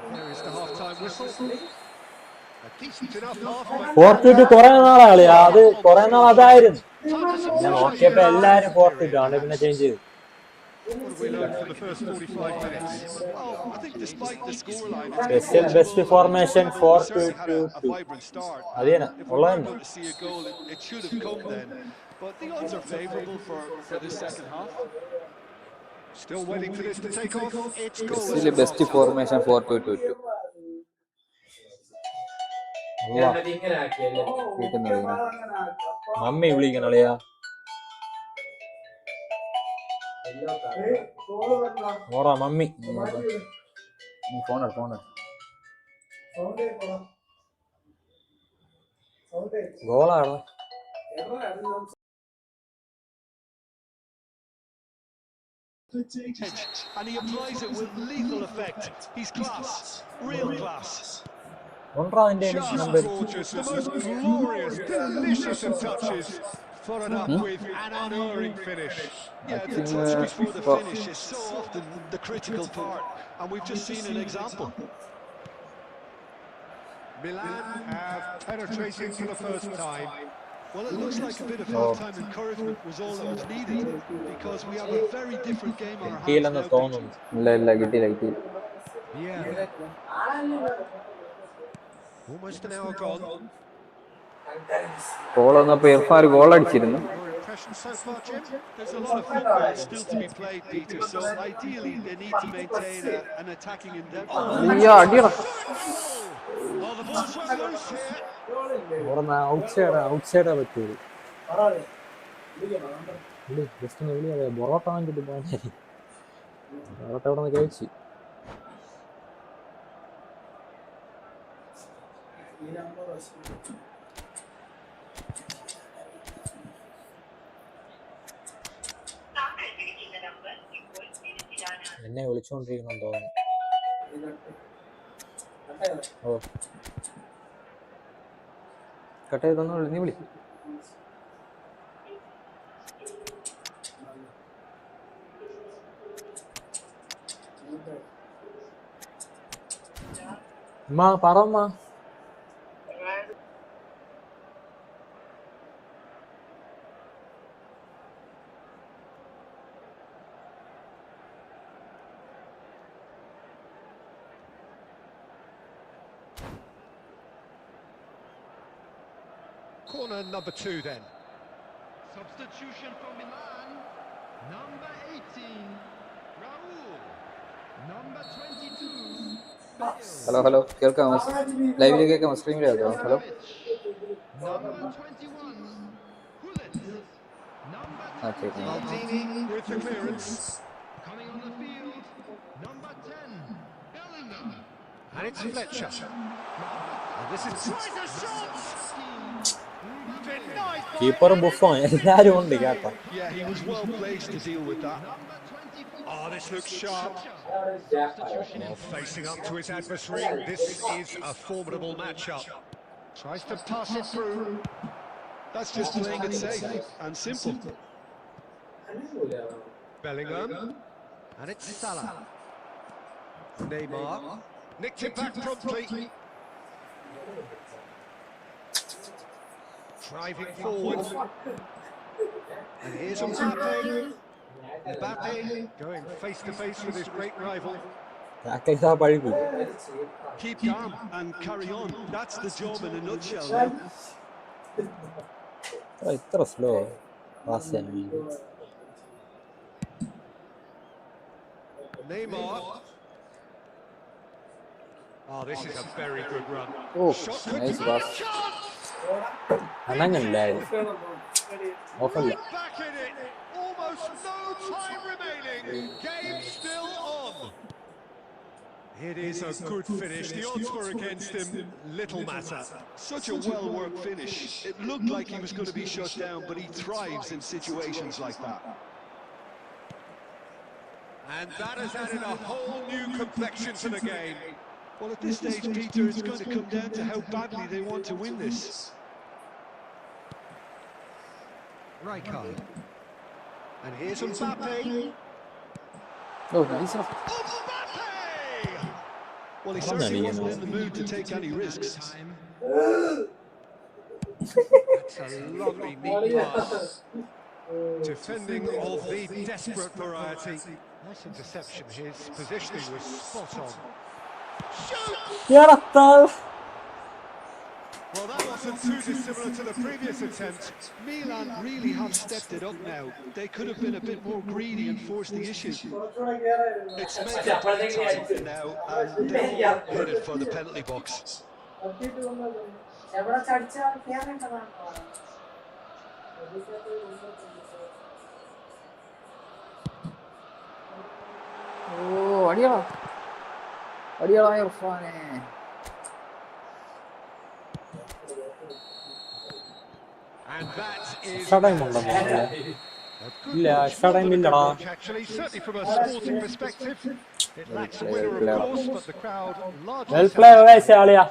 And there is the half-time whistle. A decent enough half, but 4-2 കുറെ നാളാ കളിയാ അത് കുറെ നാൾ അതായിരുന്നു fantastic ഞാൻ situation നോക്കിയപ്പോ in the എല്ലാരും second 4-2 period, ആണ് പിന്നെ perhaps. ചേഞ്ച് ചെയ്തു. What have we learned from the first 45 minutes? Well, I think despite the scoreline, it's been Special best watchable. formation We certainly had a 4-2-2-2. vibrant start. അത് And തന്നെ if we were ഉള്ളതന്നെ. going to see a goal, it should have come then. But the odds are favourable for this second half. Still waiting for this to take off. It's Still goalless. best formation 4-2-2-2. Mummy വിളിക്കണം അളിയാ. ഓടാ mummy. Phone ഗോളാണ്. And he applies it with lethal effect. He's class, real class. Just gorgeous, the most glorious, delicious of touches. Followed up with an unerring finish. Yeah, the touch before the finish is so often the critical part, and we've just seen an example. Milan have penetrated for the first time. Well, it looks like a bit of half-time encouragement was all that was needed, because we have a very different game on our hands now. Yeah. Almost an hour gone. goal അടിച്ചിരുന്നു. Your impression so far, Jim? There's a lot of football still to be played, Peter, so ideally they need to maintain an attacking endeavour. Oh, the ball swept loose here. ഔട്ട്സൈഡാ പറ്റൂല. Just ഒന്ന് വിളിയാ പൊറോട്ട വാങ്ങിട്ട് പോയാൽ പൊറോട്ട ഇവിടെ നിന്ന് കഴിച്ചു. എന്നെ വിളിച്ചോണ്ടിരിക്കണം തോന്നുന്നു. ഓ cut ചെയ്തൊന്നും നീ വിളി. പറമ്മ Corner number 2 then. Substitution for Milan. Number 18, Raul. Number 22. Hello കേൾക്കാമോ? ലൈവില് കേൾക്കാമോ? സ്ട്രീമിൽ കേൾക്കാമോ? Hello. Number 21, Hullet. Number Maldini with the clearance. coming on the field. Number 10, Bellingham. And it's Fletcher. And this is tries a shot. Denied by കീപ്പറും ബുഫോൺ എല്ലാരും ഉണ്ട് കേട്ടോ. Yeah, he was well placed to deal with that. Oh, this looks sharp. Well, facing up to his adversary, this is a formidable matchup. Tries to pass it through. That's just playing it safe and simple. Bellingham. And it's Salah. Neymar. Nicked it back promptly. Driving forward. And here's Mbappe. Mbappe going face to face with his great rival. പഴിക്കും. Keep calm and carry on. That's the job in a nutshell now. ഇത്ര slow Neymar. Oh, this is a very good run. Oh, Shot nice could pass. അനങ്ങല്ലായിരുന്നു. ഓഫല്ല. back in it. Almost no time remaining. Game still on. It is a good finish. The odds were against him. Little matter. Such a well-worked finish. It looked like he was going to be shut down, but he thrives in situations like that. And that has added a whole new complexion to the game. Well, at this stage, Peter, it's going to come down to how badly they want to win this. Rijkaard. And here's Mbappe. Oh, nice. Well, he certainly wasn't in the mood to take any risks. That's a lovely neat pass. Defending of the desperate variety. Nice interception. His positioning was spot on. Well, that wasn't too dissimilar to the previous attempt. Milan really have stepped it up now. They could have been a bit more greedy and forced the issue. It's make or break time now, and they're all headed for the penalty box. Oh, അടിയടാ അടിയടാ ഇർഫാനെ. And that is ഇല്ല extra time ഇല്ലടാ. actually, certainly from a sporting perspective. It lacks a winner, of course, but the crowd largely well play വയസ്സ് ആളിയാ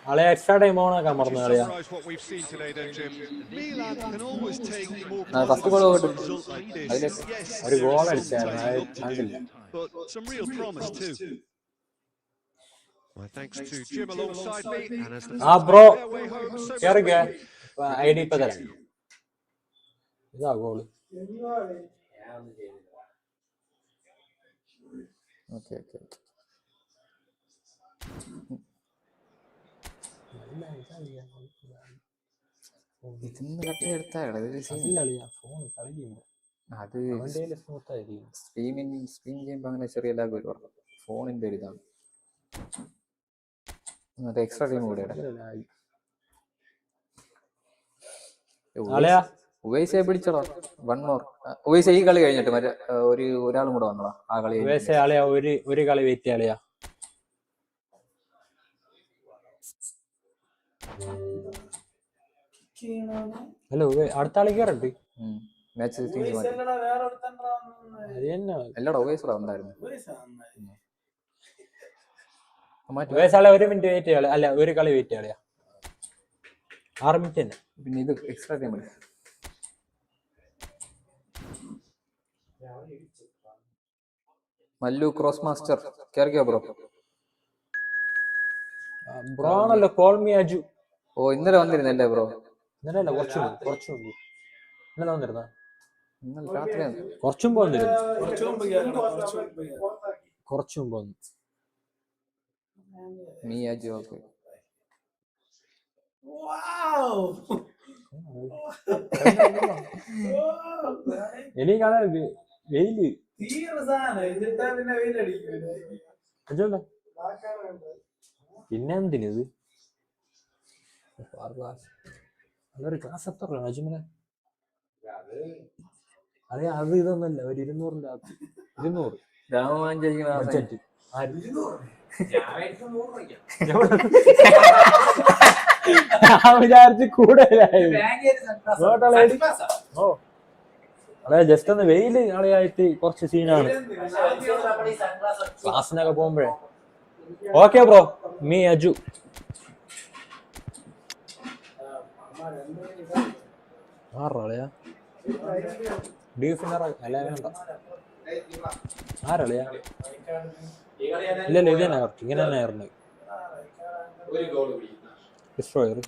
ആളെ extra time ഓണാക്കാൻ മറന്നു കളിയാ. summarize what we've seen today then, Jim. Milan can always take more first goal positive result like this. Yes, ഒരു goal some അടിച്ചായിരുന്നു tidying അത് up to കണ്ടില്ല. do, but some real promise too. Well, thanks to Jim alongside me, and as the ആ bro fans make their way home, so must കേറിക്കേ we. I D ഇപ്പൊ തരാം. ഇതാ goal. Okay ഇതിന്ന് കട്ടി എടുത്താടാ phone കളിക്കുമ്പോ അത് smooth ആയിരിക്കും. സ്ട്രീം ചെയ്യുമ്പോൾ അങ്ങനെ ചെറിയ ലാഗ് വരും. ഫോണിന്റെ ഒരു ഇതാണ്. മറ്റേ എക്സ്ട്രാ ടൈം കൂടെ ഉവൈസെ പിടിച്ചോളാം. 1 more. ഉവൈസെ ഈ കളി കഴിഞ്ഞിട്ട് മറ്റേ ഒരാളും കൂടെ വന്നോളാം ആ കളി. ആളിയാ ഒരു കളി വെയിറ്റ് ആളിയാ. ഹലോ അടുത്ത ആളി കയറട്ടെ. മാച്ച് എല്ലാടാ ഉവൈസടാ ഉണ്ടായിരുന്നു. വയസ്സാളെ 1 മിനിറ്റ് വെയിറ്റ് ചെയ്യാളെ. അല്ല ഒരു കളി വെയിറ്റ് ചെയ്യാളിയാ. 6 മിനിറ്റ് തന്നെ. പിന്നെ ഇത് extra time Mallu cross master കേറിക്കോ ബ്രോ. ബ്രോ ആണല്ലോ കോൾ മീ അജു. ഓ ഇന്നലെ വന്നിരുന്നല്ലേ ബ്രോ? ഇന്നലെ അല്ല കുറച്ചു മുമ്പ് ഇന്നലെ വന്നിരുന്ന. ഇന്നലെ രാത്രി കുറച്ചു മുമ്പ് വന്നിരുന്നു. കുറച്ചു മുമ്പ് വന്നു. Me Aju okay. എനിക്കാണ് വെയില് പിന്നെ എന്തിനത് നല്ലൊരു ക്ലാസ് എത്ര അജുമനെ അതെ. അത് ഇതൊന്നല്ല ഒരു 200 ബഡ്ജറ്റ്. ഞാൻ വിചാരിച്ച് കൂടുതലായിരുന്നു. ഓ അതെ ജസ്റ്റ് ഒന്ന് വെയില് കളിയായിട്ട് കുറച്ച് സീനാണ് ക്ലാസ്സിനൊക്കെ പോകുമ്പോഴേ. Okay bro me Aju. ആറളിയാ ഡീഫിനർ അല്ല വേണ്ട. ആരളിയാ ഇല്ലല്ലോ ഇത് തന്നെ കറക്റ്റ് ഇങ്ങനെ തന്നെ ആയിരുന്നു. ഡിസ്ട്രോയർ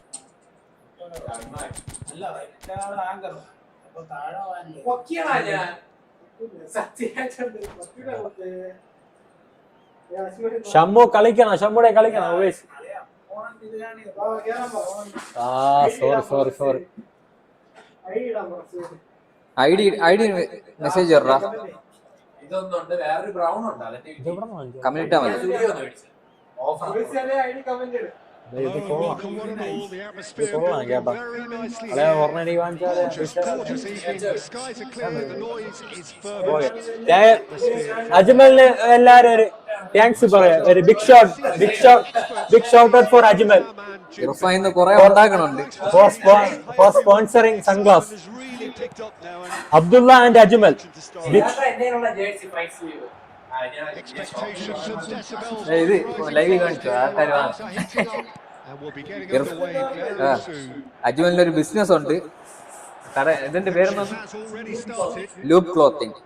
ഷമ്മു കളിക്കണം. ഷമ്മുടെ കളിക്കണം. Sorry I D message comment ഇട്ടാ മതി. അജ്മലിന് എല്ലാരും ഒരു താങ്ക്സ് പറയാം. ഒരു big shout out for Ajmal for sponsoring sunglass. Abdulla and Ajmal. ഇത് ലൈവ് കാണിച്ചു ആൾക്കാർ. അജ്മലിന്റെ ഒരു ബിസിനസ് ഉണ്ട്. ഇതിന്റെ പേരെന്താ? Loop clothing.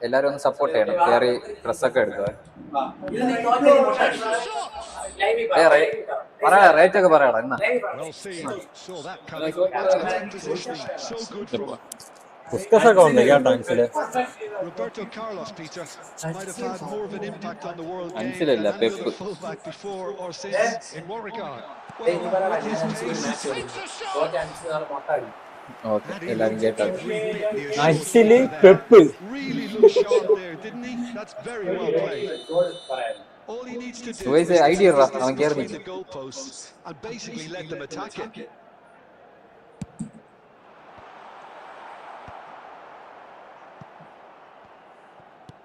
എല്ലാരും ഒന്ന് സപ്പോർട്ട് ചെയ്യണം. കയറി ഡ്രസ്സൊക്കെ എടുക്കുക. പറയാ റേറ്റ് ഒക്കെ പറയാടാ എന്നാ. Well seen. Saw that coming. Excellent positioning. So good from പുസ്തകമൊക്കെ ഉണ്ട് കേട്ടോ അഞ്ചില്. Roberto Carlos, Peter, might have had more of an impact on the world game അഞ്ചിലല്ല than any Pep. other fullback before or since. in what regard? Well, with his pace, okay എല്ലാരും കേട്ടോ. അഞ്ചില് Pep. really looked sharp there, didn't he? That's very well played. All he needs to do So is is the idea to of space അവൻ between കേറി the goalposts and basically let them attack it.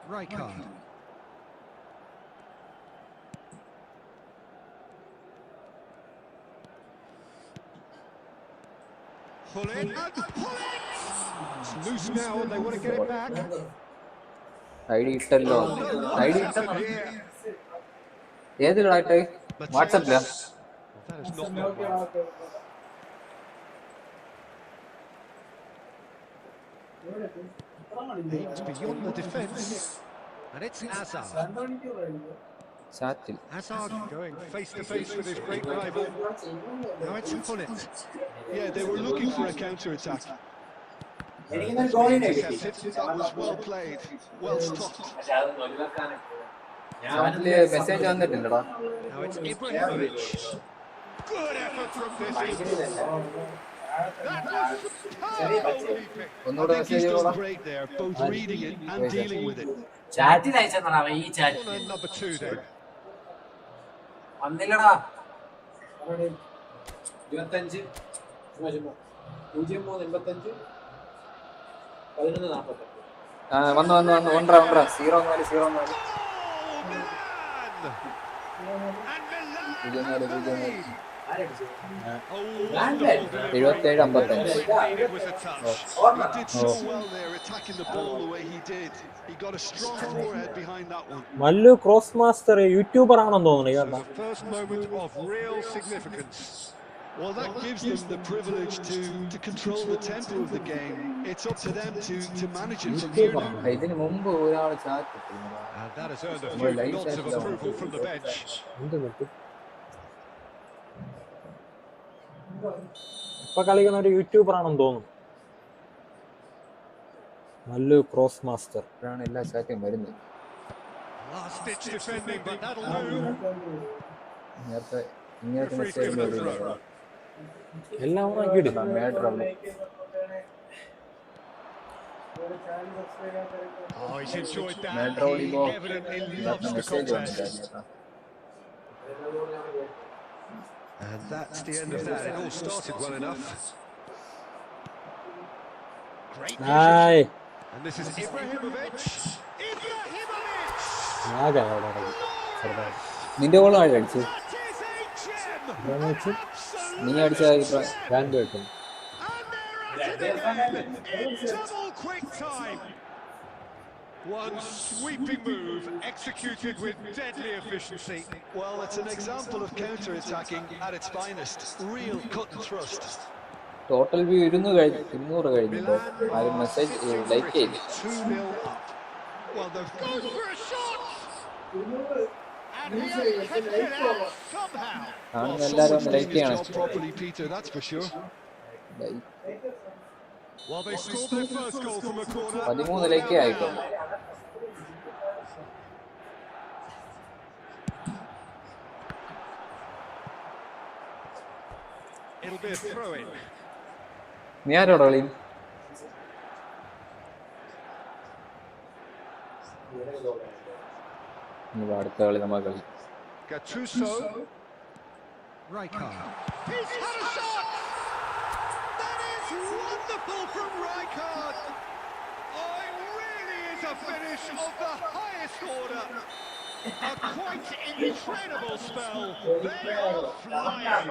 Rijkaard. Pull it and pull it! It's loose now and they want to get it back. ID ഇട്ടല്ലോ. ID ഏതിലായിട്ട് വാട്സാപ്പിലാ? That has not gone well. Aimed beyond the defence. And it's Hazard. ചാറ്റിൽ. Hazard going face to face with his great rival. Now it's Pullet. Yeah, they were looking for a counter-attack. That was well played, well stopped. ചാറ്റില് message വന്നിട്ടില്ലടാ. Now it's Ibrahimovic. Good effort from distance. That was superb goalkeeping. I ഒന്നുകൂടെ think he's message done ചെയ്തോടാ. great there, both reading it and dealing with it. Corner number 2 there. വന്നില്ലടാ. 25 03 85 11 48. വന്നു ഒന്നര 0-4 0-4. And Milan. 0-4 Oh, wonderful. 77-55. It was a touch. He did so well there, attacking the ball the way he did. He got a strong forehead behind that one. Mallu cross master YouTuber ആണെന്ന് തോന്നുന്നു കേട്ടോ. The first moment of real significance. Well, that gives them the privilege to control the tempo of the game. It's up to them to manage it from here now. ഇതിന് മുമ്പ് ഒരാൾ chat ഇട്ടിരുന്നു. And that has earned a few nods of approval from the bench. എന്ത് പറ്റി? ഇപ്പൊ കളിക്കുന്ന ഒരു YouTuber ആണെന്ന് തോന്നുന്നു. Mallu cross master. ഇപ്പോഴാണ് എല്ലാ ചാറ്റും വരുന്നത്. Last ditch defending, but that'll do. നേരത്തെ ഇങ്ങനത്തെ മെസ്സേജ് വരില്ല. എല്ലാം ആക്കിയിട്ടില്ല. Oh, he's enjoyed that. Medrol He go. evidently loves the message contest. വന്നില്ല. And that's the end of that. It all started well enough. Great ആയ് vision. And this is Ibrahimovic. Ibrahimovic! ആകെ അവിടെ ചെറുതായി. നിന്റെ goal ആര് അടിച്ചു? That is a gem! Ibrahim വെച്ച് നീ അടിച്ച രണ്ട് വെക്കും. And they're at it again in double quick time. One sweeping move executed with deadly efficiency. Well, it's an example of counter-attacking at its finest. Real cut and thrust. Total view 200 കഴിഞ്ഞിട്ടോ. ആരും message like ചെയ്തു. 2-0 up. Well, they've gone for a shot! And he has kept it out somehow. കാണുന്ന എല്ലാവരും ഒന്ന് like ചെയ്യണം. Job properly, Peter, that's for sure. Well, they scored their first goal from a corner. 13 ലൈക്കേ ആയിട്ടുണ്ട്. It'll be a throw-in. നീ ആരോടാ കളി? അടുത്ത കളി നമ്മൾ കളി. Gattuso. Rijkaard. He's had a shot! That is wonderful from Rijkaard! Oh, it really is a finish of the highest order. A quite incredible spell. They are flying.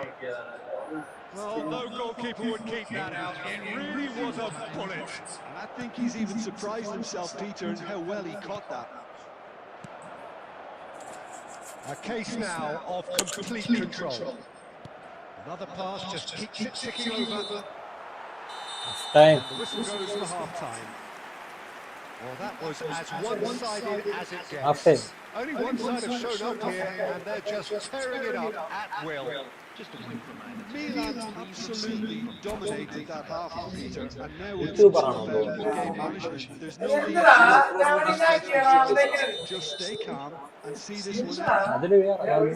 Well, no goalkeeper would keep that out. It really was a bullet. And I think he's even surprised himself, Peter, in how well he caught that. A case now of complete control. Another pass just keeps it ticking over. Time. The whistle goes for half-time. Well, that was as one-sided as it Half gets. time. Only one side have shown up here, and they're just tearing it up at will. Just a quick reminder. Milan absolutely dominated that half, Peter, and now we're YouTuber talking ആണോ about bro? in-game management. There's no need to overstress themselves. Just stay calm and see this one out. അതില് വേറെ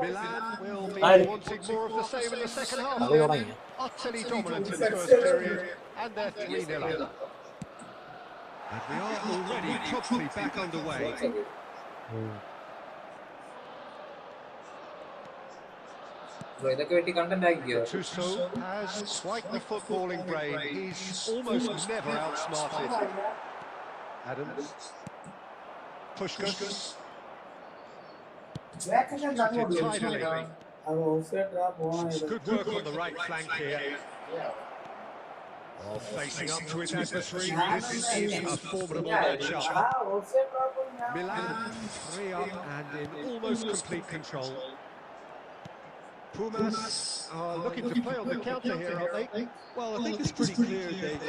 Milan will be Hi. wanting more of the same in the second half. കളി Then. തുടങ്ങിയ Utterly dominant in the first period, and they're 3-0 up. And we are already promptly back underway. Tuso has quite the footballing brain. He's almost never outsmarted. Adams. Pushkas. Tidily. Good work on the right flank here. Oh, facing up to his adversary. This is a formidable matchup. Milan 3 up and in almost complete control. Pumas are looking to play on the counter here, aren't they? Well, I think it's pretty clear, David.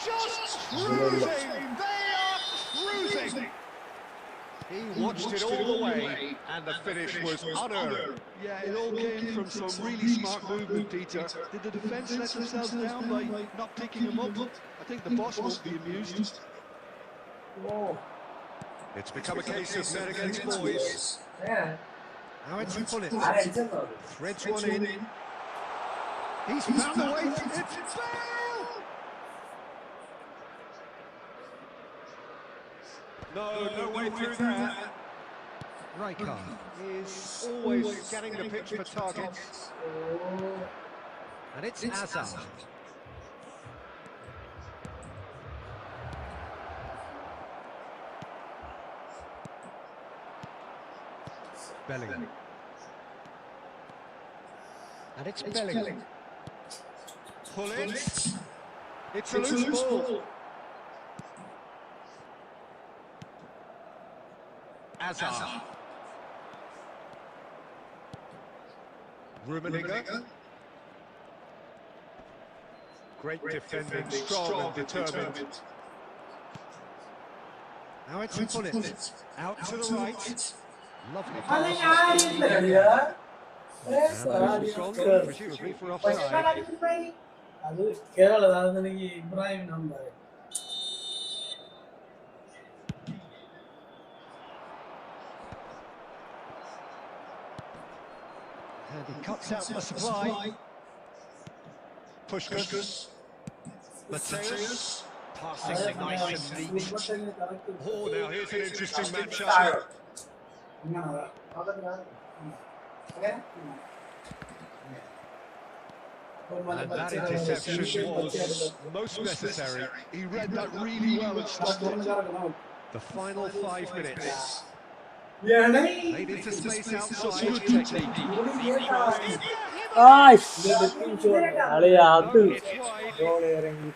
Just cruising! They are cruising! He watched it all the way, and the finish was unearned. Yeah, it all came from some really smart movement, Peter. Did the defence let themselves down by not picking him up? I think the boss won't be amused. It's become a case of men against boys. Now it's Pullet. Threads one in. He's found the way. It's Bale! No way through there. Rijkaard is always scanning the pitch for targets. And it's Hazard. Bellingham. And it's Bellingham. Pull it. It's a loose ball. Hazard. Rummenigge. Great defending, strong and determined. Now it's Pullet. Out to the right. Lovely pass. Presumably for offside. അത് Kerala Ibrahim number And he cuts out the supply. Pushkas. Mateus. Passing nice and neat. Oh, now here's an interesting matchup. And that interception was most necessary. He read that really well and stopped it. The final 5 minutes. Made into space outside. Good technique. കളിയാ അത് It's wide.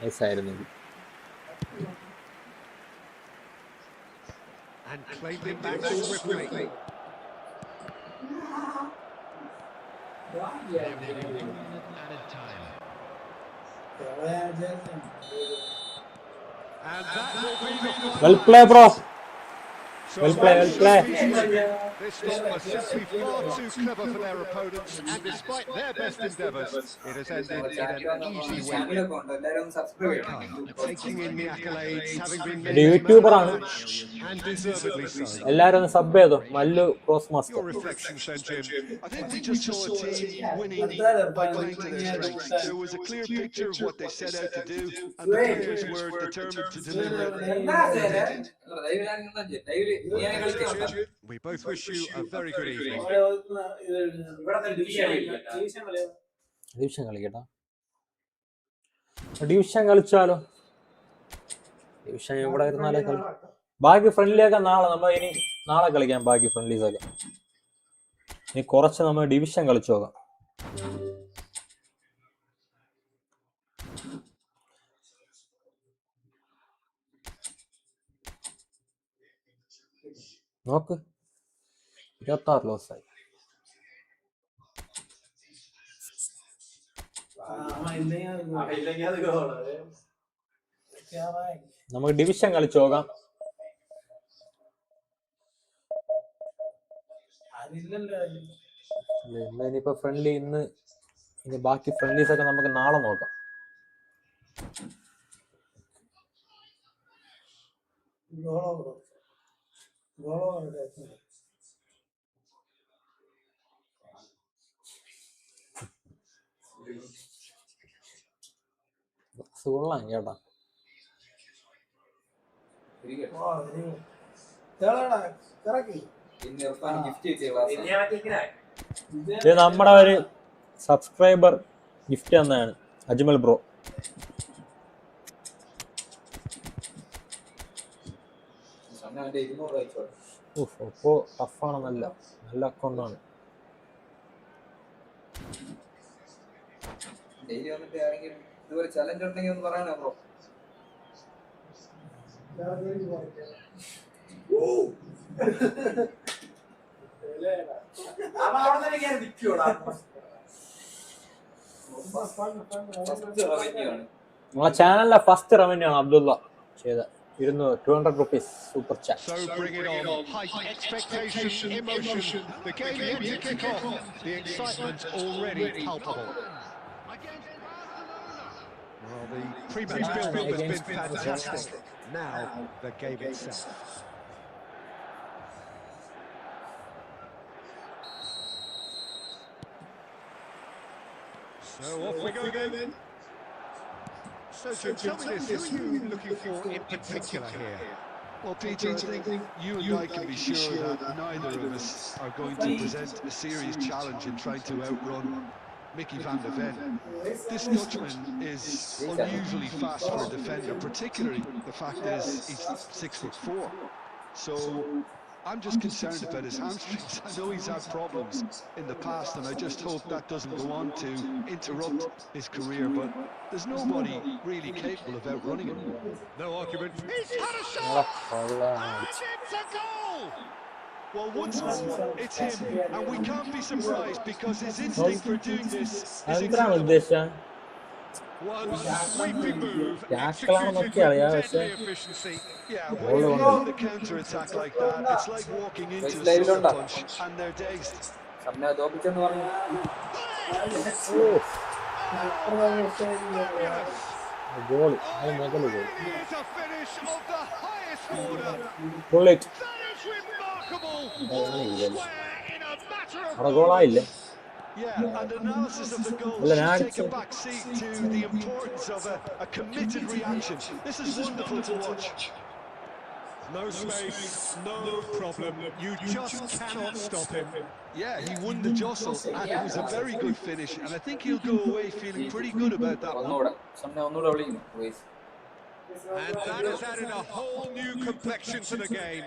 നൈസായിരുന്നു. And claimed it back swiftly. Added time. And that will be the Well play bro. So Well play, well play. This lot was simply far too clever for their opponents, and despite their best endeavours, it has ended in an easy win. Taking in the accolades, having been ഒരു YouTuber ആണ്, and deservedly so. എല്ലാരും ഒന്ന് sub ചെയ്തോ. Mallu cross master. Your reflections then, Jim. I think we just saw a team winning by playing to their strengths. There was a clear picture of what they set out to do, and the players were determined to deliver it. We both wish you a very good evening. Division കളിക്കട്ടാ. Division കളിച്ചാലോ? Division ഇവിടെ ഇരുന്നാലേ കളി. ബാക്കി ഫ്രണ്ട്ലിയൊക്കെ നാളെ നമ്മൾ ഇനി നാളെ കളിക്കാം. ബാക്കി ഫ്രണ്ട്ലീസ് ഒക്കെ ഇനി കുറച്ച് നമ്മൾ ഡിവിഷൻ കളിച്ചു നോക്കാം. നോക്ക് 26 ലോസായി. നമുക്ക് ഡിവിഷൻ കളിച്ചു നോക്കാം. ഇനിയിപ്പോ ഫ്രണ്ട്ലി ഇനി ബാക്കി ഫ്രണ്ട്ലീസ് ഒക്കെ നമുക്ക് നാളെ നോക്കാം. കൊള്ളാം കേട്ടാ. ഇത് നമ്മുടെ ഒരു സബ്സ്ക്രൈബർ ഗിഫ്റ്റ് തന്നെയാണ്, അജ്മൽ ബ്രോ. അപ്പോ ടഫാണ്, നല്ല അക്കൗണ്ടാണ്. ചലഞ്ച് ഉണ്ടെങ്കിൽ ഒന്ന് പറയാനോ ബ്രോ? നമ്മളെ ചാനലിലെ ഫസ്റ്റ് റവന്യൂ ആണ് അബ്ദുള്ള ചെയ്ത 200 rupees super chat. So bring it on. Height, expectation, emotion. The game yet to kick off. The excitement already palpable. Well, the pre-match build-up has been fantastic. Now, the game itself. So off we go then. So tell me this, who are you looking for in particular here? Well, Peter, I think you and I can be sure that neither of us are going to present a serious challenge in trying to outrun Mickey van der Ven. This Dutchman is unusually fast for a defender, particularly the fact is he's 6'4". So I'm just concerned about his hamstrings. I know he's had problems in the past, and I just hope that doesn't go on to interrupt his career, but there's nobody really capable of outrunning him. No argument. He's had a shot! And it's a goal! Well, once more, it's him, and we can't be surprised because his instinct for doing this is incredible. One sweeping move, executed with deadly efficiency. Yeah, when you're on the counter-attack like that, it's like walking into a sucker punch, and they're dazed. Goal. It's a finish of the highest order. Pull it. That is remarkable. Square in a matter of moments. Yeah, and analysis of the goal should take a back seat to the importance of a committed reaction. This is wonderful to watch. No space, no problem. You just cannot stop him. Yeah, he won the jostle, and it was a very good finish, and I think he'll go away feeling pretty good about that one. And that has added a whole new complexion to the game.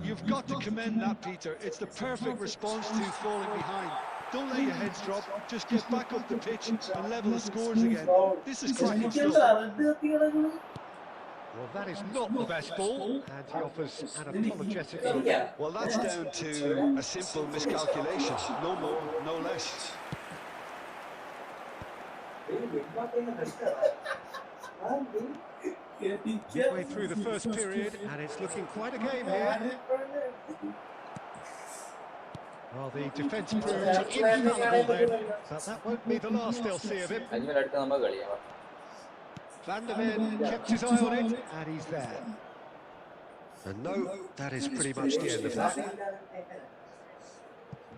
You've got to commend that, Peter. It's the perfect response to falling behind. Don't let your heads drop, just get back up the pitch and level the scores again. This is cracking stuff. Well, that is not the best ball, and he offers an apologetic. Well, that's down to a simple miscalculation, no more, no less. Midway through the first period, and it's looking quite a game here. Well, the defence proved infallible then, but that won't be the last they'll see of him. Van der Ven kept his eye on it, and he's there. And no, that is pretty much the end of that.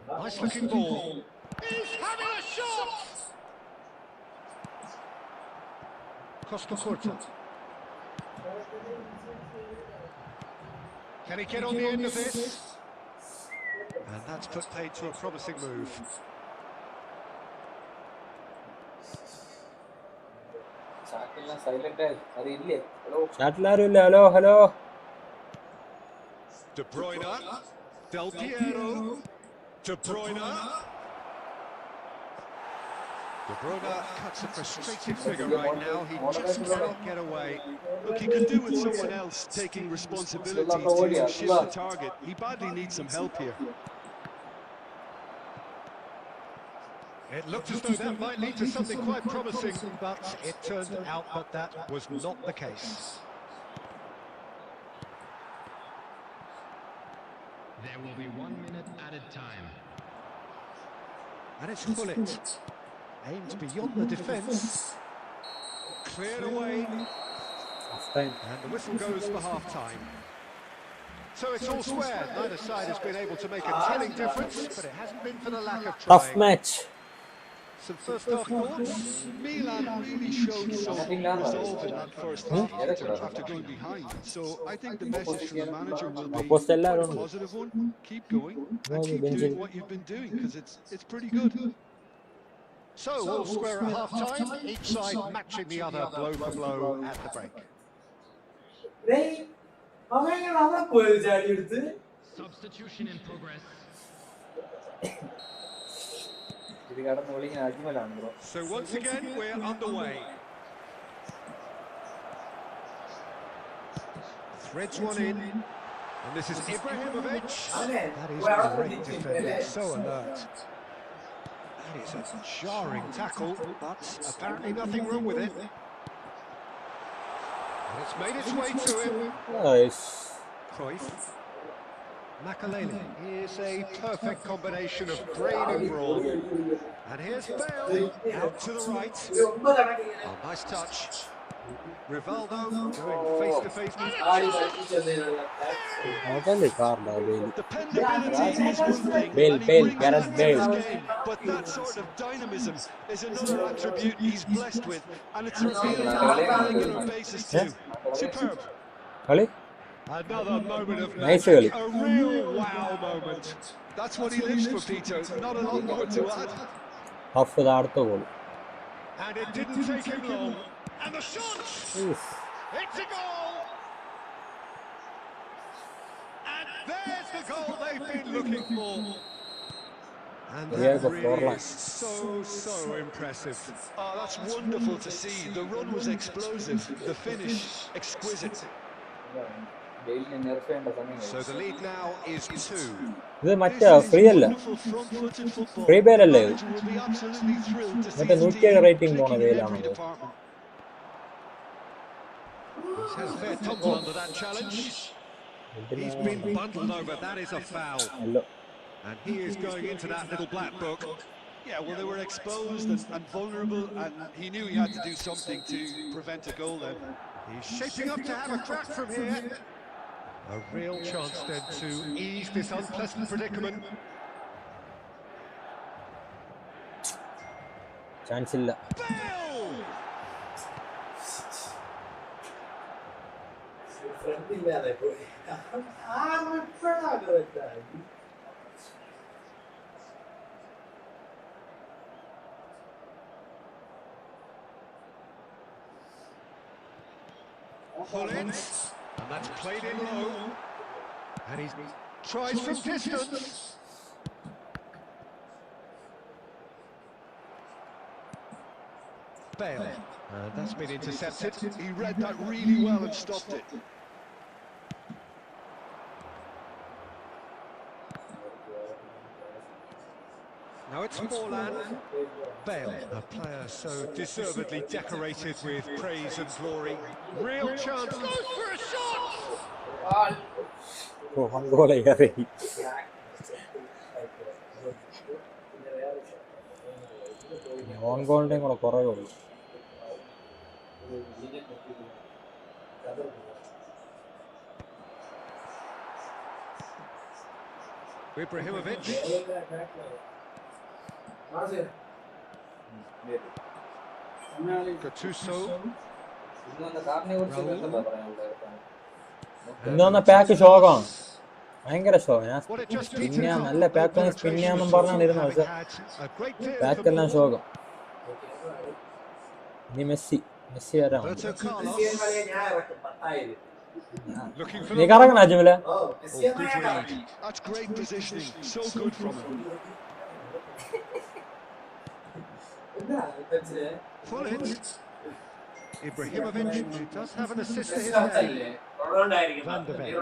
Nice looking ball. He's having a shot! Costa Curta. Can he get on the end of this? And that's put paid to a promising move. Hello. De Bruyne, Del Piero, De Bruyne. De Bruyne cuts a frustrated figure right now. He just cannot get away. Look, he could do with someone else taking responsibility to shift the target. He badly needs some help here. It looked as though that might lead to something quite promising, but it turned out that that was not the case. There will be 1 minute added time. And it's Hullet. Aimed beyond the defence. Cleared away. And the whistle goes for half-time. So it's all square. Neither side has been able to make a telling difference, but it hasn't been for the lack of trying. Tough match. Some first-half thoughts? Milan really showed some resolve in that first half after going behind. So I think the message from the manager will be a positive one. Keep going and keep doing what you've been doing, because it's pretty good. So all square at half-time, each side matching the other blow for blow at the break. Substitution in progress. So once again, we're underway. Threads one in, and this is Ibrahimovic. That is great defending, so alert. That is a jarring tackle, but apparently nothing wrong with it. And it's made its way to him. Nice. Cruyff. Makalele. Here's a perfect combination of brain and brawn. And here's Bale, out to the right. Oh, nice touch. Rivaldo going face-to-face with Dependability is one thing, Bale, and he Bale, brings Gareth that to Bale. his game, but that sort of dynamism is another attribute he's blessed with, and it's revealed on a regular basis too. Superb. another moment of Nice magic, a real wow moment. That's what he lives for, Peter. Not a lot more to add. Half the അടുത്ത goal. And it didn't take him long. And the shot! It's a goal! And there's the goal they've been looking for. And that really is so impressive. Oh, that's wonderful to see. The run was explosive, the finish exquisite. So the lead now is 2. ഇത് മറ്റേ free അല്ല free bail അല്ലേ ഇത് മറ്റേ 107 rating പോണ ബെയിലാണോ He's had a fair tumble under that challenge. He's been bundled over, that is a foul. And he is going into that little black book. Yeah, well, they were exposed and vulnerable, and he knew he had to do something to prevent a goal then. He's shaping up to have a crack from here. A real chance then to ease this unpleasant predicament. Chance ഇല്ല Hollins, and that's played in low. And he tries from distance. Bale, and that's been intercepted. He read that really well and stopped it. Now it's Morlan. Bale, a player so deservedly decorated with praise and glory. Real chance, goes for a shot! one goal കയറി on ഗോളിന്റെയും കൂടെ കുറേ ഉള്ളൂ Ibrahimovic. Gattuso. ഇന്ന് വന്ന pack ശോകമാണ് ഭയങ്കര ശോകം ഞാൻ പിന്നെ നല്ല പാക്ക് സ്പിന്നാന്നും പറഞ്ഞാണ് ഇരുന്നത് പക്ഷെ പാക്കെല്ലാം ശോകം ഇനി മെസ്സി വരാം നീ കറങ്ങണ അജുമിലെ That's great positioning, so good from him. Ibrahimovic, who does have an assist to his name. Van de Beek.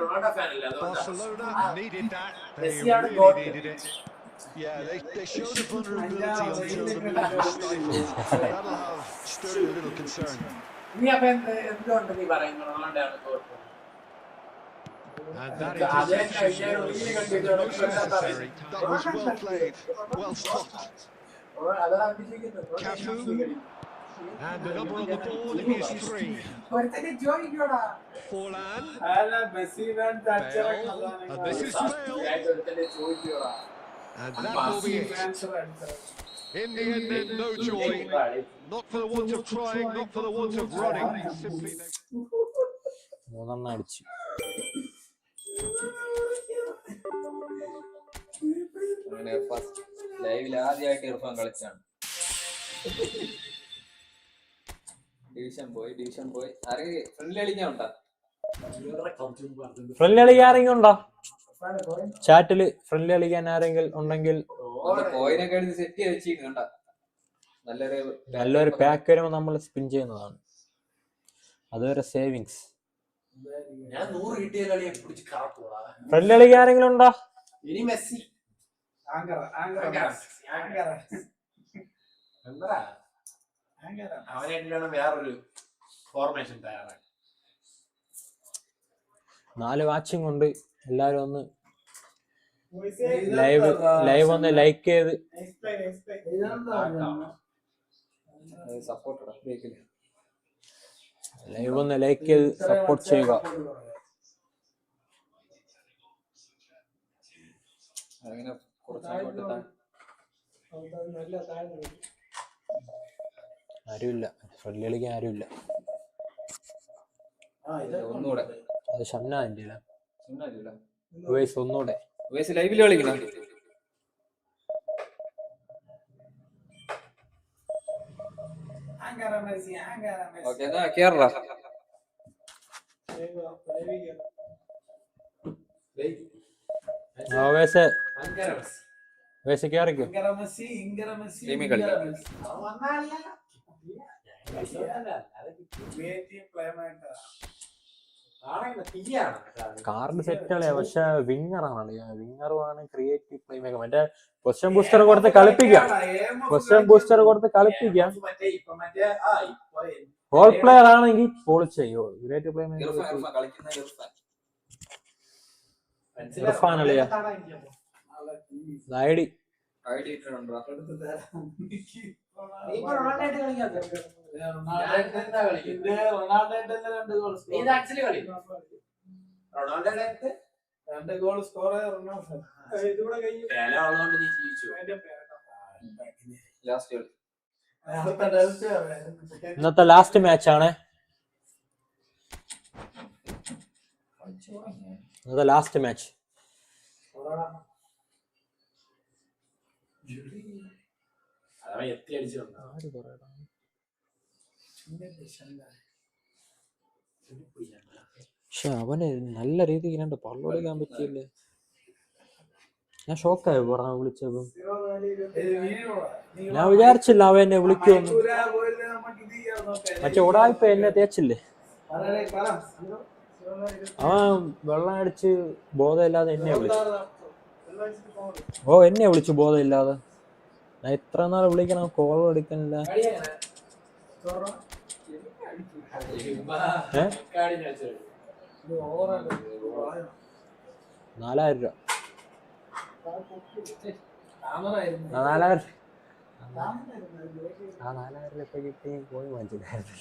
Barcelona needed that. They really needed it. Yeah, they showed a vulnerability until the move was stifled. That'll have stirred a little concern. And that interception was most necessary. That was well played, well stopped. Cafu. And the number on the board is 3. Forlan. Bale. And this is Bale. And that will be it. In the end, then, no joy. Not for the want of trying, not for the want of running. Simply they... അങ്ങനെ first ലൈവിൽ ആദ്യമായിട്ട് Irfan കളിച്ചാണ്. Division പോയി ആരെങ്കിലും friendly കളിക്കാനുണ്ടോ? Friendly കളിക്കാൻ ആരെങ്കിലും ഉണ്ടോ? ചാറ്റില് friendly കളിക്കാൻ ആരെങ്കിലും ഉണ്ടെങ്കിൽ കോയിനൊക്കെ എടുത്ത് സെറ്റ് ചെയ്ത് വെച്ചിട്ടുണ്ട്. നല്ലൊരു പാക്ക് വരുമ്പോൾ നമ്മൾ സ്പിൻ ചെയ്യുന്നതാണ്. അതുവരെ സേവിങ്സ്. ഫ്രണ്ട്ലി കളിക്കാൻ ആരെങ്കിലും ഉണ്ടോ? ഇനി മെസ്സി അവനായിട്ടാണ് വേറൊരു ഫോർമേഷൻ തയ്യാറാക്കി. 4 വാച്ചിങ് ഉണ്ട്. എല്ലാരും ഒന്ന് ലൈവ് ഒന്ന് ലൈക്ക് ചെയ്ത് ലൈവ് ഒന്ന് ലൈക്ക് ചെയ്ത് സപ്പോർട്ട് ചെയ്യുക. ആരുമില്ല, ഫ്രണ്ട്ലി കളിക്കാൻ ആരുമില്ല. ഒന്നുകൂടെ അത് ഷംനാന്റെ ഒന്നൂടെ ലൈവിൽ കളിക്കണം. ഓക്കെ എന്നാ കേറ കാർഡ് സെറ്റ് കളിയാ, പക്ഷെ വിങ്ങറാണ് കളിയാ. വിങ്ങറുമാണ് ക്രിയേറ്റീവ് പ്ലേ മേക്കർ. മറ്റേ പൊസിഷൻ ബൂസ്റ്റർ കൊടുത്ത് കളിപ്പിക്കാം. ഹോൾ പ്ലെയർ ആണെങ്കിൽ പൊളിച്ച് ചെയ്യോ. ക്രിയേറ്റീവ് പ്ലേ മേക്കർ ഇർഫാൻ കളിയാ. ഐഡി രണ്ട് ഗോൾ സ്കോർ ഇന്നത്തെ ലാസ്റ്റ് മാച്ച് ആണ്. ലാസ്റ്റ് മാച്ച് പക്ഷെ അവന് നല്ല രീതിക്ക് രണ്ട് പള്ളൊടിക്കാൻ പറ്റിയില്ലേ. ഞാൻ ഷോക്കായി പറഞ്ഞ വിളിച്ചപ്പോ. ഞാൻ വിചാരിച്ചില്ല അവൻ എന്നെ വിളിക്കുമെന്ന്. മറ്റേ ഉടായിപ്പ എന്നെ തേച്ചില്ലേ. അവൻ വെള്ളം അടിച്ച് ബോധമില്ലാതെ എന്നെ വിളിച്ചു. എന്നെ വിളിച്ചു ബോധമില്ലാതെ. ഞാൻ ഇത്ര നാൾ വിളിക്കണം, കോൾ എടുക്കണില്ല. 4000 രൂപ. 4000 രൂപ കിട്ടി പോയി വാങ്ങിച്ചിട്ടായിരുന്നു.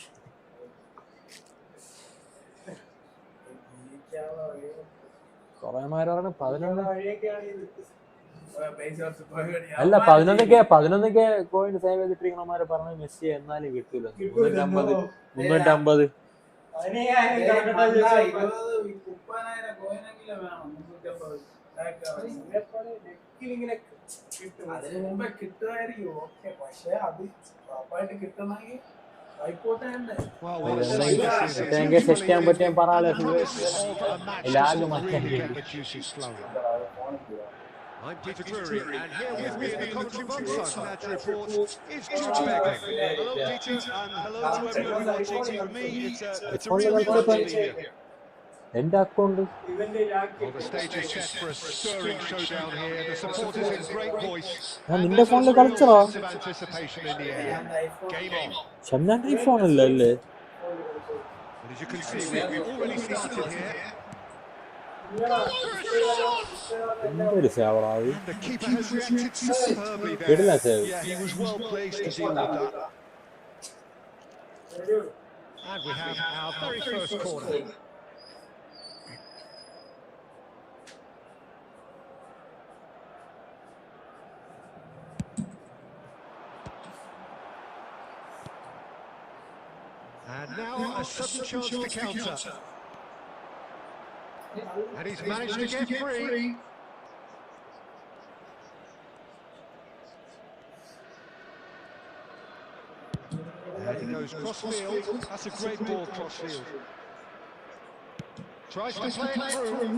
കൊറേ മാര് പറഞ്ഞു 11 അല്ല 11 കോയിൻ സേവ് ചെയ്തിട്ടിരിക്കണമാരെ പറഞ്ഞു മെസ്സി എന്നാലും കിട്ടൂല. 350 അതിന് മുമ്പേ കിട്ടുമായിരിക്കും. ഓക്കെ, പക്ഷെ അത് ഉറപ്പായിട്ട് കിട്ടണമെങ്കിൽ I'm Peter Drury, and here with me in the commentary box on Match Report is George Begley. Hello, Peter, and hello to everyone watching. For me, it's a real pleasure to be here. എന്റെ account Well, the stage is set for a stirring showdown here. The supporters in great voice. ഞാൻ And നിന്റെ there's ഫോണിൽ a real കളിച്ചോ? sense of anticipation in the air. Game on. ഷംനാന്റെ ഈ ഫോണല്ല അല്ലേ? And as you can see, we've already started here. എന്തൊരു സേവറാവ്. And the keeper has reacted superbly കിടില there. Save. Yeah, he was well placed to deal with that. And we have our very first corner. And now a sudden chance to counter. And he's managed to get free. And he goes cross-field. That's a great ball cross-field. Tries to play it through.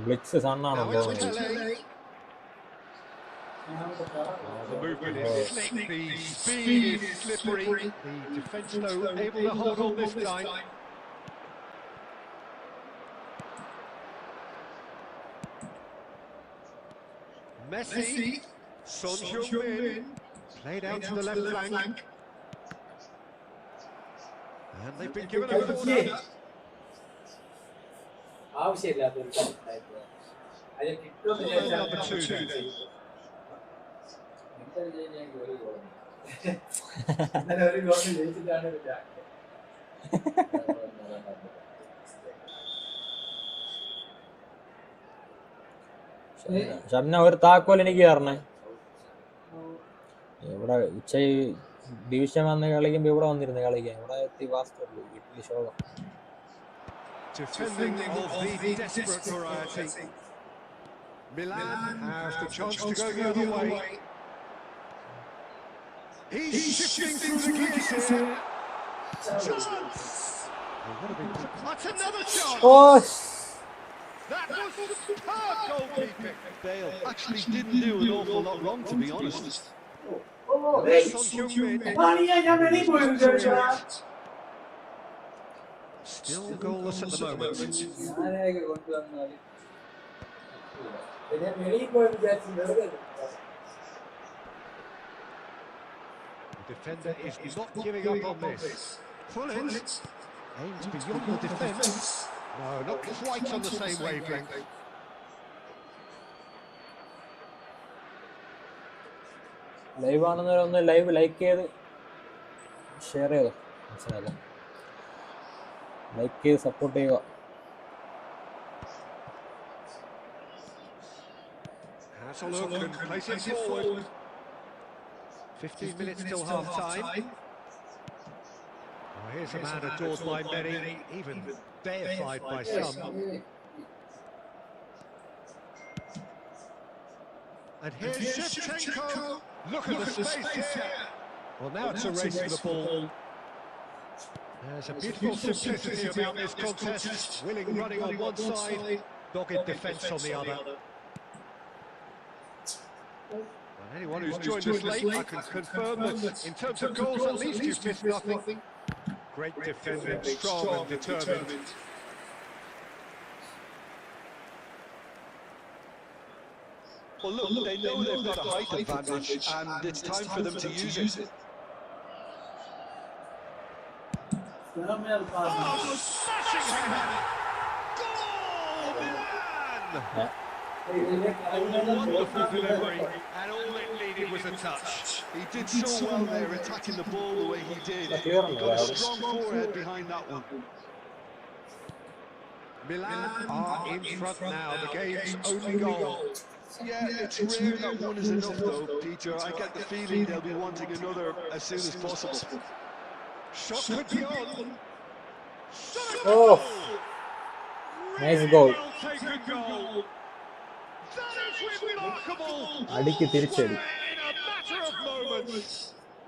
ബ്ലിക്സ് സണ്ണാണോ Now it's Pele. The movement is slick, the speed is slippery. The defence, though, able to hold on this time. Messi, Son Heung-min, played out to the left flank. And they've been given a corner. Number 2 then. Shamna ഒരു താക്കോൽ എനിക്ക് തരണേ. ഇവിടെ ഉച്ച division വന്ന് കളിക്കുമ്പോ ഇവിടെ വന്നിരുന്നു കളിക്കാൻ. ഇവിടെ എത്തി വാസ്തുള്ളൂ വീട്ടില് ശോകം. Defending of the desperate variety. Milan has the chance to go the other way. He's shifting through the gears here. Chance! That's another chance! Oh! That was superb goalkeeping. Bale actually didn't do an awful lot wrong, to be honest. Son Heung-min. Still goalless at the moment. The defender is not giving up on this. Fullet aims beyond the defence. No, not quite on the same wavelength. Live ആണെന്നൊന്ന് live like ചെയ്ത് share ചെയ്തോ. മനസ്സിലാക്കാം. Like ചെയ്ത് support ചെയ്യുക. Has a look and plays it forward. 15 minutes till half time. Oh, here's a man adored by many, even deified by some. And here's Shevchenko. Look at the space here. Well, now it's a race for the ball. There's a beautiful simplicity about this contest. Willing running on one side, dogged defence on the other. Well, anyone who's joined us late, I can confirm that in terms of goals, at least you've missed nothing. Great defending, strong and determined. Well, look, they know they've got a height advantage, and it's time for them to use it. Oh, smashing header! Goal, Milan! A wonderful delivery, and all it needed was a touch. He did so well there, attacking the ball the way he did. He got a strong forehead behind that one. Milan are in front now, the game's only goal. Yeah, it's rare that one is enough though, Peter. I get the feeling they'll be wanting another as soon as possible. Shot could be on. Oh! Nice goal. Well-taken goal. That is remarkable. അടിക്ക് തിരിച്ചടി. In a matter of moments.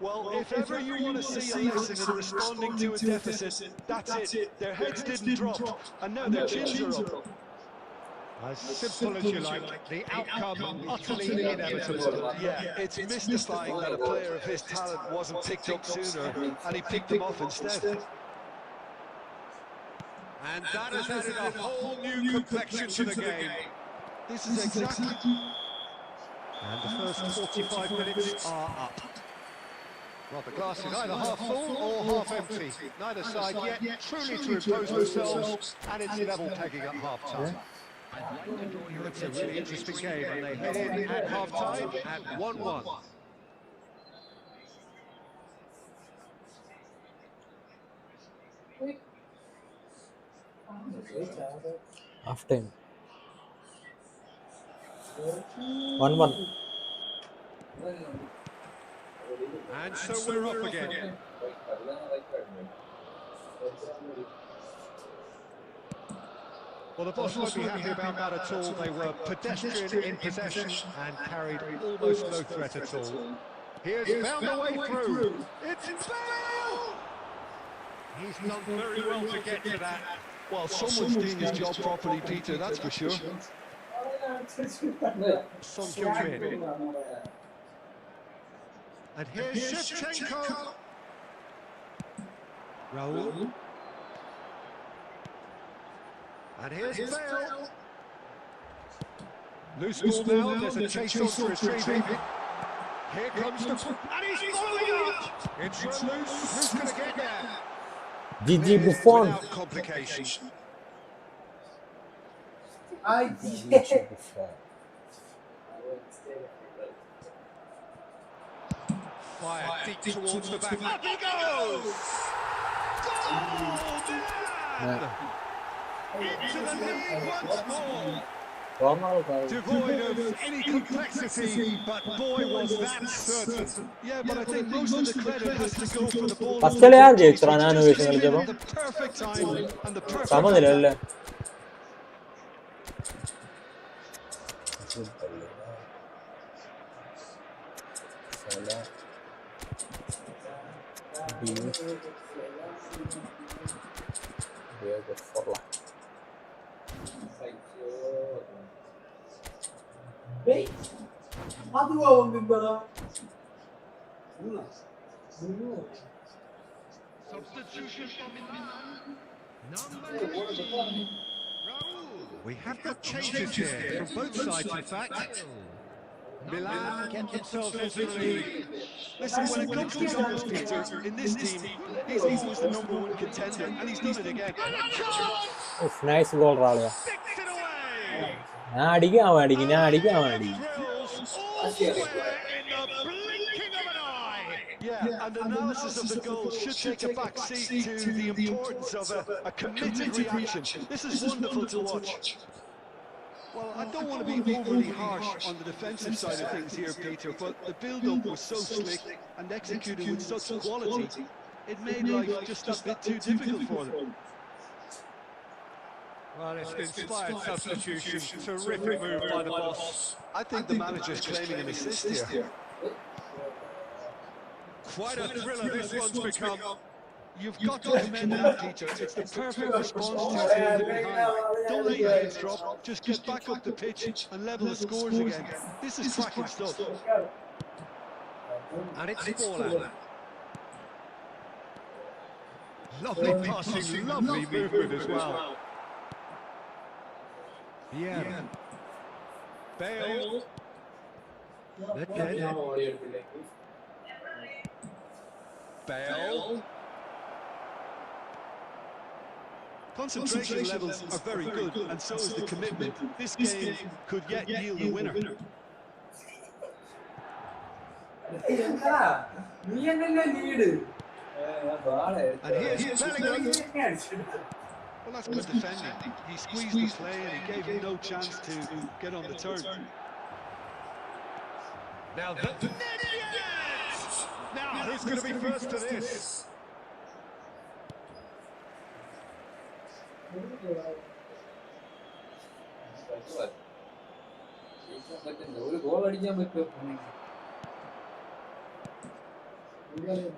Well, if ever you want to see a lesson in responding to a deficit, that's it. Their heads didn't drop, and now their chins are up. As simple as you like, the outcome utterly inevitable. Yeah, it's mystifying that a player of his talent wasn't picked up sooner, and he picked them off instead. And that has added a whole new complexion to the game. This is exactly... And the first 45 minutes are up. Well, the glass is either half full or half empty. Neither side yet truly to impose themselves, and it's level pegging at half-time. It's a really interesting game, and they head in at half-time at 1-1. Half time. 1-1. And so we're up again. Well, the boss won't be happy about that at all. They were pedestrian in possession and carried almost no threat at all. Here's found a way through. It's Bale! He's done very well to get to that. Well, someone's doing his job properly, Peter, that's for sure. Son Heung-min. And here's Shevchenko. Raul. And here's Bale. Loose ball now, there's a chase on to retrieve it. Here comes the... And he's following up! It's loose, who's going to get there? GG Buffon. Without complication. GG Buffon. Fire deep towards the back. Up he goes! Goal! Into the lead once more. Devoid of any complexity, but boy was that certain. Yeah, but I think most of the credit has to go for the ball. First കളി ആര് ജയിച്ചടാ ഞാൻ ഉപയോഗിച്ച് കളിച്ചപ്പോ The perfect time and the perfect... സമനിലല്ലേ Substitution from Milan. Number 18. We have got changes here from both sides, in fact. Milan get themselves into the lead. Listen, when it comes to goals, Peter, in this team, he's always the #1 contender, and he's done it again. nice goal റാളിയാ ഞാൻ അടിക്കാൻ വേണ്ടി Yeah, and analysis of the goal should take a back seat to the importance of a committed reaction. This is wonderful to watch. Well, I don't want to be overly harsh on the defensive side of things here, Peter, but the build-up was so slick and executed with such quality, it made life just a bit too difficult for them. Well, it's inspired substitution. Terrific move by the boss. I think the manager's claiming an assist here. Quite a thriller this one's become. You've got to commend that, Peter. It's the perfect response to a field behind. Don't let your heads drop. Just get back up the pitch and level the scores again. This is cracking stuff. And it's Baller. Lovely passing, lovely movement as well. Yeah. Bale. Bale. Concentration levels are very good, and so is the commitment. This game could yet yield a winner. And here's Bellingham. Well, that's good defending. He squeezed the play and he gave him no chance to get on the turn. Now now who's going to be first to this?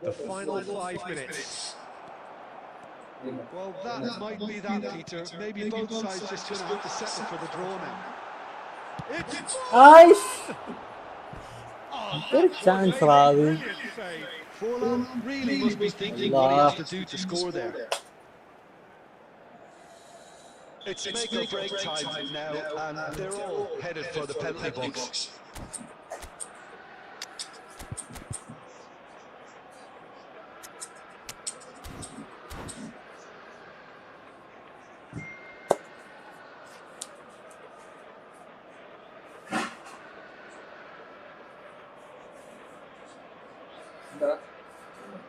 The final 5 minutes. Well, that might be that, Peter. Maybe both sides just going to have to settle for the draw now. Good chance, Ravi. Forlan really must be thinking what he has to do to score there. It's make or break time now, and they're all headed for the penalty box.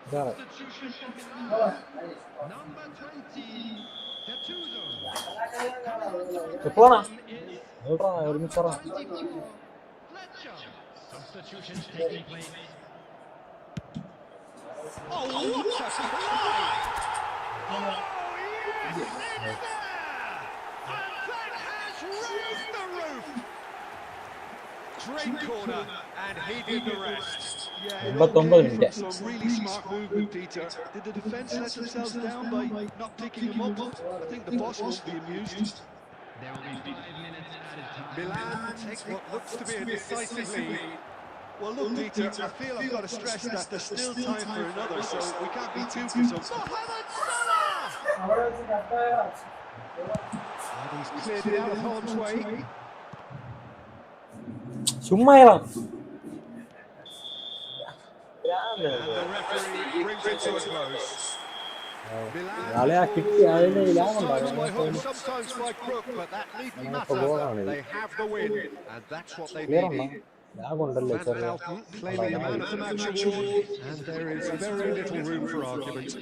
Substitution number 20, Gattuso. പോണ Is ഒരുമിച്ച് 24, Fletcher. Substitutions taking place. Oh, what a fly! Oh, yes, it's there! And that has raised the roof! Great corner, and he did the rest. Yeah, it all 89 came minutes. from some really smart movement, Peter. Did the defence let themselves down by not picking him up? I think the boss won't be amused. There will be 5 minutes added time. Milan take what looks to be a decisive lead. Well, look, Peter, I feel I've got to stress that there's still time for another, so we can't be too presumptuous. Mohamed Salah! And he's cleared it out of harm's way. ചുമ്മാ ഇടാം. And the referee brings it to a close. നാളെ ആ കിട്ടി അതിന്റെ ലാഭമുണ്ടാകും. My hope sometimes by crook, but that needn't matter. They have the win, and that's what they clear needed. ഉണ്ടോ? ലാഭമുണ്ടല്ലേ Van ചെറിയ. Houten claiming the man of the match award, and there is very little room for argument.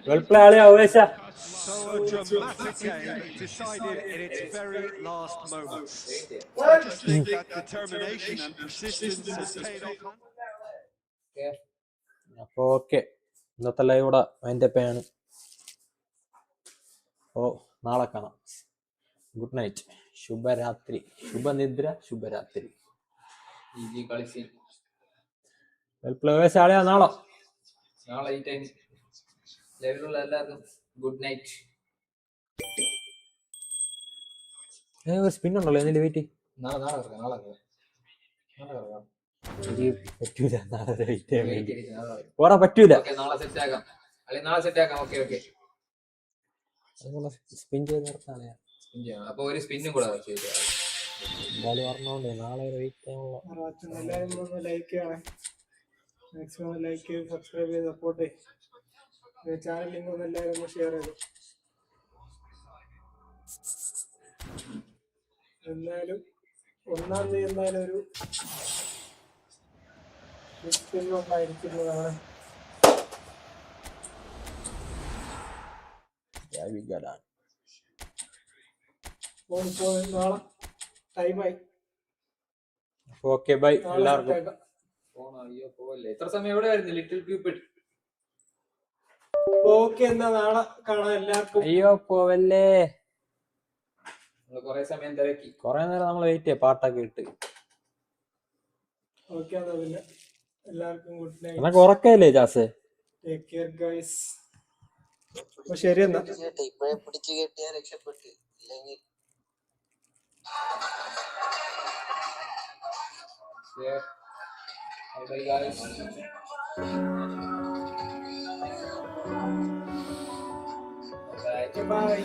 Well play ആളിയാ ആവേശ. So a dramatic game decided in its very last moments. I just think that determination and persistence has paid off. അപ്പൊ okay, ഇന്നത്തെ live ഇവിടെ അതിൻ്റെ ആണ്. ഓ നാളെ കാണാം. Good night, ശുഭരാത്രി, ശുഭനിദ്ര, ശുഭരാത്രി. വെൽ പ്ലേ ആവേശ ആളിയാ. നാളെ ഈ ടൈം ലെവലുള്ള എല്ലാവർക്കും ഗുഡ് നൈറ്റ്. സ്പിൻ ഉണ്ടല്ലോ എന്നിൽ വെയിറ്റ്. നാളെ ഇറങ്ങാം. പറ്റൂല, നാളെ വെയിറ്റ് ചെയ്യാൻ വേണ്ടി ഓടാ പറ്റൂല. നാളെ സെറ്റ് ആക്കാം, അല്ലെങ്കിൽ നാളെ സെറ്റ് ആക്കാം. ഓക്കെ സ്പിൻ ചെയ്ത് നിർത്താൻ. അപ്പൊ ഒരു സ്പിന്നും കൂടെ ചെയ്തു. എന്തായാലും പറഞ്ഞോണ്ട് നാളെ വെയിറ്റ് ചെയ്യാനുള്ള. എല്ലാവരും ഒന്ന് ലൈക്ക് ചെയ്യണേ, മാക്സിമം ലൈക്ക് ചെയ്ത് സബ്സ്ക്രൈബ് ചെയ്ത് സപ്പോർട്ട് ചെയ്യും. ചാനൽ ലിങ്ക് ഒന്ന് എല്ലാവരും ഒന്ന് ഷെയർ ചെയ്തു. എന്തായാലും 1-ാം തീയതി എന്തായാലും ഒരു ഉണ്ടായിരിക്കുന്നതാണ്. നാളെ ടൈമായി. ഓക്കെ ബൈ എല്ലാവർക്കും. എത്ര സമയം എവിടെയായിരുന്നു ലിറ്റിൽ പ്യൂപ്പിൾ? ഓക്കെ, എന്നാ നാളെ കാണാം എല്ലാവർക്കും. അയ്യോ പോവല്ലേ, കൊറേ സമയം തിരക്കി, കൊറേ നേരം നമ്മൾ വെയിറ്റ് ചെയ്യാം പാട്ടൊക്കെ ഇട്ട്. ഓക്കെ, എന്നാ പിന്നെ എല്ലാവർക്കും ഗുഡ് നൈറ്റ്. എന്നൊക്കെ ഉറക്കല്ലേ ജാസേ? Take care guys. അപ്പൊ ശരി എന്നാ. ഇപ്പോഴേ പിടിച്ചു കെട്ടിയാ രക്ഷപ്പെട്ടു, ഇല്ലെങ്കിൽ Bye guys. Bye.